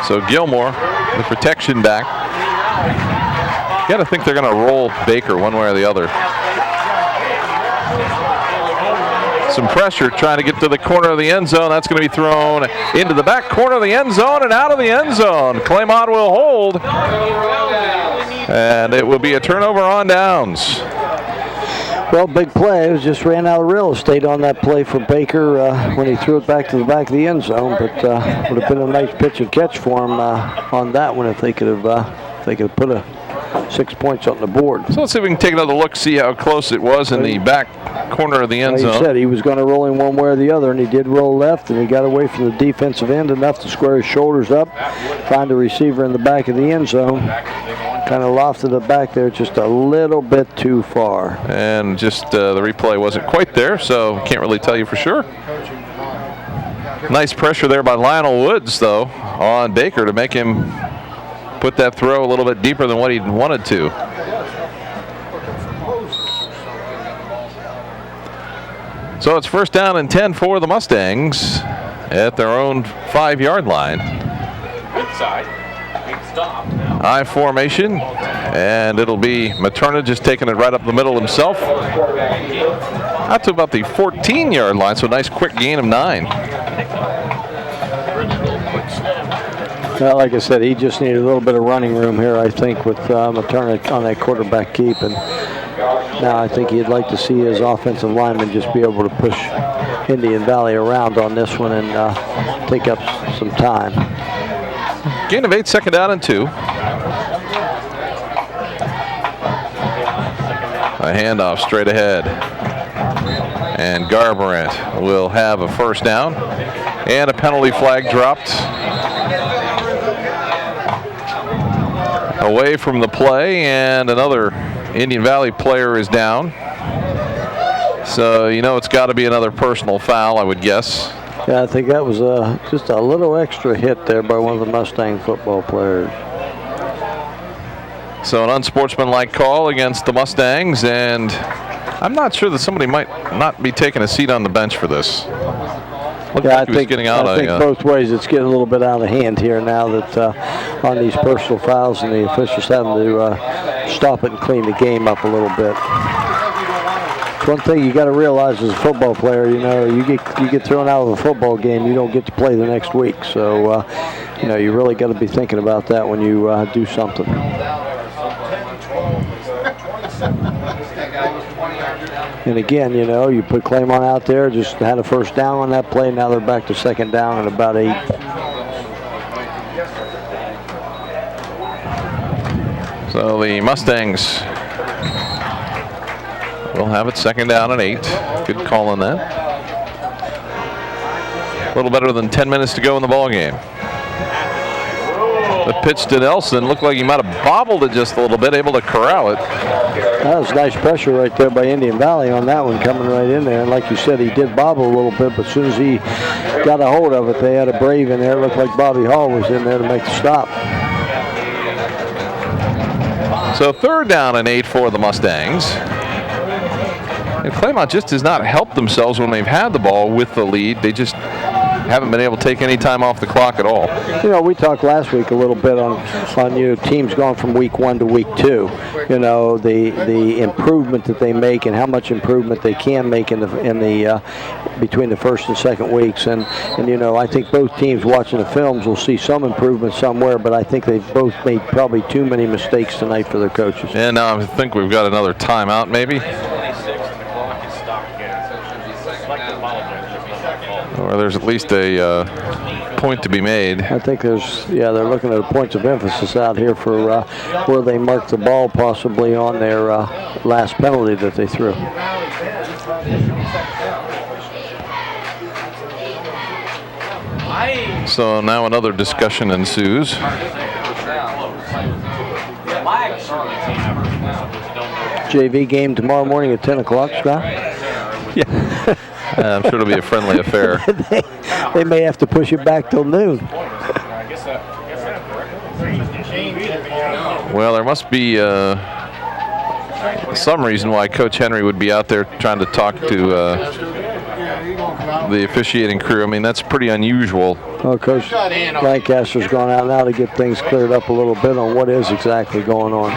So Gilmore, the protection back. You got to think they're going to roll Baker one way or the other. Some pressure trying to get to the corner of the end zone. That's going to be thrown into the back corner of the end zone and out of the end zone. Claymont will hold. And it will be a turnover on downs. Well, big play. It just ran out of real estate on that play for Baker when he threw it back to the back of the end zone. But would have been a nice pitch and catch for him on that one if they could have put a 6 points on the board. So let's see if we can take another look, see how close it was in the back corner of the end zone. He said he was going to roll in one way or the other, and he did roll left, and he got away from the defensive end enough to square his shoulders up, find a receiver in the back of the end zone. Kind of lofted it back there just a little bit too far. And just the replay wasn't quite there, so can't really tell you for sure. Nice pressure there by Lionel Woods, though, on Baker to make him put that throw a little bit deeper than what he wanted to. So it's first down and 10 for the Mustangs at their own 5-yard line. Good side. Big stop. I formation, and it'll be Materna just taking it right up the middle himself. Out to about the 14-yard line, so a nice quick gain of 9. Well, like I said, he just needed a little bit of running room here, I think, with Materna on that quarterback keep. And now I think he'd like to see his offensive lineman just be able to push Indian Valley around on this one and take up some time. Gain of 8, second down and 2. A handoff straight ahead. And Garbrandt will have a first down. And a penalty flag dropped. Away from the play, and another Indian Valley player is down. So, it's got to be another personal foul, I would guess. Yeah, I think that was just a little extra hit there by one of the Mustang football players. So an unsportsmanlike call against the Mustangs, and I'm not sure that somebody might not be taking a seat on the bench for this. I think both ways it's getting a little bit out of hand here now that on these personal fouls, and the officials having to stop it and clean the game up a little bit. It's one thing you got to realize as a football player, you get thrown out of a football game, you don't get to play the next week. So, you really got to be thinking about that when you do something. And again, you put Claymont out there, just had a first down on that play. Now they're back to second down and about 8. So the Mustangs will have it second down and 8. Good call on that. A little better than 10 minutes to go in the ball game. The pitch to Nelson looked like he might have bobbled it just a little bit, able to corral it. That was nice pressure right there by Indian Valley on that one, coming right in there. And like you said, he did bobble a little bit, but as soon as he got a hold of it, they had a Brave in there. It looked like Bobby Hall was in there to make the stop. So third down and 8 for the Mustangs. And Claymont just has not helped themselves when they've had the ball with the lead. They just haven't been able to take any time off the clock at all. We talked last week a little bit on teams going from week 1 to week 2. The improvement that they make and how much improvement they can make in the between the first and second weeks. And I think both teams watching the films will see some improvement somewhere, but I think they've both made probably too many mistakes tonight for their coaches. And now I think we've got another timeout maybe. Or there's at least a point to be made. I think they're looking at points of emphasis out here for where they marked the ball possibly on their last penalty that they threw. So now another discussion ensues. JV game tomorrow morning at 10 o'clock, Scott? Yeah. I'm sure it'll be a friendly affair. They may have to push it back till noon. Well, there must be some reason why Coach Henry would be out there trying to talk to the officiating crew. I mean, that's pretty unusual. Well, Coach Lancaster's gone out now to get things cleared up a little bit on what is exactly going on.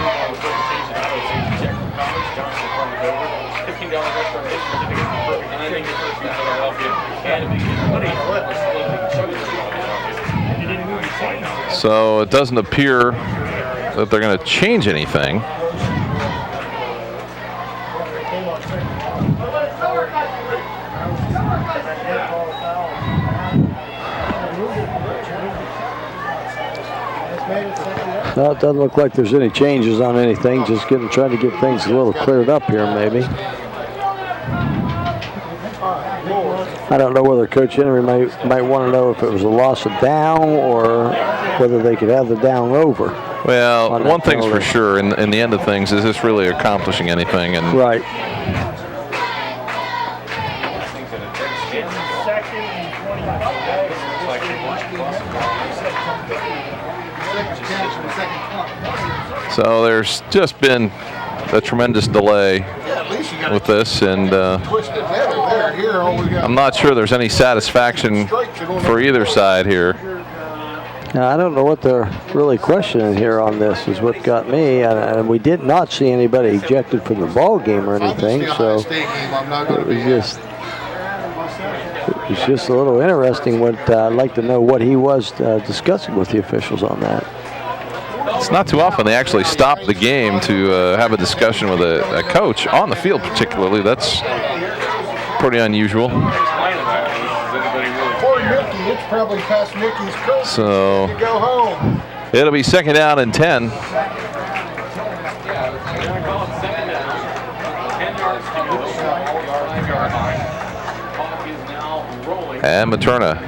So it doesn't appear that they're going to change anything. No, it doesn't look like there's any changes on anything. Just trying to get things a little cleared up here, maybe. I don't know whether Coach Henry might want to know if it was a loss of down or whether they could have the down over. Well, one thing's for sure, in the end of things, is this really accomplishing anything? And right. So there's just been a tremendous delay with this, and I'm not sure there's any satisfaction for either side here. Now, I don't know what they're really questioning here on this is what got me, and we did not see anybody ejected from the ball game or anything, so it was just a little interesting. I'd like to know what he was discussing with the officials on that. It's not too often they actually stop the game to have a discussion with a coach on the field, particularly. That's pretty unusual. It's probably past Mickey's coach. So to go home. It'll be 2nd down and 10. And Materna.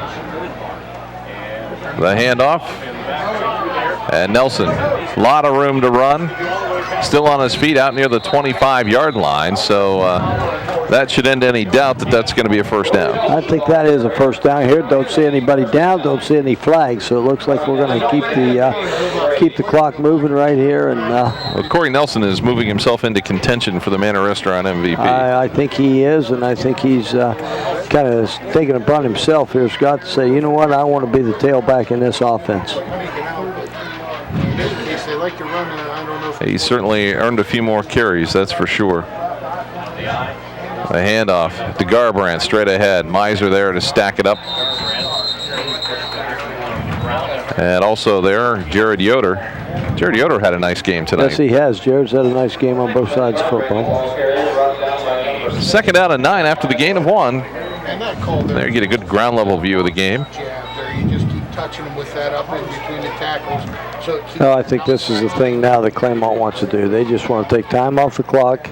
The handoff. And Nelson. A lot of room to run. Still on his feet out near the 25-yard line. So that should end any doubt that that's going to be a first down. I think that is a first down here. Don't see anybody down. Don't see any flags. So it looks like we're going to keep the clock moving right here. And well, Corey Nelson is moving himself into contention for the Manor Restaurant MVP. I think he is, and I think he's kind of taking it upon himself here, Scott, to say, you know what, I want to be the tailback in this offense. He certainly earned a few more carries, that's for sure. A handoff to Garbrandt straight ahead. Miser there to stack it up. And also there, Jared Yoder. Jared Yoder had a nice game tonight. Yes, he has. Jared's had a nice game on both sides of football. 2nd down and 9 after the gain of 1. There you get a good ground level view of the game. You just keep touching them with that up in between the tackles. No, I think this is the thing now that Claymont wants to do. They just want to take time off the clock,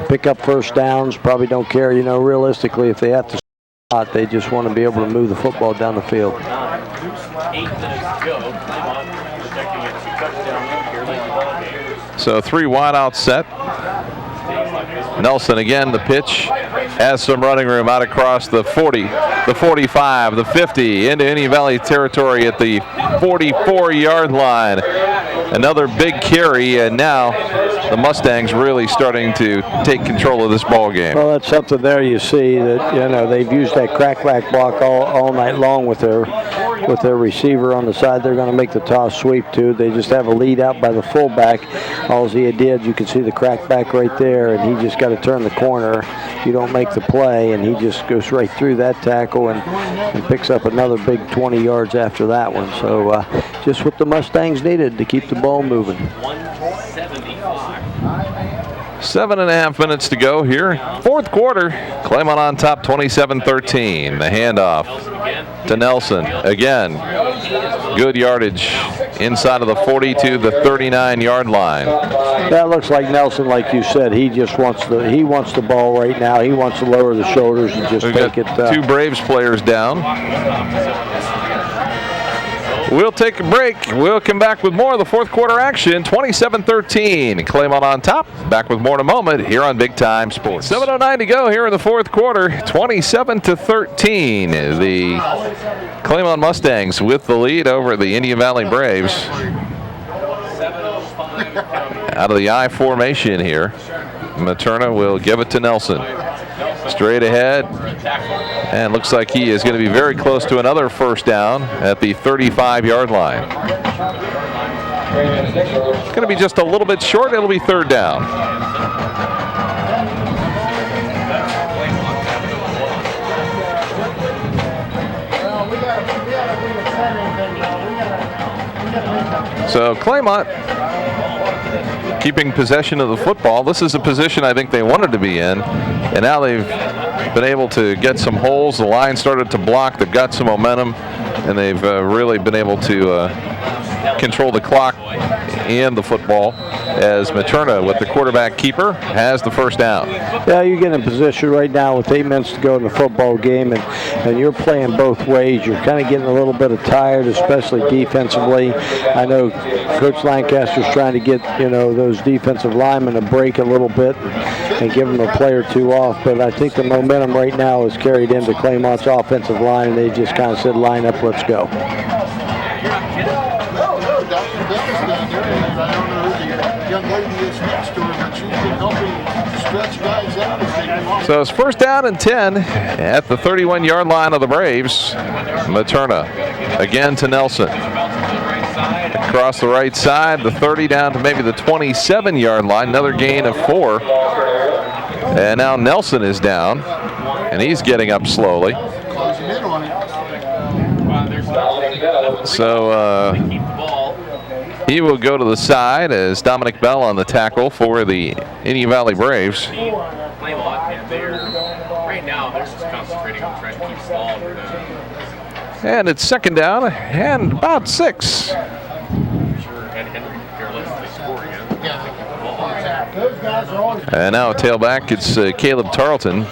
pick up first downs, probably don't care, realistically, if they have to spot, they just want to be able to move the football down the field. 8 minutes to go. Claymont projecting a 2-touchdown lead here late in the ball game. So 3 wide out set. Nelson again, the pitch, has some running room out across the 40, the 45, the 50, into Indian Valley territory at the 44-yard line. Another big carry, and now the Mustangs really starting to take control of this ball game. Well, that's something there you see that, they've used that crackback block all night long with their receiver on the side. They're going to make the toss sweep too. They just have a lead out by the fullback. All he did, you can see the crackback right there, and he just got to turn the corner. You don't make the play, and he just goes right through that tackle and picks up another big 20 yards after that one. So just what the Mustangs needed to keep the ball moving. 7.5 minutes to go here. 4th quarter. Claymont on top, 27-13. The handoff to Nelson. Again, good yardage inside of the 40 to the 39-yard line. That looks like Nelson, like you said. He just wants the ball right now. He wants to lower the shoulders and just take it. 2 Braves players down. We'll take a break. We'll come back with more of the fourth quarter action. 27-13. Claymont on top. Back with more in a moment here on Big Time Sports. 7:09 to go here in the fourth quarter. 27-13. The Claymont Mustangs with the lead over the Indian Valley Braves. Out of the I formation here. Materna will give it to Nelson. Straight ahead, and looks like he is going to be very close to another first down at the 35-yard line. It's going to be just a little bit short. It'll be third down. So Claymont keeping possession of the football. This is a position I think they wanted to be in, and now they've been able to get some holes. The line started to block. They've got some momentum, and they've really been able to control the clock and the football as Materna, with the quarterback keeper, has the first down. Yeah, you get in position right now with 8 minutes to go in the football game, and you're playing both ways. You're kind of getting a little bit of tired, especially defensively. I know Coach Lancaster's trying to get, those defensive linemen to break a little bit and give them a play or two off, but I think the momentum right now is carried into Claymont's offensive line, and they just kind of said, line up, let's go. So it's first down and 10 at the 31-yard line of the Braves. Materna again to Nelson. Across the right side, the 30 down to maybe the 27-yard line. Another gain of 4. And now Nelson is down, and he's getting up slowly. So he will go to the side as Dominic Bell on the tackle for the Indian Valley Braves. Right now, they're just concentrating on trying to keep the ball. And it's second down and about 6. And now a tailback. It's Caleb Tarleton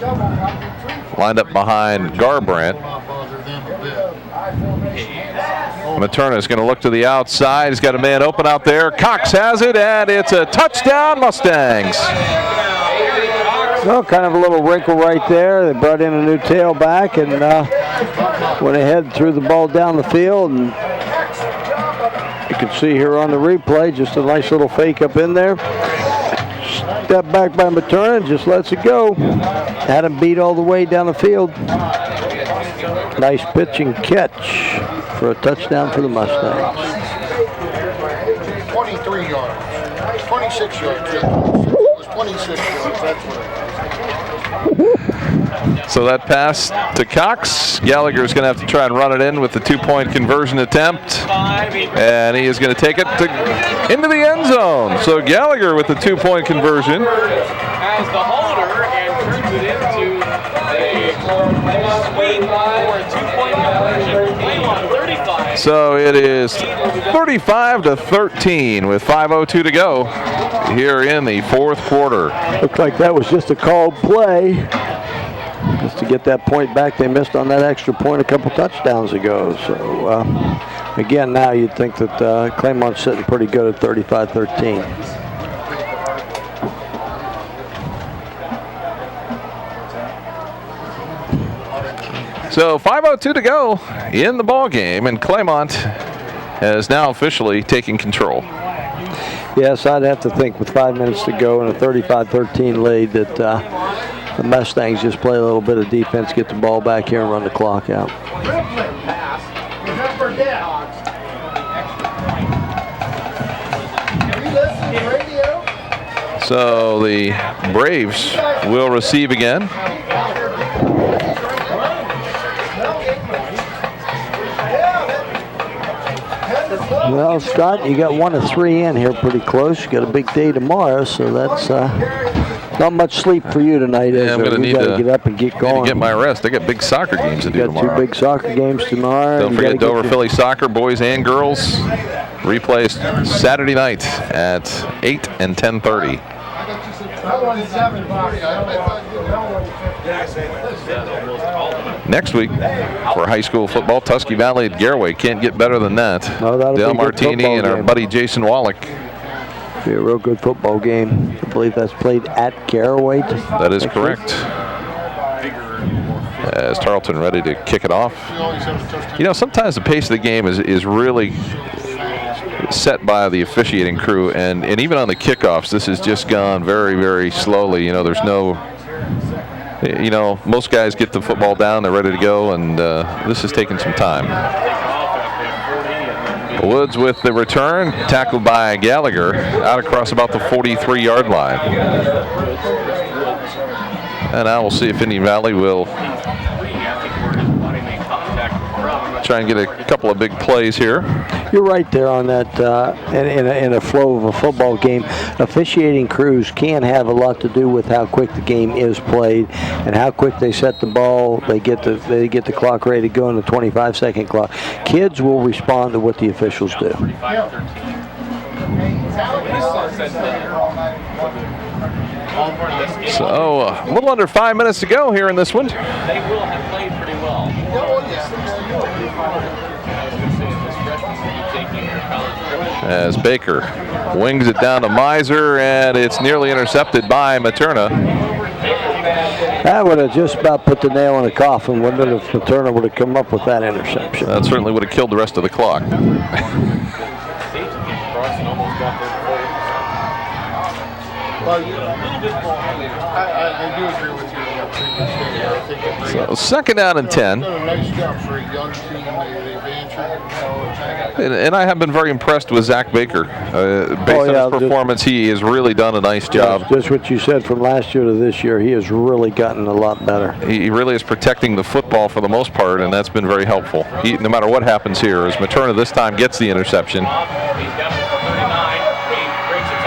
lined up behind Garbrandt. Materna is going to look to the outside. He's got a man open out there. Cox has it, and it's a touchdown, Mustangs. Well, kind of a little wrinkle right there. They brought in a new tailback and went ahead and threw the ball down the field. And you can see here on the replay, just a nice little fake up in there. Step back by Materna and just lets it go. Had him beat all the way down the field. Nice pitch and catch for a touchdown for the Mustangs. 23 yards, 26 yards. It was 26 yards, that's what it was. So that pass to Cox. Gallagher's going to have to try and run it in with the 2-point conversion attempt. And he is going to take it into the end zone. So Gallagher with the 2-point conversion. As the holder and turns it into a sweep for a 2-point conversion. Claymont 35. So it is 35-13 with 5:02 to go here in the fourth quarter. Looks like that was just a called play. Just to get that point back, they missed on that extra point a couple touchdowns ago. So, again, now you'd think that Claymont's sitting pretty good at 35-13. So 5:02 to go in the ball game, and Claymont has now officially taken control. Yes, I'd have to think with 5 minutes to go and a 35-13 lead that the Mustangs just play a little bit of defense, get the ball back here and run the clock out. So the Braves will receive again. Well, Scott, you got 1 of 3 in here pretty close. You got a big day tomorrow, so that's not much sleep for you tonight. Yeah, I'm going to need to get up and get going. Get my rest. I got big soccer games to do tomorrow. You got 2 big soccer games tomorrow. Don't forget Dover Philly soccer, boys and girls. Replays Saturday night at 8 and 10:30. next week for high school football. Tusky Valley at Garaway. Can't get better than that. Oh, that'll be a Dale good Martini football and our game. buddy Jason Wallach. Be a real good football game. I believe that's played at Garaway. That is correct. As Tarleton ready to kick it off. You know, sometimes the pace of the game is really set by the officiating crew, and even on the kickoffs, this has just gone very, very slowly. You know, there's no, you know, most guys get the football down, they're ready to go, and this has taken some time. Woods with the return, tackled by Gallagher, out across about the 43-yard line. And now we'll see if Indian Valley will try and get a couple of big plays here. You're right there on that. In a flow of a football game, officiating crews can have a lot to do with how quick the game is played and how quick they set the ball. They get the clock ready to go in the 25-second clock. Kids will respond to what the officials do. So a little under 5 minutes to go here in this one. They will have played pretty well. As Baker wings it down to Miser, and it's nearly intercepted by Materna. That would have just about put the nail in the coffin, wouldn't it, if Materna would have come up with that interception? That certainly would have killed the rest of the clock. Well, I do agree with you on that previous day. I think it So second down and 10. done a nice job for a young team. They've answered, And I have been very impressed with Zach Baker. Based on his performance, he has really done a nice job. Just what you said, from last year to this year, he has really gotten a lot better. He really is protecting the football for the most part, and that's been very helpful. No matter what happens here, as Materna this time gets the interception.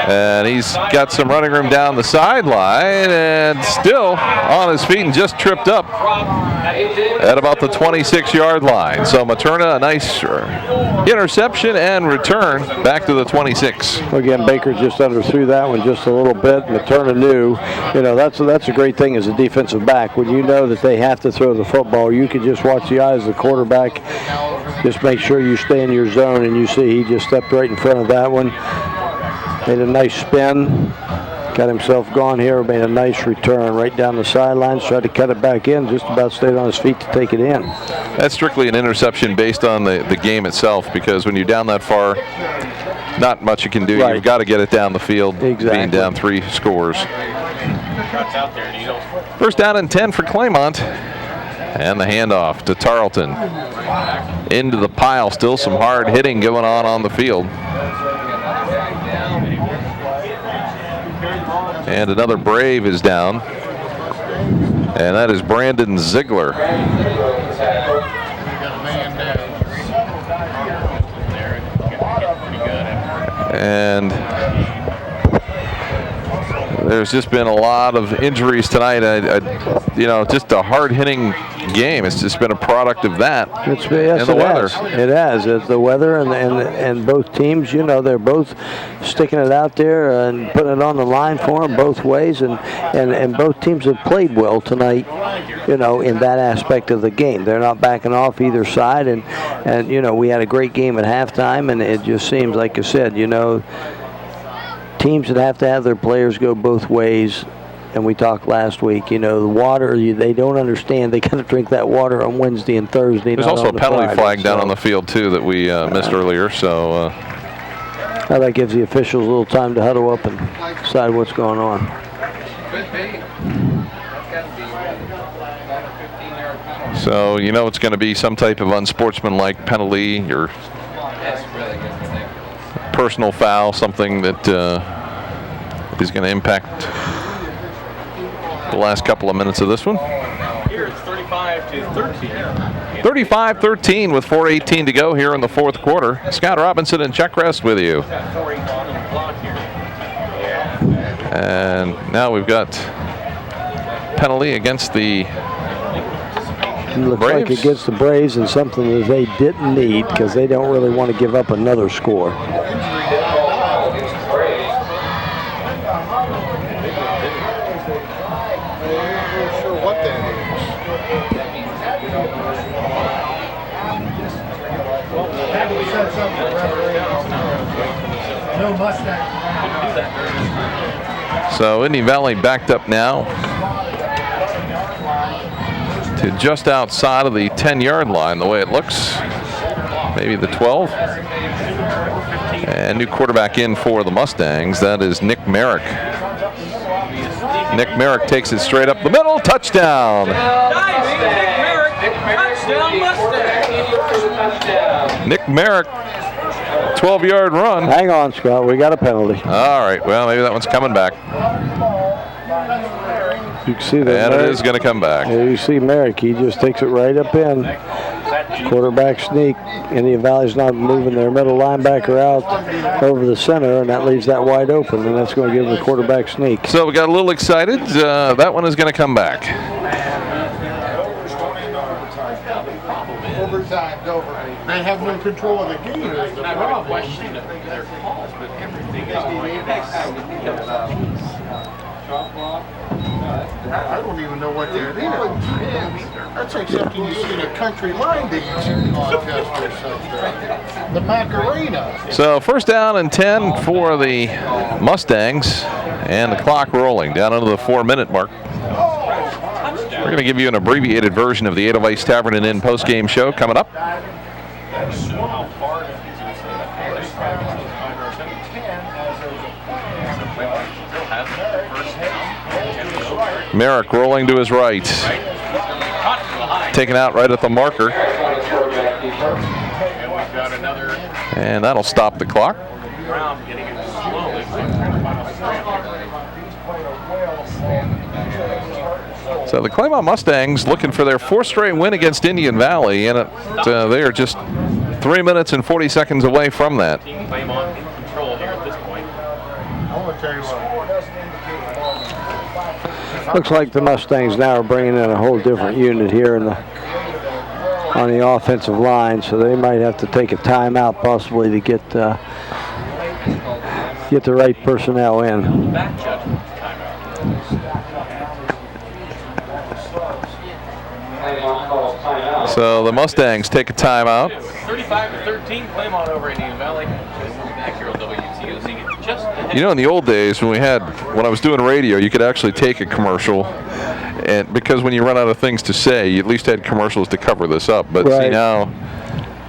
And he's got some running room down the sideline, and still on his feet and just tripped up at about the 26-yard line. So Materna, a nice interception and return back to the 26. Again, Baker just underthrew that one just a little bit. Materna knew, you know, that's a great thing as a defensive back. When you know that they have to throw the football, you can just watch the eyes of the quarterback. Just make sure you stay in your zone, and you see he just stepped right in front of that one. Made a nice spin, got himself gone here, made a nice return right down the sidelines, tried to cut it back in, just about stayed on his feet to take it in. That's strictly an interception based on the game itself, because when you're down that far, not much you can do. Right. You've got to get it down the field, Exactly. being down 3 scores. First down and 10 for Claymont. And the handoff to Tarleton. Into the pile, still some hard hitting going on the field. And another Brave is down. And that is Brandon Ziegler. And there's just been a lot of injuries tonight. You know, just a hard-hitting game. It's just been a product of that. Yes, and the weather. It has. It's the weather and both teams, you know, they're both sticking it out there and putting it on the line for them both ways. And both teams have played well tonight, you know, in that aspect of the game. They're not backing off either side. And you know, we had a great game at halftime, and it just seems, like I said, you know, teams that have to have their players go both ways. And we talked last week, you know, the water, they don't understand. They got to drink that water on Wednesday and Thursday. There's also a penalty flag down on the field, too, that we missed earlier. So now that gives the officials a little time to huddle up and decide what's going on. So, you know, it's going to be some type of unsportsmanlike penalty or personal foul, something that is going to impact the last couple of minutes of this one. Here it's 35-13. 35-13 with 4:18 to go here in the fourth quarter. Scott Robinson and Chuck Rest with you. And now we've got penalty against the Looks Braves. like against the Braves, and something that they didn't need because they don't really want to give up another score. So Indian Valley backed up now to just outside of the 10-yard line, the way it looks. Maybe the 12. And new quarterback in for the Mustangs. That is Nick Merrick. Nick Merrick takes it straight up the middle. Touchdown. Nick Merrick, 12-yard run. Hang on, Scott. We got a penalty. All right. Well, maybe that one's coming back. You can see that. And it is going to come back. Yeah, you see Merrick. He just takes it right up in. Quarterback sneak. Indian Valley's not moving their middle linebacker out over the center, and that leaves that wide open, and that's going to give the quarterback sneak. So we got a little excited. That one is going to come back. Overtime's over. They have no control of the game. Is the problem. Question their calls, but everything is I don't even know what that is. That's like something you see in a country line dancing contest or something. The Macarena. So first down and 10 for the Mustangs, and the clock rolling down under the 4-minute mark. We're going to give you an abbreviated version of the Edelweiss Tavern and Inn post-game show coming up. Merrick rolling to his right. Taken out right at the marker. And that'll stop the clock. So the Claymont Mustangs looking for their 4th straight win against Indian Valley, and they are just 3 minutes and 40 seconds away from that. Claymont in control here at this point. I want to tell you what. Looks like the Mustangs now are bringing in a whole different unit here on the offensive line, so they might have to take a timeout possibly to get the right personnel in. So the Mustangs take a timeout. 35-13, Claymont over Indian Valley. Back here on WTOZ. You know, in the old days when I was doing radio, you could actually take a commercial, and because when you run out of things to say, you at least had commercials to cover this up. But right. See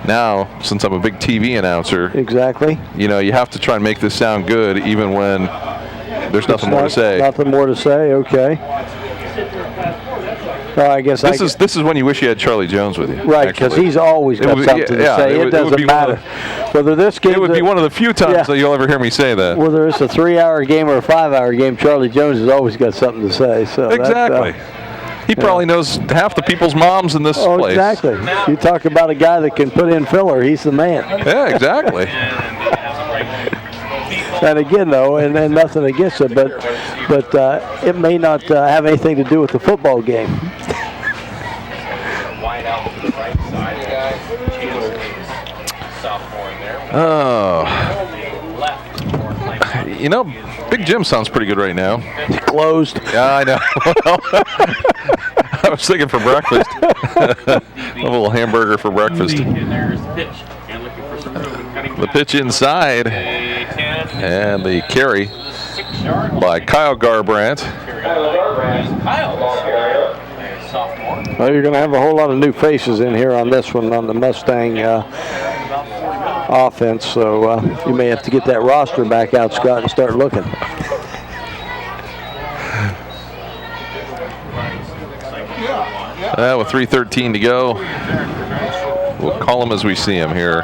now since I'm a big TV announcer, exactly. You know, you have to try and make this sound good even when there's nothing more to say. Nothing more to say. Okay. I guess this is when you wish you had Charlie Jones with you. Right, because he's always got something to say. It doesn't matter whether this game. It would be one of the few times that you'll ever hear me say that. Whether it's a 3-hour game or a 5-hour game, Charlie Jones has always got something to say. So exactly. He probably knows half the people's moms in this place. Exactly. You talk about a guy that can put in filler, he's the man. Yeah, exactly. And again, though, and nothing against it, but it may not have anything to do with the football game. Oh. You know, Big Jim sounds pretty good right now. Closed. Yeah, I know. I was thinking for breakfast. A little hamburger for breakfast. The pitch inside. And the carry by Kyle Garbrandt. Well, you're going to have a whole lot of new faces in here on this one, on the Mustang offense, so you may have to get that roster back out, Scott, and start looking. With 3:13 to go, we'll call him as we see him here.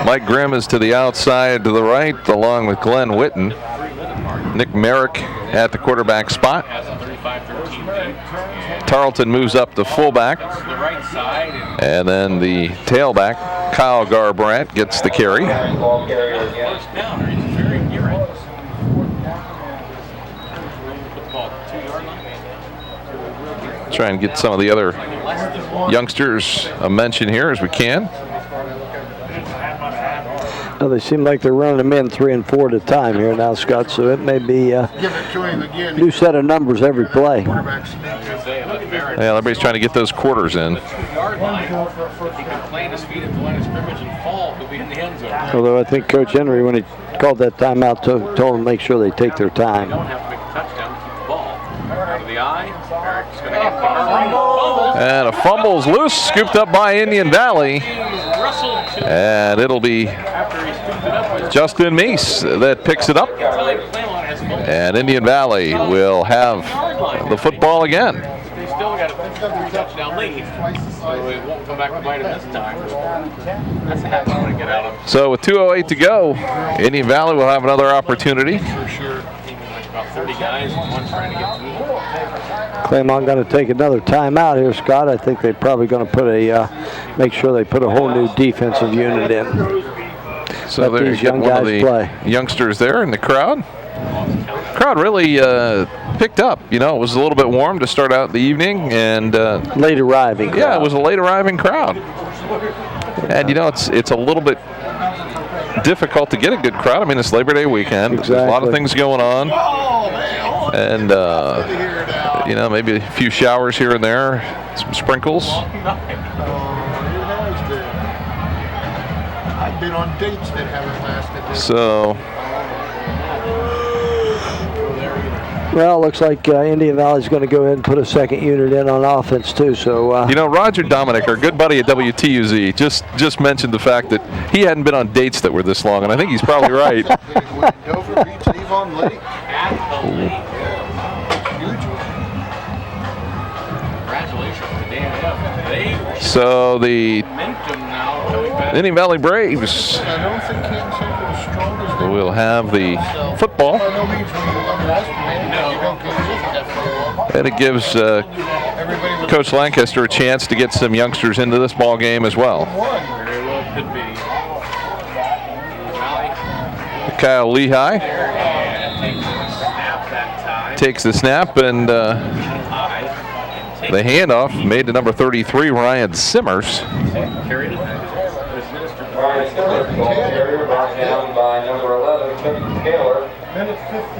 Mike Grimm is to the outside to the right, along with Glenn Witten. Nick Merrick at the quarterback spot. Tarleton moves up to fullback. And then the tailback, Kyle Garbrandt, gets the carry. Try and get some of the other youngsters a mention here as we can. Well, they seem like they're running them in 3 and 4 at a time here now, Scott, so it may be a new set of numbers every play. Yeah, everybody's trying to get those quarters in. He can plant his feet at the line of scrimmage and fall. He'll be in the end zone. Although I think Coach Henry, when he called that timeout, told them to make sure they take their time. Don't have to make a touchdown to keep the ball. Out of the eye. Eric's going to get fumbles. And a fumble's loose, scooped up by Indian Valley. And it'll be Justin Meese that picks it up. And Indian Valley will have the football again. They still got a touchdown lead, so it won't come back to bite them this time. That's a half hour to get out of. So with 2:08 to go, Indian Valley will have another opportunity. For sure, like about 30 guys and one trying to get through. Claymont going to take another timeout here, Scott. I think they're probably going to put make sure they put a whole new defensive unit in. So let these young one guys of the play. youngsters there in the crowd. Crowd really picked up. You know, it was a little bit warm to start out the evening, and late arriving crowd. Yeah, it was a late arriving crowd. And you know, it's a little bit difficult to get a good crowd. I mean, it's Labor Day weekend. Exactly. There's a lot of things going on, and you know, maybe a few showers here and there, some sprinkles. I've been on dates that haven't lasted this. So. Well, it looks like Indian Valley's going to go ahead and put a second unit in on offense too. So you know, Roger Dominic, our good buddy at WTUZ, just mentioned the fact that he hadn't been on dates that were this long, and I think he's probably right. Dover Beach, Avon Lake. Congratulations to Dan. So the Momentum now coming back. Indian Valley Braves I don't think Kansas City was strong as they will have the football, by no means when you underestimate it. You know, Kansas City definitely will. and it gives Everybody was Coach Lancaster a chance to get some youngsters into this ball game as well. one. Very well could be. Valley Kyle Lehigh takes the snap that time. takes the snap, and the handoff made to number 33, Ryan Simmers. Carried it. Administered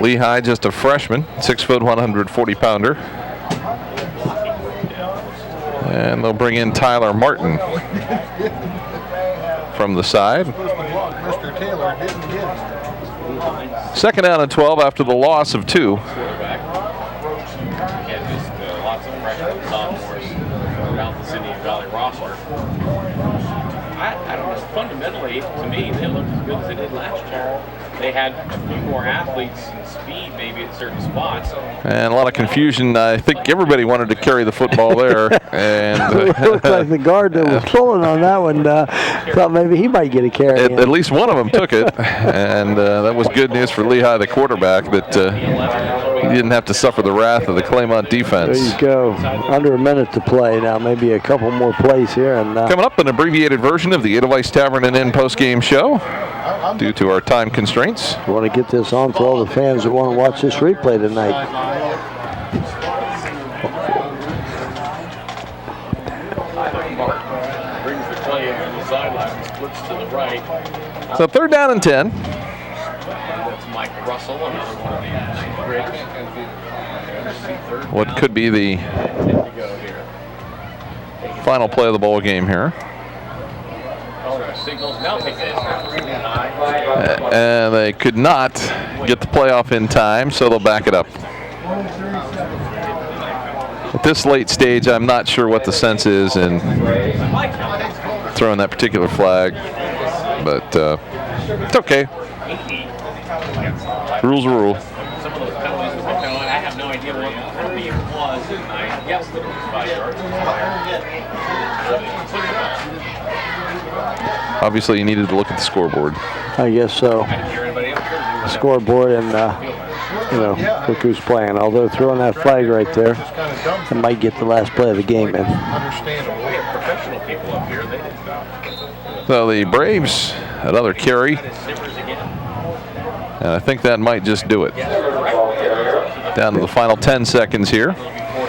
Lehigh, just a freshman, 6 foot, 140 pounder. And they'll bring in Tyler Martin from the side. Mr. Taylor didn't get it. Second down and 12 after the loss of 2. Again, just lots of freshmen sophomores throughout the Indian Valley roster. I don't know, fundamentally, to me, they looked as good as they did last year. They had a few more athletes and speed maybe at certain spots. And a lot of confusion. I think everybody wanted to carry the football there. And it looked like the guard that was pulling on that one thought maybe he might get a carry. at least one of them took it. And that was good news for Lehigh, the quarterback, that he didn't have to suffer the wrath of the Claymont defense. There you go. Under a minute to play now. Maybe a couple more plays here. And Coming up, an abbreviated version of the Edelweiss Tavern and Inn post-game show due to our time constraints. we want to get this on for all the fans that want to watch this replay tonight. Brings the play into the sideline, splits to the right. So third down and 10. That's Mike Russell, another one of the great. What could be the final play of the ball game here. Signals now take this. And they could not get the playoff in time, so they'll back it up. At this late stage, I'm not sure what the sense is in throwing that particular flag, but it's okay. Rules are rule. Some of those penalties that were thrown, I have no idea what the penalty was, and I guess that it was 5 yards. Obviously, you needed to look at the scoreboard. I guess so. Scoreboard and, you know, look who's playing. Although throwing that flag right there, it might get the last play of the game in. Understandable. We have professional people up here. They didn't stop. So the Braves, another carry, Simmers again. and I think that might just do it. Down to the final 10 seconds here.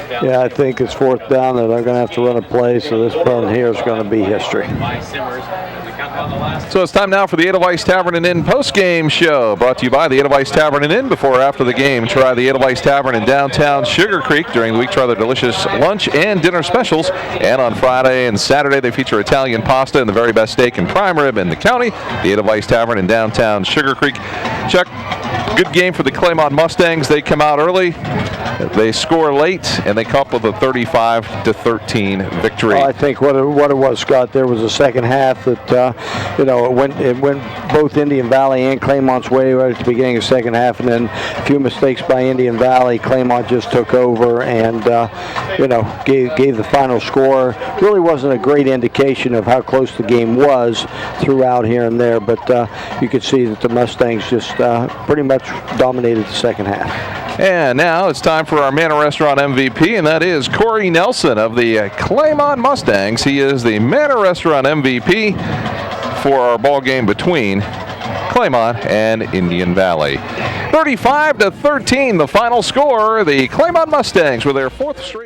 down. Yeah, I think it's 4th down that they're going to have to run a play, so this punt here is going to be history. By Simmers as we count down the last. So it's time now for the Edelweiss Tavern and Inn post-game show, brought to you by the Edelweiss Tavern and Inn. Before or after the game, try the Edelweiss Tavern in downtown Sugar Creek. During the week, try their delicious lunch and dinner specials. And on Friday and Saturday, they feature Italian pasta and the very best steak and prime rib in the county. The Edelweiss Tavern in downtown Sugar Creek. Chuck, good game for the Claymont Mustangs. They come out early, they score late, and they come up with a 35-13 victory. Well, I think what it was, Scott, there was a second half that it went both Indian Valley and Claymont's way right at the beginning of the second half, and then a few mistakes by Indian Valley. Claymont just took over and gave the final score. Really wasn't a great indication of how close the game was throughout here and there, but you could see that the Mustangs just pretty much dominated the second half. And now it's time for our Manor Restaurant MVP, and that is Corey Nelson of the Claymont Mustangs. He is the Manor Restaurant MVP for our ball game between Claymont and Indian Valley. 35-13, the final score. The Claymont Mustangs with their 4th straight.